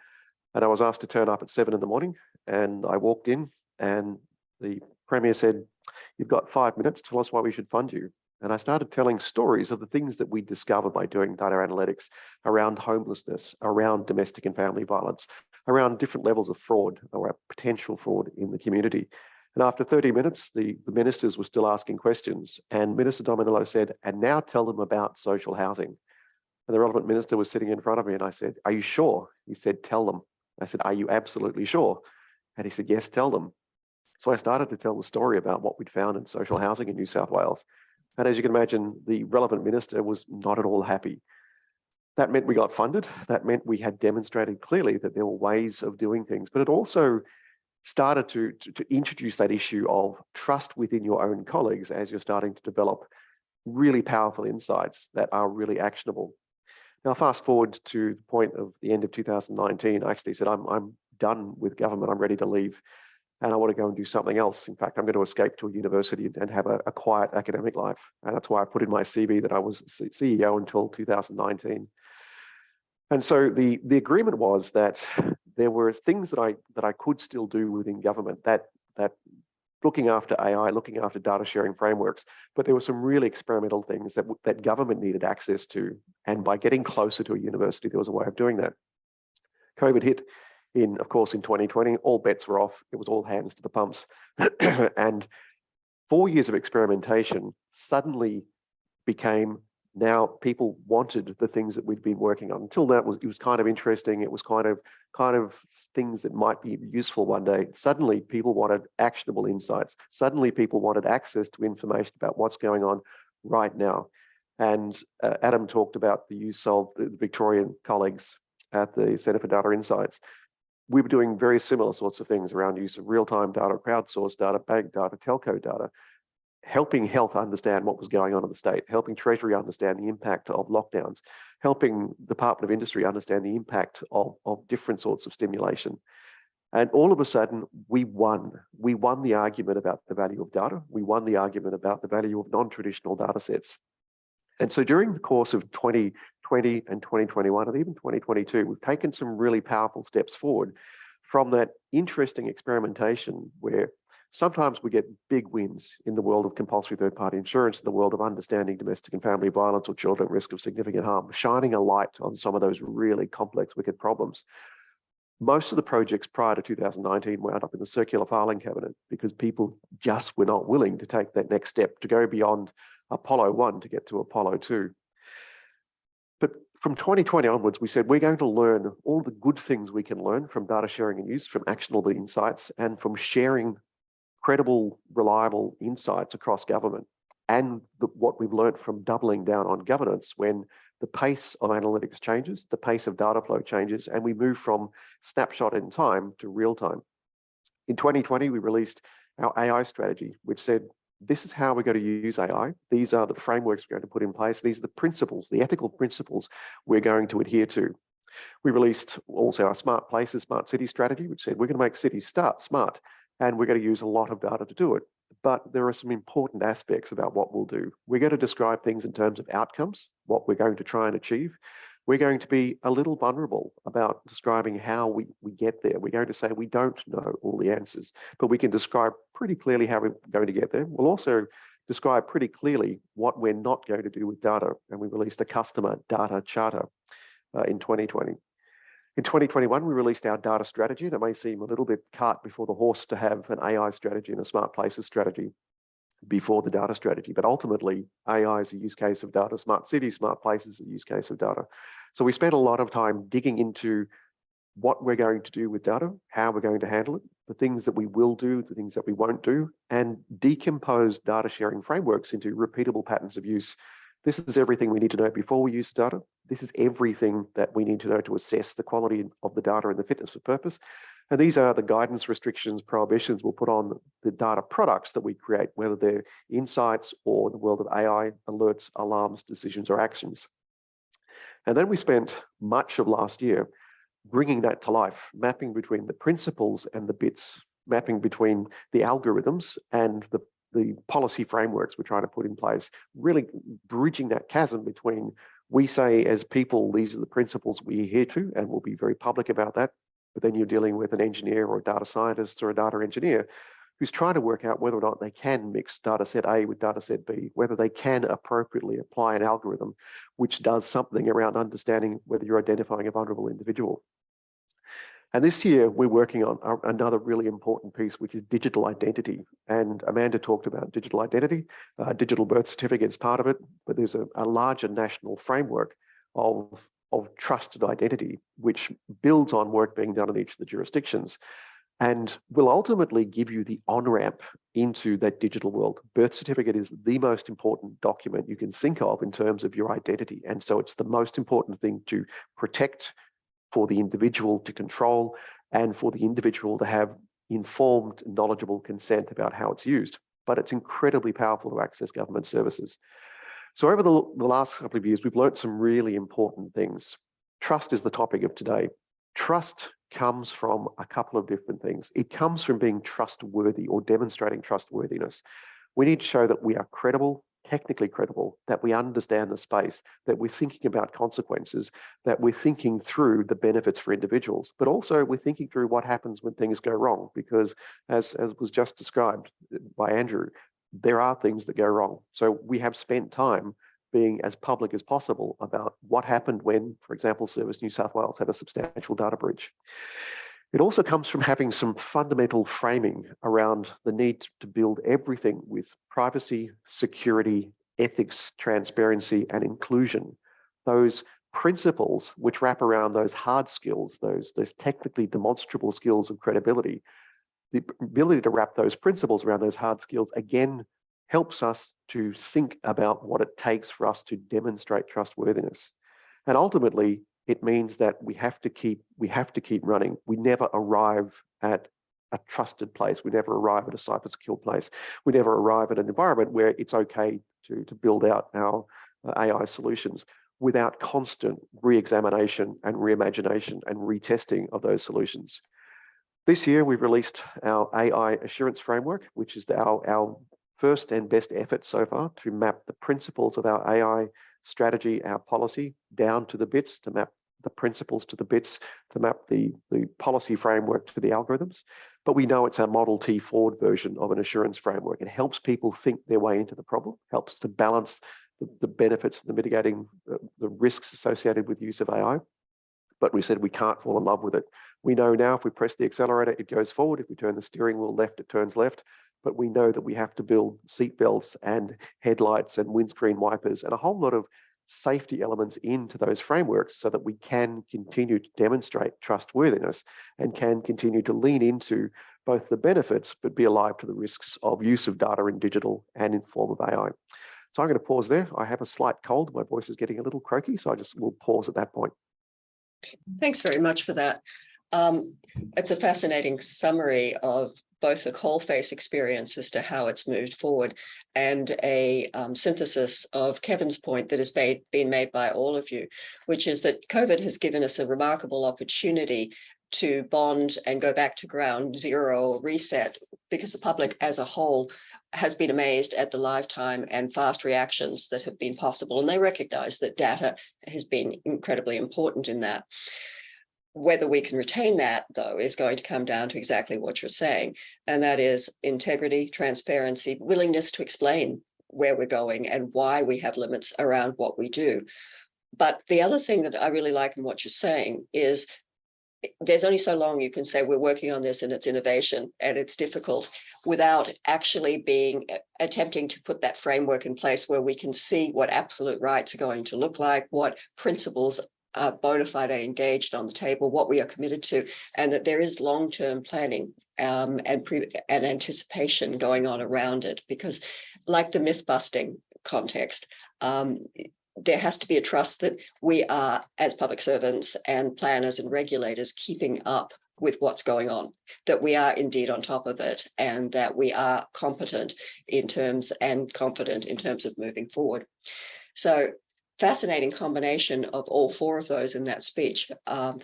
And I was asked to turn up at 7 in the morning. And I walked in and the Premier said, "You've got 5 minutes, tell us why we should fund you." And I started telling stories of the things that we discovered by doing data analytics around homelessness, around domestic and family violence, around different levels of fraud or potential fraud in the community. And after 30 minutes, the ministers were still asking questions. And Minister Dominello said, "And now tell them about social housing." And the relevant minister was sitting in front of me and I said, "Are you sure?" He said, "Tell them." I said, "Are you absolutely sure?" And he said, "Yes, tell them." So I started to tell the story about what we'd found in social housing in New South Wales. And as you can imagine, the relevant minister was not at all happy. That meant we got funded. That meant we had demonstrated clearly that there were ways of doing things, but it also started to introduce that issue of trust within your own colleagues as you're starting to develop really powerful insights that are really actionable. Now, fast forward to the point of the end of 2019, I actually said, I'm done with government. I'm ready to leave. And I want to go and do something else. In fact, I'm going to escape to a university and have a quiet academic life. And that's why I put in my CV that I was CEO until 2019. And so the agreement was that there were things that I could still do within government that looking after AI, looking after data sharing frameworks. But there were some really experimental things that government needed access to. And by getting closer to a university, there was a way of doing that. COVID hit of course, in 2020, all bets were off. It was all hands to the pumps. And 4 years of experimentation suddenly became, now people wanted the things that we'd been working on. Until that, it was kind of interesting. It was kind of things that might be useful one day. Suddenly people wanted actionable insights. Suddenly people wanted access to information about what's going on right now. And Adam talked about the use of the Victorian colleagues at the Centre for Data Insights. We were doing very similar sorts of things around use of real-time data, crowdsourced data, bank data, telco data, helping health understand what was going on in the state, helping Treasury understand the impact of lockdowns, helping Department of Industry understand the impact of different sorts of stimulation. And all of a sudden, we won. We won the argument about the value of data. We won the argument about the value of non-traditional data sets. And so during the course of 2020 and 2021, and even 2022, we've taken some really powerful steps forward from that interesting experimentation where sometimes we get big wins in the world of compulsory third-party insurance, in the world of understanding domestic and family violence or children at risk of significant harm, shining a light on some of those really complex, wicked problems. Most of the projects prior to 2019 wound up in the circular filing cabinet because people just were not willing to take that next step, to go beyond Apollo 1 to get to Apollo 2. But from 2020 onwards, we said we're going to learn all the good things we can learn from data sharing and use, from actionable insights, and from sharing credible, reliable insights across government, and what we've learned from doubling down on governance when the pace of analytics changes, the pace of data flow changes, and we move from snapshot in time to real time. In 2020, we released our AI strategy, which said, this is how we're going to use AI. These are the frameworks we're going to put in place. These are the principles, the ethical principles we're going to adhere to. We released also our smart places, smart city strategy, which said we're going to make cities smart, and we're going to use a lot of data to do it. But there are some important aspects about what we'll do. We're going to describe things in terms of outcomes, what we're going to try and achieve. We're going to be a little vulnerable about describing how we get there. We're going to say we don't know all the answers, but we can describe pretty clearly how we're going to get there. We'll also describe pretty clearly what we're not going to do with data, and we released a customer data charter in 2020. In 2021, we released our data strategy, and it may seem a little bit cart before the horse to have an AI strategy and a smart places strategy before the data strategy, but ultimately AI is a use case of data, smart cities, smart places is a use case of data. So we spent a lot of time digging into what we're going to do with data, how we're going to handle it, the things that we will do, the things that we won't do, and decompose data sharing frameworks into repeatable patterns of use. This is everything we need to know before we use data. This is everything that we need to know to assess the quality of the data and the fitness for purpose. And these are the guidance, restrictions, prohibitions we'll put on the data products that we create, whether they're insights or the world of AI, alerts, alarms, decisions, or actions. And then we spent much of last year bringing that to life, mapping between the principles and the bits, mapping between the algorithms and the policy frameworks we're trying to put in place, really bridging that chasm between, we say as people, these are the principles we adhere to, and we'll be very public about that. But then you're dealing with an engineer or a data scientist or a data engineer who's trying to work out whether or not they can mix data set A with data set B, whether they can appropriately apply an algorithm which does something around understanding whether you're identifying a vulnerable individual. And this year, we're working on another really important piece, which is digital identity. And Amanda talked about digital identity. Digital birth certificate is part of it, but there's a larger national framework of trusted identity, which builds on work being done in each of the jurisdictions and will ultimately give you the on-ramp into that digital world. Birth certificate is the most important document you can think of in terms of your identity. And so it's the most important thing to protect, for the individual to control, and for the individual to have informed, knowledgeable consent about how it's used. But it's incredibly powerful to access government services. So over the last couple of years, we've learned some really important things. Trust is the topic of today. Trust comes from a couple of different things. It comes from being trustworthy or demonstrating trustworthiness. We need to show that we are credible, technically credible, that we understand the space, that we're thinking about consequences, that we're thinking through the benefits for individuals, but also we're thinking through what happens when things go wrong, because as was just described by Andrew, there are things that go wrong. So we have spent time being as public as possible about what happened when, for example, Service New South Wales had a substantial data breach. It also comes from having some fundamental framing around the need to build everything with privacy, security, ethics, transparency, and inclusion. Those principles which wrap around those hard skills, those technically demonstrable skills of credibility. The ability to wrap those principles around those hard skills, again, helps us to think about what it takes for us to demonstrate trustworthiness. And ultimately, it means that we have to keep running. We never arrive at a trusted place. We never arrive at a cybersecure place. We never arrive at an environment where it's okay to build out our AI solutions without constant re-examination and reimagination and retesting of those solutions. This year, we've released our AI assurance framework, which is our first and best effort so far to map the principles of our AI strategy, our policy, down to the bits, to map the principles to the bits, to map the policy framework to the algorithms. But we know it's our Model T forward version of an assurance framework. It helps people think their way into the problem, helps to balance the benefits, the mitigating the risks associated with use of AI. But we said we can't fall in love with it. We know now if we press the accelerator, it goes forward. If we turn the steering wheel left, it turns left. But we know that we have to build seatbelts and headlights and windscreen wipers and a whole lot of safety elements into those frameworks so that we can continue to demonstrate trustworthiness and can continue to lean into both the benefits, but be alive to the risks of use of data in digital and in form of AI. So I'm going to pause there. I have a slight cold. My voice is getting a little croaky, so I just will pause at that point. Thanks very much for that. It's a fascinating summary of both the coalface experience as to how it's moved forward and a synthesis of Kevin's point that has been made by all of you, which is that COVID has given us a remarkable opportunity to bond and go back to ground zero, reset, because the public as a whole has been amazed at the lifetime and fast reactions that have been possible. And they recognize that data has been incredibly important in that. Whether we can retain that, though, is going to come down to exactly what you're saying, and that is integrity, transparency, willingness to explain where we're going and why we have limits around what we do. But the other thing that I really like in what you're saying is there's only so long you can say we're working on this and it's innovation and it's difficult without actually attempting to put that framework in place where we can see what absolute rights are going to look like, what principles bona fide engaged on the table, what we are committed to, and that there is long-term planning and anticipation going on around it. Because like the myth-busting context, there has to be a trust that we are, as public servants and planners and regulators, keeping up with what's going on, that we are indeed on top of it, and that we are competent in terms and confident in terms of moving forward. So fascinating combination of all four of those in that speech.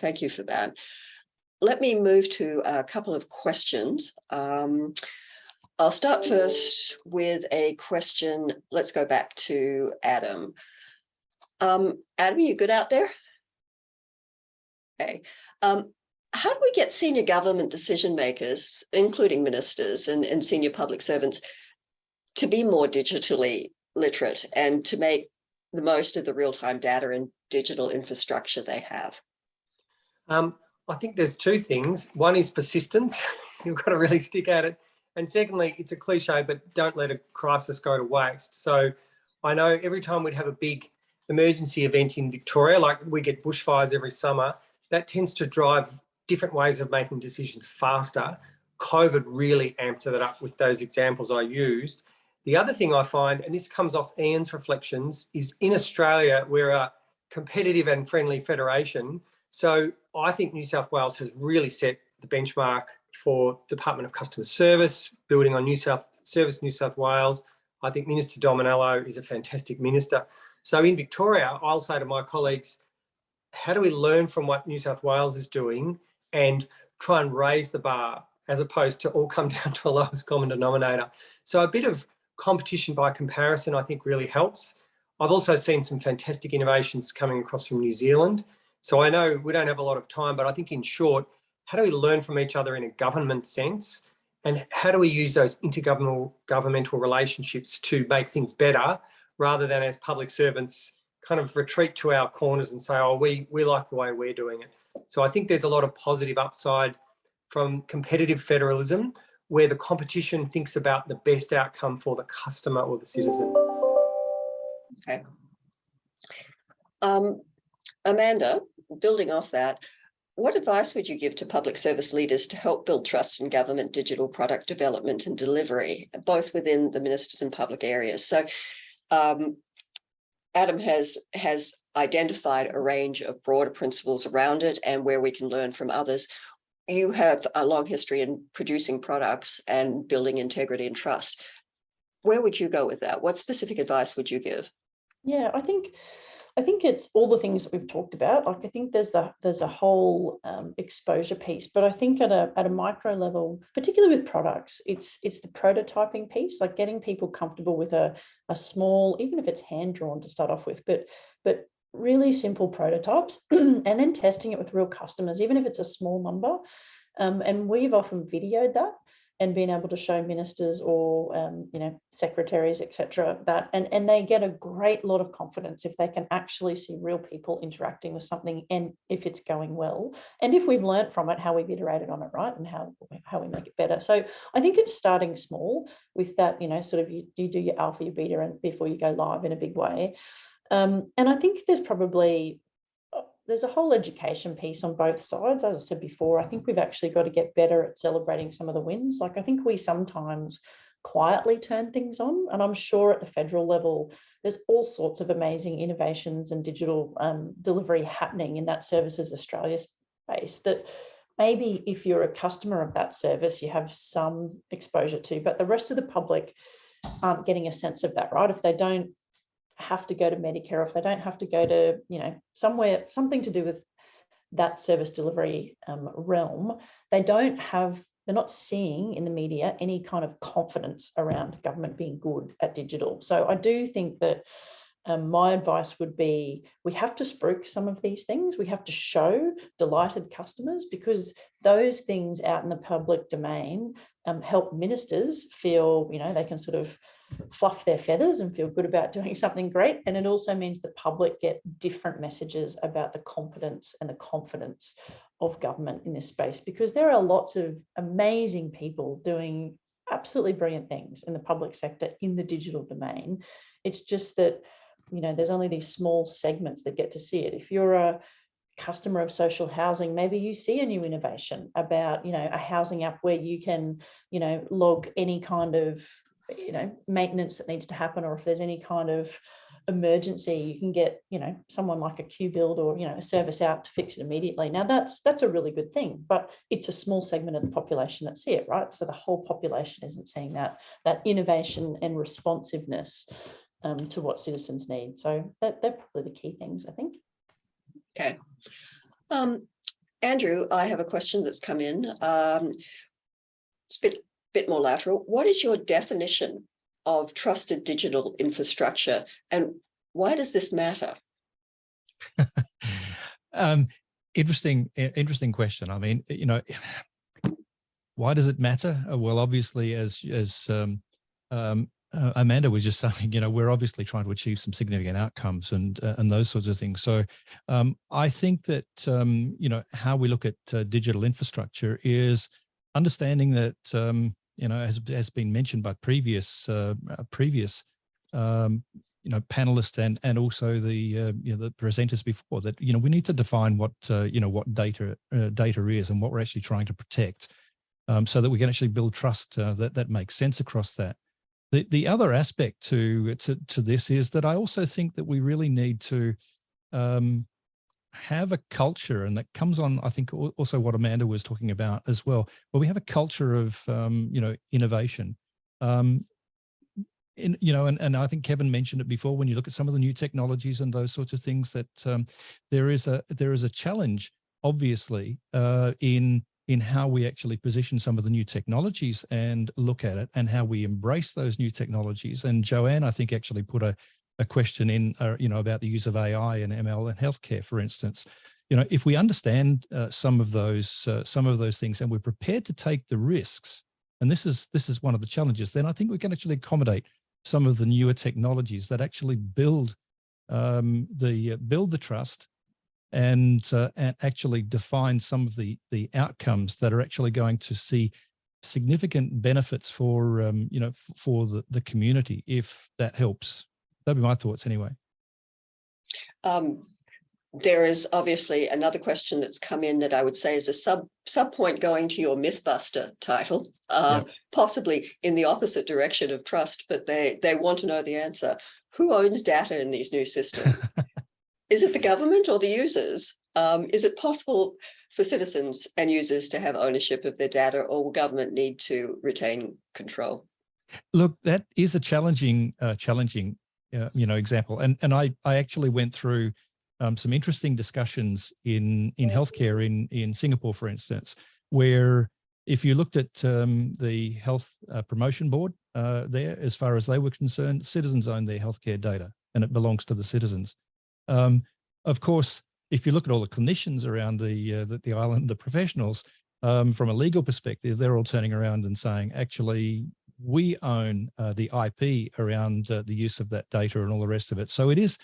Thank you for that. Let me move to a couple of questions. I'll start first with a question. Let's go back to Adam. Adam, are you good out there? Okay. How do we get senior government decision makers, including ministers and senior public servants, to be more digitally literate and to make the most of the real-time data and digital infrastructure they have? I think there's two things. One is persistence. You've got to really stick at it. And secondly, it's a cliche, but don't let a crisis go to waste. So I know every time we'd have a big emergency event in Victoria, like we get bushfires every summer, that tends to drive different ways of making decisions faster. COVID really amped that up with those examples I used. The other thing I find, and this comes off Ian's reflections, is in Australia, we're a competitive and friendly federation. So I think New South Wales has really set the benchmark for Department of Customer Service, building on New South Wales. I think Minister Dominello is a fantastic minister. So in Victoria, I'll say to my colleagues, how do we learn from what New South Wales is doing and try and raise the bar as opposed to all come down to a lowest common denominator? So a bit of competition by comparison, I think, really helps. I've also seen some fantastic innovations coming across from New Zealand. So I know we don't have a lot of time, but I think in short, how do we learn from each other in a government sense? And how do we use those intergovernmental relationships to make things better, rather than as public servants kind of retreat to our corners and say, oh, we like the way we're doing it. So I think there's a lot of positive upside from competitive federalism, where the competition thinks about the best outcome for the customer or the citizen. Okay. Amanda, building off that, what advice would you give to public service leaders to help build trust in government digital product development and delivery, both within the ministers and public areas? So Adam has identified a range of broader principles around it and where we can learn from others. You have a long history in producing products and building integrity and trust. Where would you go with that? What specific advice would you give? Yeah, I think it's all the things that we've talked about. Like, I think there's a whole exposure piece, but I think at a micro level, particularly with products, it's the prototyping piece, like getting people comfortable with a small, even if it's hand drawn to start off with, but really simple prototypes, and then testing it with real customers, even if it's a small number. And we've often videoed that and been able to show ministers or secretaries, etc., that, and they get a great lot of confidence if they can actually see real people interacting with something, and if it's going well, and if we've learned from it, how we've iterated on it, right, and how we make it better. So I think it's starting small with that, sort of you do your alpha, your beta, and before you go live in a big way. And I think there's a whole education piece on both sides. As I said before, I think we've actually got to get better at celebrating some of the wins. Like, I think we sometimes quietly turn things on, and I'm sure at the federal level, there's all sorts of amazing innovations and digital delivery happening in that Services Australia space that maybe if you're a customer of that service, you have some exposure to, but the rest of the public aren't getting a sense of that, right? If they don't have to go to Medicare, if they don't have to go to, somewhere, something to do with that service delivery realm, they're not seeing in the media any kind of confidence around government being good at digital. So I do think that my advice would be, we have to spruik some of these things. We have to show delighted customers, because those things out in the public domain help ministers feel, they can sort of fluff their feathers and feel good about doing something great. And it also means the public get different messages about the competence and the confidence of government in this space, because there are lots of amazing people doing absolutely brilliant things in the public sector in the digital domain. It's just that, there's only these small segments that get to see it. If you're a customer of social housing, maybe you see a new innovation about, a housing app where you can, log any kind of, maintenance that needs to happen, or if there's any kind of emergency, you can get, someone like a QBuild or, a service out to fix it immediately. Now that's a really good thing, but it's a small segment of the population that see it, right? So the whole population isn't seeing that innovation and responsiveness to what citizens need. So they're probably the key things, I think. Okay. Andrew, I have a question that's come in. It's a bit more lateral. What is your definition of trusted digital infrastructure, and why does this matter? Interesting question. I mean, why does it matter? Well, obviously, as Amanda was just saying, we're obviously trying to achieve some significant outcomes and those sorts of things. So I think that, how we look at digital infrastructure is understanding that, has been mentioned by previous panelists and also the presenters before, that, we need to define what data is and what we're actually trying to protect, so that we can actually build trust that makes sense across that. The other aspect to this is that I also think that we really need to have a culture, and that comes on, I think, also what Amanda was talking about as well, where we have a culture of, innovation. And I think Kevin mentioned it before, when you look at some of the new technologies and those sorts of things, that there is a challenge, obviously, in in how we actually position some of the new technologies and look at it and how we embrace those new technologies. And Joanne, I think, actually put a question in, about the use of AI and ML in healthcare, for instance. If we understand some of those things and we're prepared to take the risks, and this is one of the challenges, then I think we can actually accommodate some of the newer technologies that actually build the trust and actually define some of the outcomes that are actually going to see significant benefits for for the community, if that helps. That'd be my thoughts anyway. There is obviously another question that's come in that I would say is a sub point going to your Mythbuster title, possibly in the opposite direction of trust, but they want to know the answer. Who owns data in these new systems? Is it the government or the users? Is it possible for citizens and users to have ownership of their data, or will government need to retain control? Look, that is a challenging example, and I actually went through some interesting discussions in healthcare in Singapore, for instance, where if you looked at the Health Promotion Board there, as far as they were concerned, citizens own their healthcare data and it belongs to the citizens. Of course, if you look at all the clinicians around the island, the professionals, from a legal perspective, they're all turning around and saying, actually, we own the IP around the use of that data and all the rest of it. So it is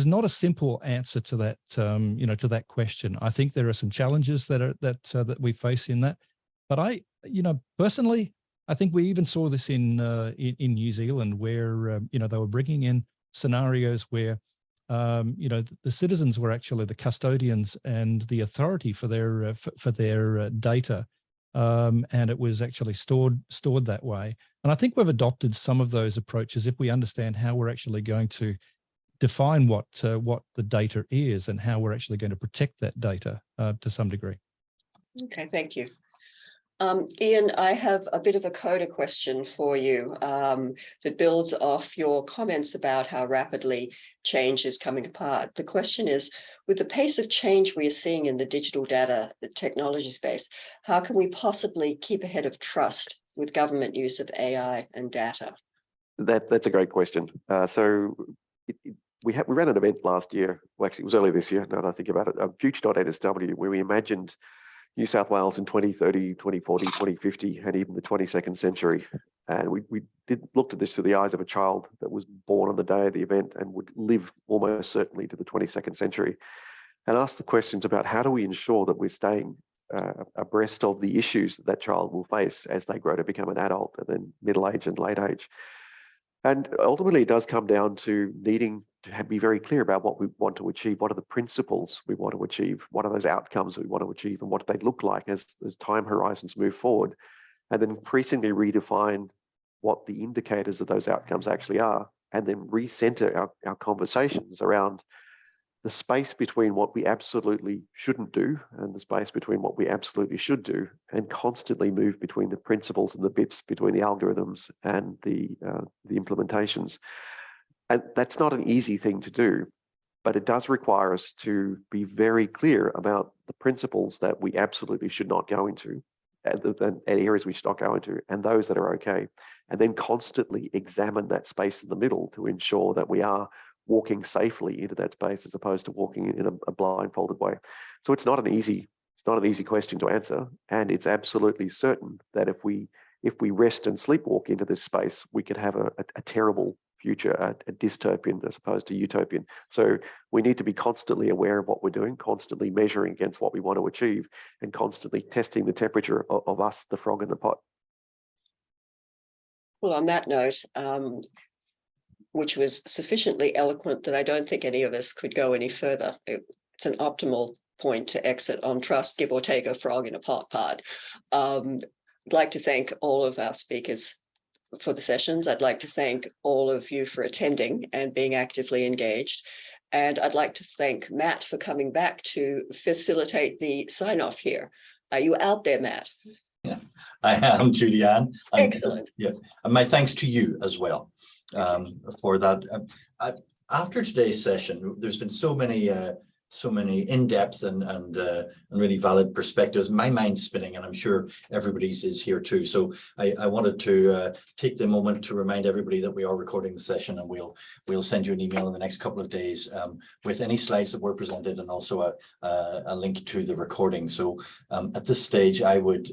not a simple answer to that, to that question. I think there are some challenges that we face in that. But personally, I think we even saw this in New Zealand, where they were bringing in scenarios where the citizens were actually the custodians and the authority for their data, and it was actually stored that way. And I think we've adopted some of those approaches if we understand how we're actually going to define what the data is and how we're actually going to protect that data to some degree. Okay, thank you. Ian, I have a bit of a coda question for you that builds off your comments about how rapidly change is coming apart. The question is, with the pace of change we are seeing in the digital data, the technology space, how can we possibly keep ahead of trust with government use of AI and data? That's a great question. We ran an event last year. Well, actually, it was earlier this year, now that I think about it, Future.NSW, where we imagined New South Wales in 2030, 2040, 2050, and even the 22nd century. And we looked at this through the eyes of a child that was born on the day of the event and would live almost certainly to the 22nd century, and asked the questions about how do we ensure that we're staying abreast of the issues that child will face as they grow to become an adult and then middle age and late age. And ultimately, it does come down to needing to be very clear about what we want to achieve. What are the principles we want to achieve? What are those outcomes we want to achieve? And what do they look like as time horizons move forward? And then increasingly redefine what the indicators of those outcomes actually are, and then recenter our conversations around the space between what we absolutely shouldn't do and the space between what we absolutely should do, and constantly move between the principles and the bits, between the algorithms and the implementations. And that's not an easy thing to do, but it does require us to be very clear about the principles that we absolutely should not go into, and areas we should not go into, and those that are okay, and then constantly examine that space in the middle to ensure that we are walking safely into that space as opposed to walking in a blindfolded way. So it's not an easy question to answer, and it's absolutely certain that if we rest and sleepwalk into this space, we could have a terrible future, a dystopian as opposed to utopian. So we need to be constantly aware of what we're doing, constantly measuring against what we want to achieve, and constantly testing the temperature of us, the frog in the pot. Well, on that note, which was sufficiently eloquent that I don't think any of us could go any further. It's an optimal point to exit on trust, give or take a frog in a pot part. I'd like to thank all of our speakers for the sessions. I'd like to thank all of you for attending and being actively engaged. And I'd like to thank Matt for coming back to facilitate the sign-off here. Are you out there, Matt? Yeah, I am, Julianne. Excellent. Yeah, and my thanks to you as well for that. After today's session, there's been so many so many in-depth and really valid perspectives. My mind's spinning, and I'm sure everybody's is here too. So I wanted to take the moment to remind everybody that we are recording the session, and we'll send you an email in the next couple of days with any slides that were presented, and also a link to the recording. So at this stage, I would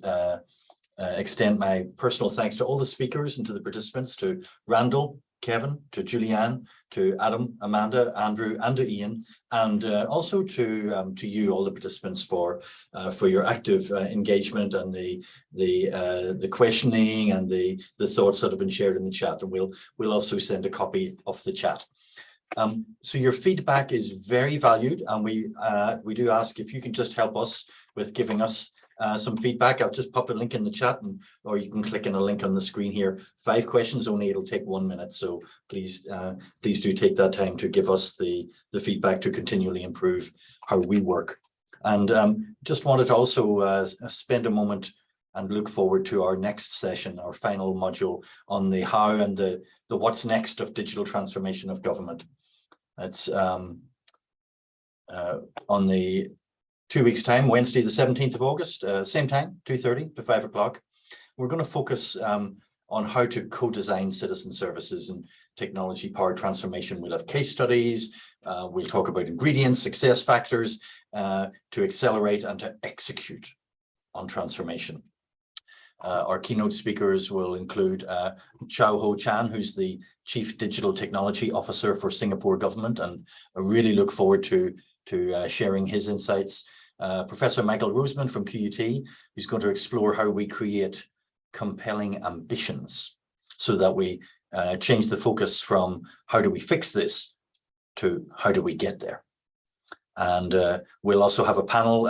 extend my personal thanks to all the speakers and to the participants, to Randall, Kevin, to Julianne, to Adam, Amanda, Andrew, and to Ian, and also to you, all the participants, for your active engagement and the questioning and the thoughts that have been shared in the chat. And we'll also send a copy of the chat. So your feedback is very valued, and we do ask if you can just help us with giving us some feedback. I've just popped a link in the chat, or you can click on a link on the screen here. 5 questions only, it'll take 1 minute. So please do take that time to give us the feedback to continually improve how we work. And just wanted to also spend a moment and look forward to our next session, our final module on the how and the what's next of digital transformation of government. That's on the 2 weeks' time, Wednesday, the 17th of August, same time, 2:30 to 5 o'clock. We're going to focus on how to co-design citizen services and technology-powered transformation. We'll have case studies. We'll talk about ingredients, success factors to accelerate and to execute on transformation. Our keynote speakers will include Chow Ho Chan, who's the Chief Digital Technology Officer for Singapore Government, and I really look forward to sharing his insights. Professor Michael Roseman from QUT, who's going to explore how we create compelling ambitions so that we change the focus from how do we fix this to how do we get there. And we'll also have a panel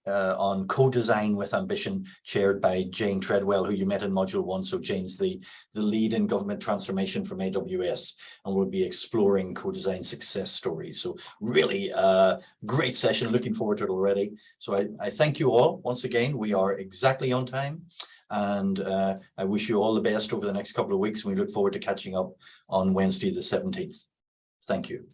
on co-design with ambition, chaired by Jane Treadwell, who you met in Module 1. So Jane's the lead in government transformation from AWS, and we'll be exploring co-design success stories. So really great session, looking forward to it already. So I thank you all. Once again, we are exactly on time, and I wish you all the best over the next couple of weeks, and we look forward to catching up on Wednesday the 17th. Thank you.